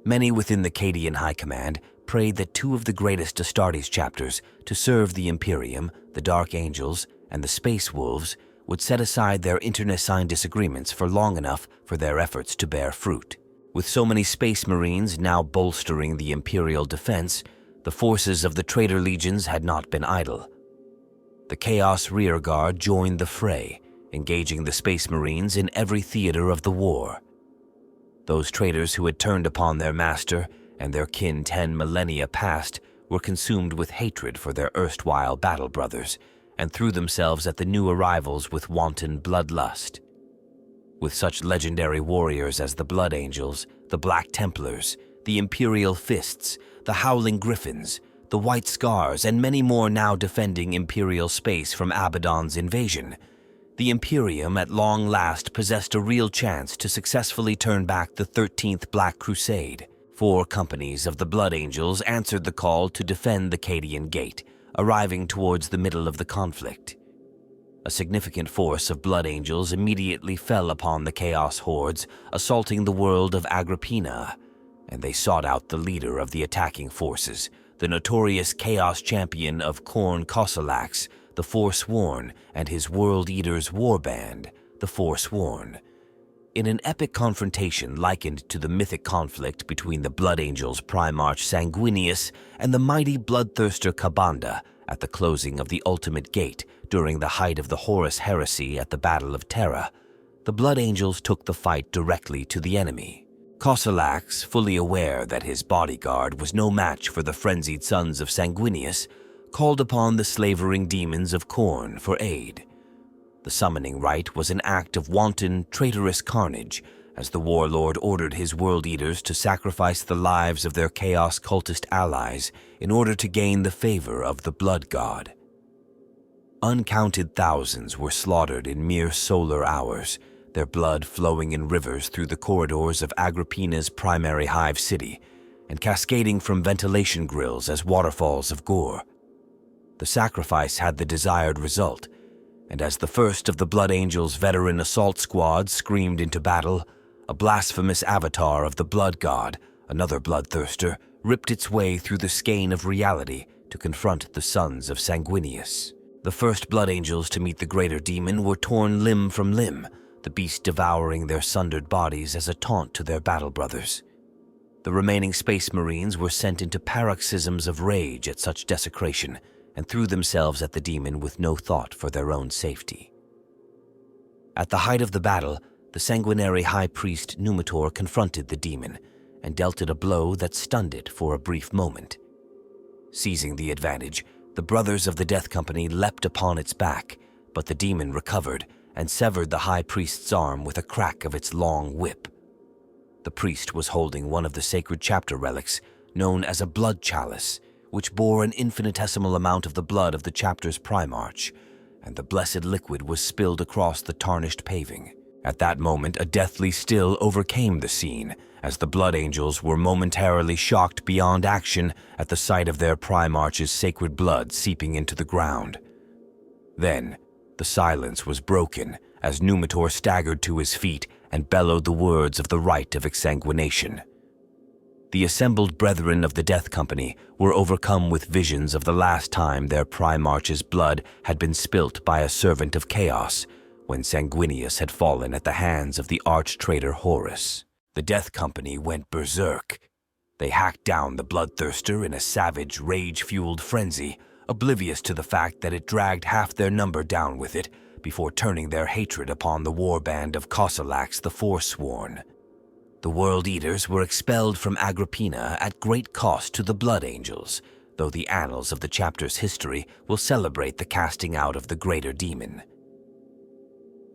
[SPEAKER 1] Many within the Cadian High Command prayed that two of the greatest Astartes chapters to serve the Imperium, the Dark Angels, and the Space Wolves would set aside their internecine disagreements for long enough for their efforts to bear fruit. With so many Space Marines now bolstering the Imperial defense, the forces of the Traitor Legions had not been idle. The Chaos Rearguard joined the fray, engaging the Space Marines in every theater of the war. Those traitors who had turned upon their master and their kin 10 millennia past were consumed with hatred for their erstwhile battle brothers and threw themselves at the new arrivals with wanton bloodlust. With such legendary warriors as the Blood Angels, the Black Templars, the Imperial Fists, the Howling Griffins, the White Scars, and many more now defending Imperial space from Abaddon's invasion, the Imperium at long last possessed a real chance to successfully turn back the 13th Black Crusade. 4 companies of the Blood Angels answered the call to defend the Cadian Gate, arriving towards the middle of the conflict. A significant force of Blood Angels immediately fell upon the Chaos Hordes, assaulting the world of Agripinaa, and they sought out the leader of the attacking forces, the notorious Chaos Champion of Khorne Kosalax, the Forsworn, and his World Eaters warband, the Forsworn. In an epic confrontation likened to the mythic conflict between the Blood Angels Primarch Sanguinius and the mighty bloodthirster Kabanda at the closing of the Ultimate Gate during the height of the Horus Heresy at the Battle of Terra, the Blood Angels took the fight directly to the enemy. Kosalax, fully aware that his bodyguard was no match for the frenzied sons of Sanguinius, called upon the slavering demons of Khorne for aid. The summoning rite was an act of wanton, traitorous carnage, as the warlord ordered his World Eaters to sacrifice the lives of their Chaos cultist allies in order to gain the favor of the Blood God. Uncounted thousands were slaughtered in mere solar hours, their blood flowing in rivers through the corridors of Agripinaa's primary hive city and cascading from ventilation grills as waterfalls of gore. The sacrifice had the desired result, and as the first of the Blood Angels' veteran assault squads screamed into battle, a blasphemous avatar of the Blood God, another bloodthirster, ripped its way through the skein of reality to confront the sons of Sanguinius. The first Blood Angels to meet the greater demon were torn limb from limb, the beast devouring their sundered bodies as a taunt to their battle brothers. The remaining Space Marines were sent into paroxysms of rage at such desecration and threw themselves at the demon with no thought for their own safety. At the height of the battle, the sanguinary High Priest Numitor confronted the demon and dealt it a blow that stunned it for a brief moment. Seizing the advantage, the brothers of the Death Company leapt upon its back, but the demon recovered and severed the High Priest's arm with a crack of its long whip. The priest was holding one of the sacred chapter relics, known as a blood chalice, which bore an infinitesimal amount of the blood of the chapter's Primarch, and the blessed liquid was spilled across the tarnished paving. At that moment, a deathly still overcame the scene, as the Blood Angels were momentarily shocked beyond action at the sight of their Primarch's sacred blood seeping into the ground. Then, the silence was broken as Numitor staggered to his feet and bellowed the words of the rite of exsanguination. The assembled brethren of the Death Company were overcome with visions of the last time their Primarch's blood had been spilt by a servant of chaos, when Sanguinius had fallen at the hands of the arch-traitor Horus. The Death Company went berserk. They hacked down the bloodthirster in a savage, rage-fueled frenzy, oblivious to the fact that it dragged half their number down with it before turning their hatred upon the warband of Cossalax the Forsworn. The World Eaters were expelled from Agripinaa at great cost to the Blood Angels, though the annals of the chapter's history will celebrate the casting out of the greater demon.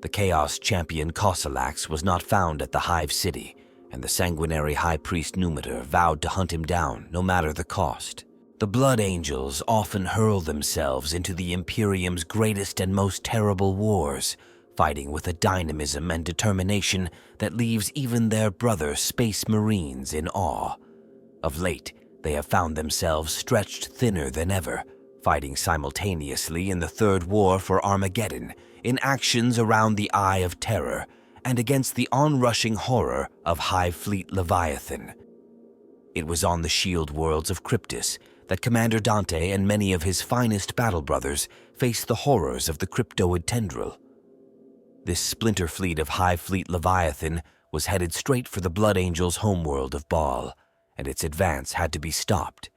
[SPEAKER 1] The Chaos Champion Cossalax was not found at the Hive City, and the sanguinary High Priest Numitor vowed to hunt him down no matter the cost. The Blood Angels often hurl themselves into the Imperium's greatest and most terrible wars, fighting with a dynamism and determination that leaves even their brother Space Marines in awe. Of late, they have found themselves stretched thinner than ever, fighting simultaneously in the Third War for Armageddon, in actions around the Eye of Terror, and against the onrushing horror of Hive Fleet Leviathan. It was on the shield worlds of Kryptis that Commander Dante and many of his finest battle brothers faced the horrors of the cryptoid tendril. This splinter fleet of Hive Fleet Leviathan was headed straight for the Blood Angels' homeworld of Baal, and its advance had to be stopped.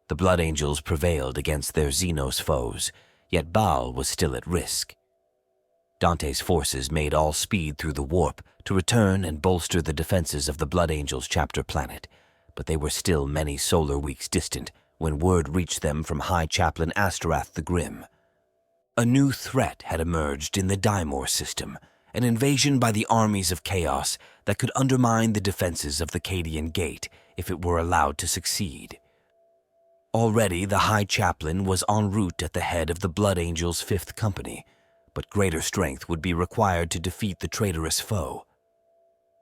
[SPEAKER 1] The Blood Angels prevailed against their Xenos foes, yet Baal was still at risk. Dante's forces made all speed through the warp to return and bolster the defenses of the Blood Angels' chapter planet, but they were still many solar weeks distant when word reached them from High Chaplain Asterath the Grim. A new threat had emerged in the Diamor system, an invasion by the armies of chaos that could undermine the defenses of the Cadian Gate if it were allowed to succeed. Already the High Chaplain was en route at the head of the Blood Angels' 5th Company, but greater strength would be required to defeat the traitorous foe.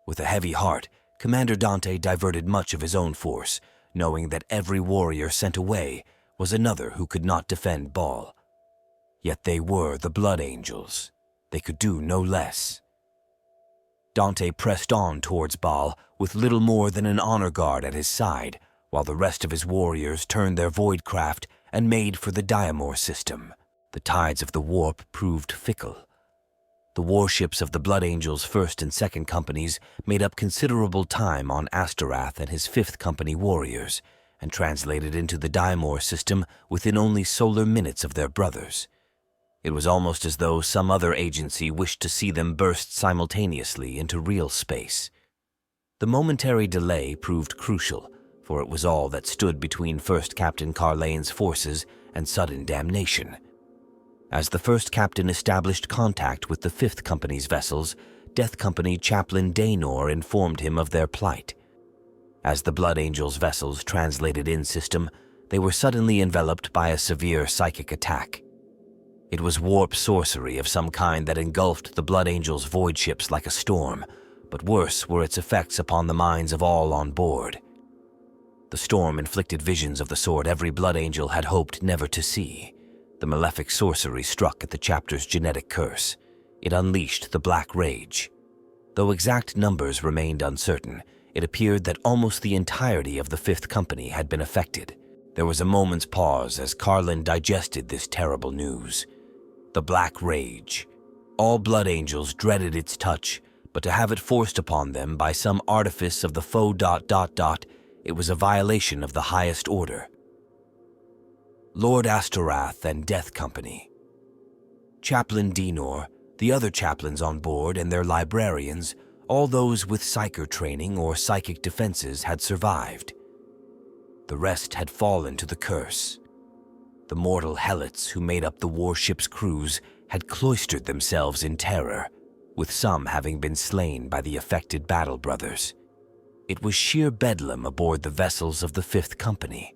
[SPEAKER 1] With a heavy heart, Commander Dante diverted much of his own force, knowing that every warrior sent away was another who could not defend Baal. Yet they were the Blood Angels. They could do no less. Dante pressed on towards Baal with little more than an honor guard at his side, while the rest of his warriors turned their voidcraft and made for the Diamor system. The tides of the warp proved fickle. The warships of the Blood Angels' 1st and 2nd Companies made up considerable time on Asterath and his 5th Company warriors, and translated into the Diamor system within only solar minutes of their brothers. It was almost as though some other agency wished to see them burst simultaneously into real space. The momentary delay proved crucial, for it was all that stood between 1st Captain Carlane's forces and sudden damnation. As the 1st Captain established contact with the 5th Company's vessels, Death Company Chaplain Daenor informed him of their plight. As the Blood Angels' vessels translated in system, they were suddenly enveloped by a severe psychic attack. It was warp sorcery of some kind that engulfed the Blood Angel's void ships like a storm, but worse were its effects upon the minds of all on board. The storm inflicted visions of the sort every Blood Angel had hoped never to see. The malefic sorcery struck at the chapter's genetic curse. It unleashed the Black Rage. Though exact numbers remained uncertain, it appeared that almost the entirety of the Fifth Company had been affected. There was a moment's pause as Carlin digested this terrible news. The Black Rage. All Blood Angels dreaded its touch, but to have it forced upon them by some artifice of the foe ... it was a violation of the highest order. Lord Astorath and Death Company. Chaplain Dinor, the other chaplains on board and their librarians, all those with psyker training or psychic defenses had survived. The rest had fallen to the curse. The mortal helots who made up the warship's crews had cloistered themselves in terror, with some having been slain by the affected battle brothers. It was sheer bedlam aboard the vessels of the Fifth Company.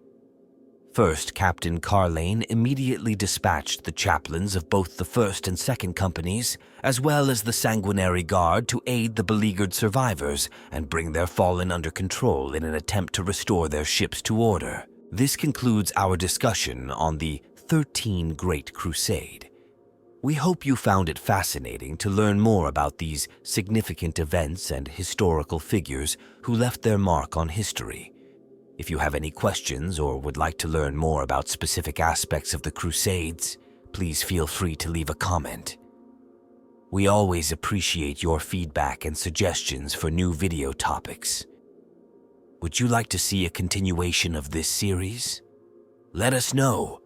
[SPEAKER 1] First, Captain Carlane immediately dispatched the chaplains of both the First and Second Companies, as well as the Sanguinary Guard, to aid the beleaguered survivors and bring their fallen under control in an attempt to restore their ships to order. This concludes our discussion on the 13 Great Crusade. We hope you found it fascinating to learn more about these significant events and historical figures who left their mark on history. If you have any questions or would like to learn more about specific aspects of the Crusades, please feel free to leave a comment. We always appreciate your feedback and suggestions for new video topics. Would you like to see a continuation of this series? Let us know